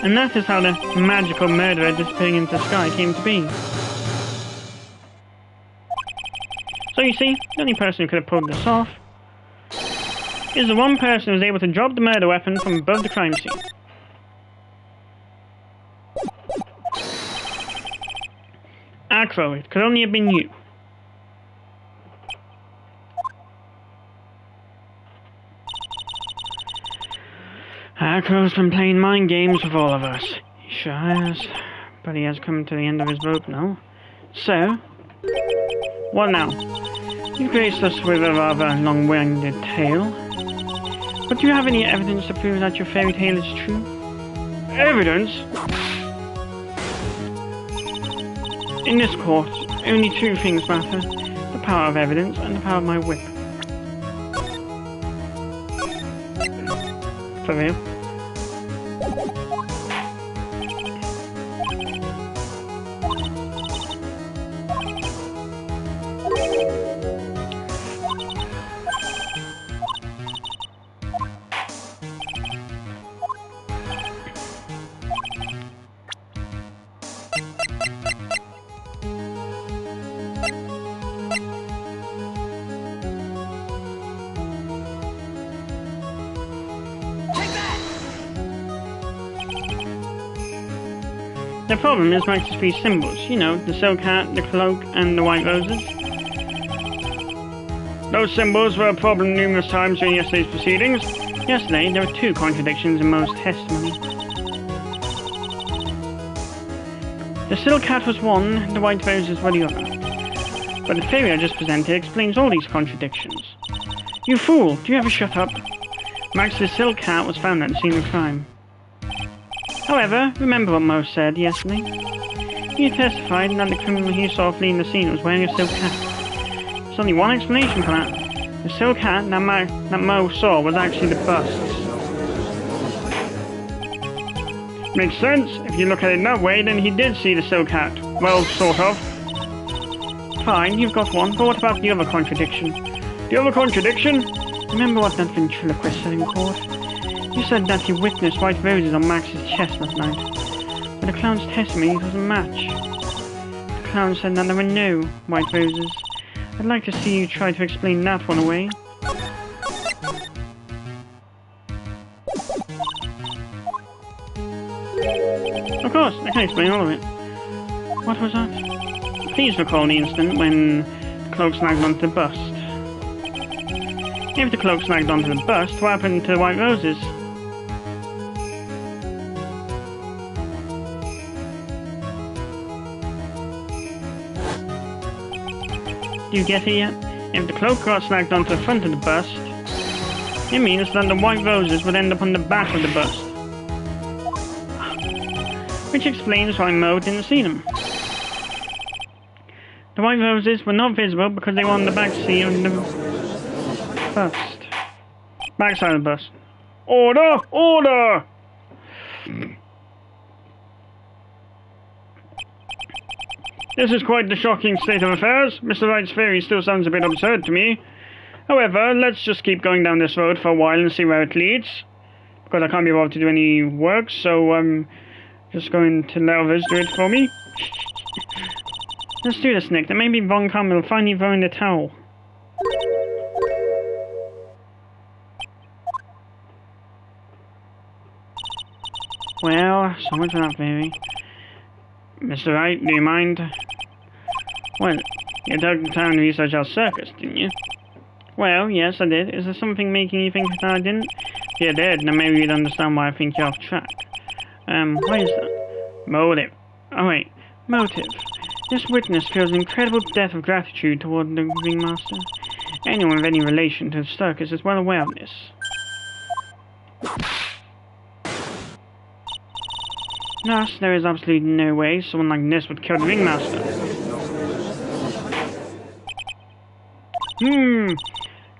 And that is how the magical murderer disappearing into the sky came to be. So you see, the only person who could have pulled this off is the one person who was able to drop the murder weapon from above the crime scene. Acro, it could only have been you. Acro's been playing mind games with all of us. He sure has. But he has come to the end of his rope now. So, what now? You've graced us with a rather long-winded tale. But do you have any evidence to prove that your fairy tale is true? Evidence? In this court, only two things matter. The power of evidence and the power of my whip. For real? The problem is Max's three symbols, you know, the silk hat, the cloak, and the white roses. Those symbols were a problem numerous times during yesterday's proceedings. Yesterday, there were two contradictions in Moe's testimony. The silk hat was one, the white roses were the other. But the theory I just presented explains all these contradictions. You fool! Do you ever shut up? Max's silk hat was found at the scene of the crime. However, remember what Mo said yesterday? He testified that the criminal he saw fleeing the scene was wearing a silk hat. There's only one explanation for that. The silk hat that Mo saw was actually the bust's. Makes sense. If you look at it that way, then he did see the silk hat. Well, sort of. Fine, you've got one, but what about the other contradiction? The other contradiction? Remember what that ventriloquist said in court? You said that you witnessed white roses on Max's chest last night. But the clown's testimony doesn't match. The clown said that there were no white roses. I'd like to see you try to explain that one away. Of course, I can explain all of it. What was that? Please recall the incident when the cloak snagged onto the bust. If the cloak snagged onto the bust, what happened to the white roses? Do you get it yet? If the cloak got snagged onto the front of the bust, it means that the white roses would end up on the back of the bust. Which explains why Mo didn't see them. The white roses were not visible because they were on the back seat of the bust. Backside of the bust. Order! Order! This is quite the shocking state of affairs. Mr. Wright's theory still sounds a bit absurd to me. However, let's just keep going down this road for a while and see where it leads. Because I can't be able to do any work, so I'm just going to let others do it for me. Let's do this, Nick. Then maybe Von Karma will finally throw in the towel. Well, so much for that theory. Mr. Wright, do you mind? Well, you took the time to research our circus, didn't you? Well, yes, I did. Is there something making you think that I didn't? If you did, then maybe you'd understand why I think you're off track. What is that? Motive. Oh, wait. Motive. This witness feels an incredible debt of gratitude toward the ringmaster. Anyone with any relation to the circus is well aware of this. Thus, there is absolutely no way someone like this would kill the ringmaster.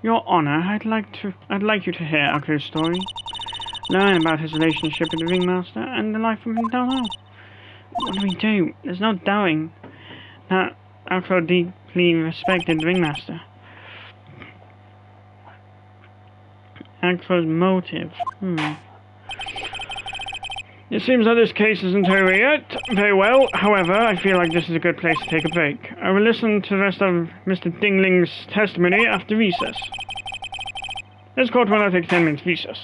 Your Honor, I'd like you to hear Akro's story. Learn about his relationship with the ringmaster and the life of him down now. What do we do? There's no doubting that Akro deeply respected the ringmaster. Akro's motive. It seems that this case isn't over yet. Very well. However, I feel like this is a good place to take a break. I will listen to the rest of Mr. Dingling's testimony after recess. This court will now take a 10-minute recess.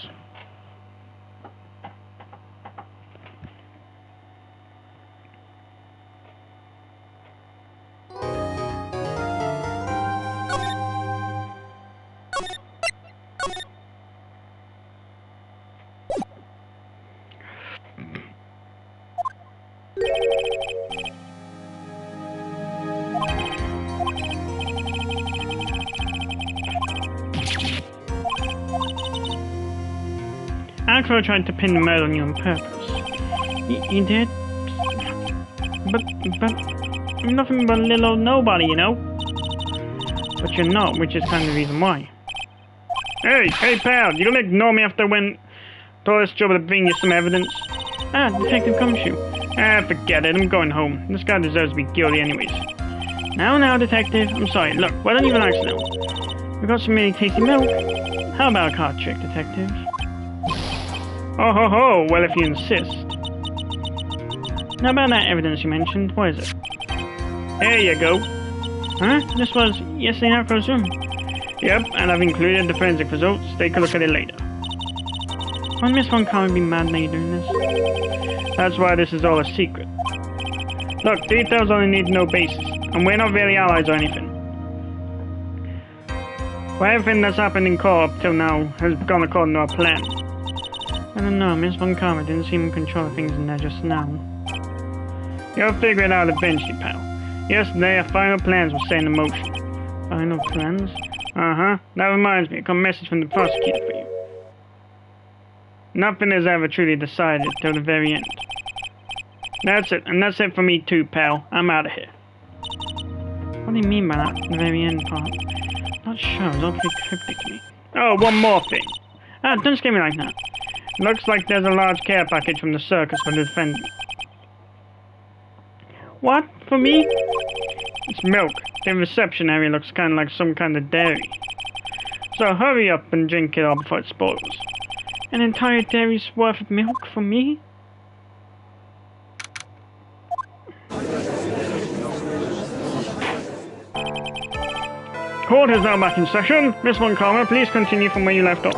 Akro tried to pin the murder on you on purpose. You did? But, I'm nothing but a little old nobody, you know? But you're not, which is kind of the reason why. Hey pal, you gonna ignore me after I went to all this trouble to bring you some evidence? Detective Gumshoe. Forget it, I'm going home. This guy deserves to be guilty anyways. Now, Detective, I'm sorry. Look, why don't you relax now? We've got some really tasty milk. How about a card trick, Detective? Oh ho ho, well if you insist. Now about that evidence you mentioned, what is it? There you go. Huh? This was yesterday in Akro's room. Yep, and I've included the forensic results. Take a look at it later. Won't Miss Von Karma be mad that you're doing this? That's why this is all a secret. Look, details only need no basis, and we're not really allies or anything. Well, everything that's happened in court up till now has gone according to our plan. I don't know, Miss Von Karma didn't seem in control of things in there just now. You'll figure it out eventually, pal. Yesterday, our final plans were set in motion. Final plans? Uh-huh. That reminds me, I got a message from the prosecutor for you. Nothing is ever truly decided till the very end. That's it, and that's it for me too, pal. I'm out of here. What do you mean by that, the very end part? Not sure, it's awfully cryptic to me. Oh, one more thing. Ah, don't scare me like that. Looks like there's a large care package from the circus for the defendant. What? For me? It's milk. The reception area looks kind of like some kind of dairy. So hurry up and drink it all before it spoils. An entire dairy's worth of milk for me? Court is now back in session. Miss Von Karma, please continue from where you left off.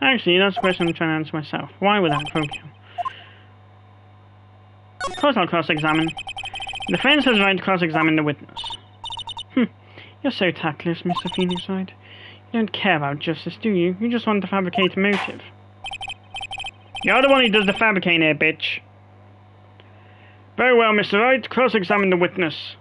Actually, that's the question I'm trying to answer myself. Why without Krokio? Of course I'll cross-examine. The defense has the right to cross-examine the witness. You're so tactless, Mr. Phoenixoid. You don't care about justice, do you? You just want to fabricate a motive. You're the one who does the fabricating here, bitch. Very well, Mr. Wright. Cross-examine the witness.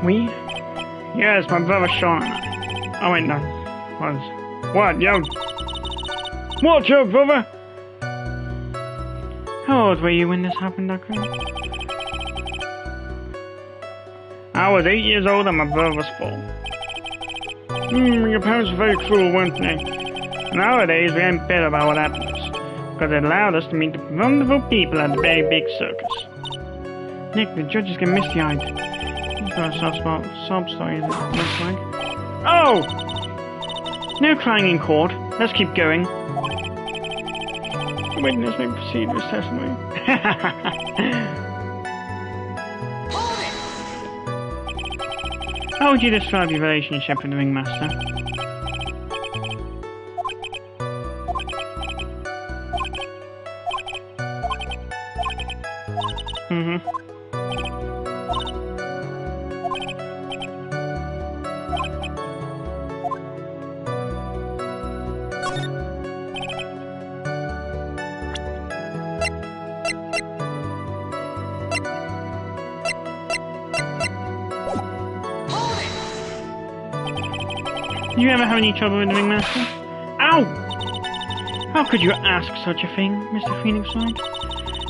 We? Yes, my brother Sean. Oh wait, no. Was. What, yo? What, yo, brother? How old were you when this happened, Akron? I was 8 years old and my brother was 4. Your parents were very cruel, weren't they? Nowadays, we ain't bitter about what happened to us, because it allowed us to meet the wonderful people at the very big circus. Nick, the judge is getting misty-eyed. He's got a sob story, it looks like. Oh! No crying in court. Let's keep going. The witness may proceed with his testimony. How would you describe your relationship with the ringmaster? Do you ever have any trouble with the ringmaster? Ow! How could you ask such a thing, Mr. Phoenixoid?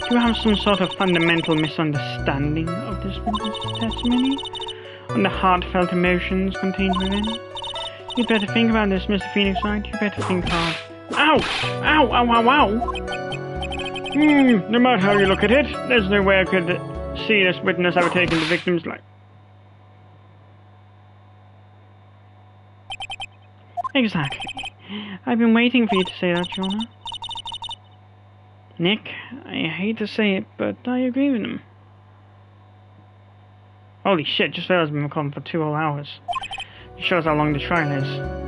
Do you have some sort of fundamental misunderstanding of this witness' testimony? On the heartfelt emotions contained within? You'd better think about this, Mr. Phoenixoid. You better think hard. Ow! Ow! Ow! Ow! Ow! No matter how you look at it, there's no way I could see this witness ever taking the victim's life. Exactly. I've been waiting for you to say that, Your Honor. Nick, I hate to say it, but I agree with him. Holy shit, just realized we've been recording for 2 whole hours. It shows how long the trial is.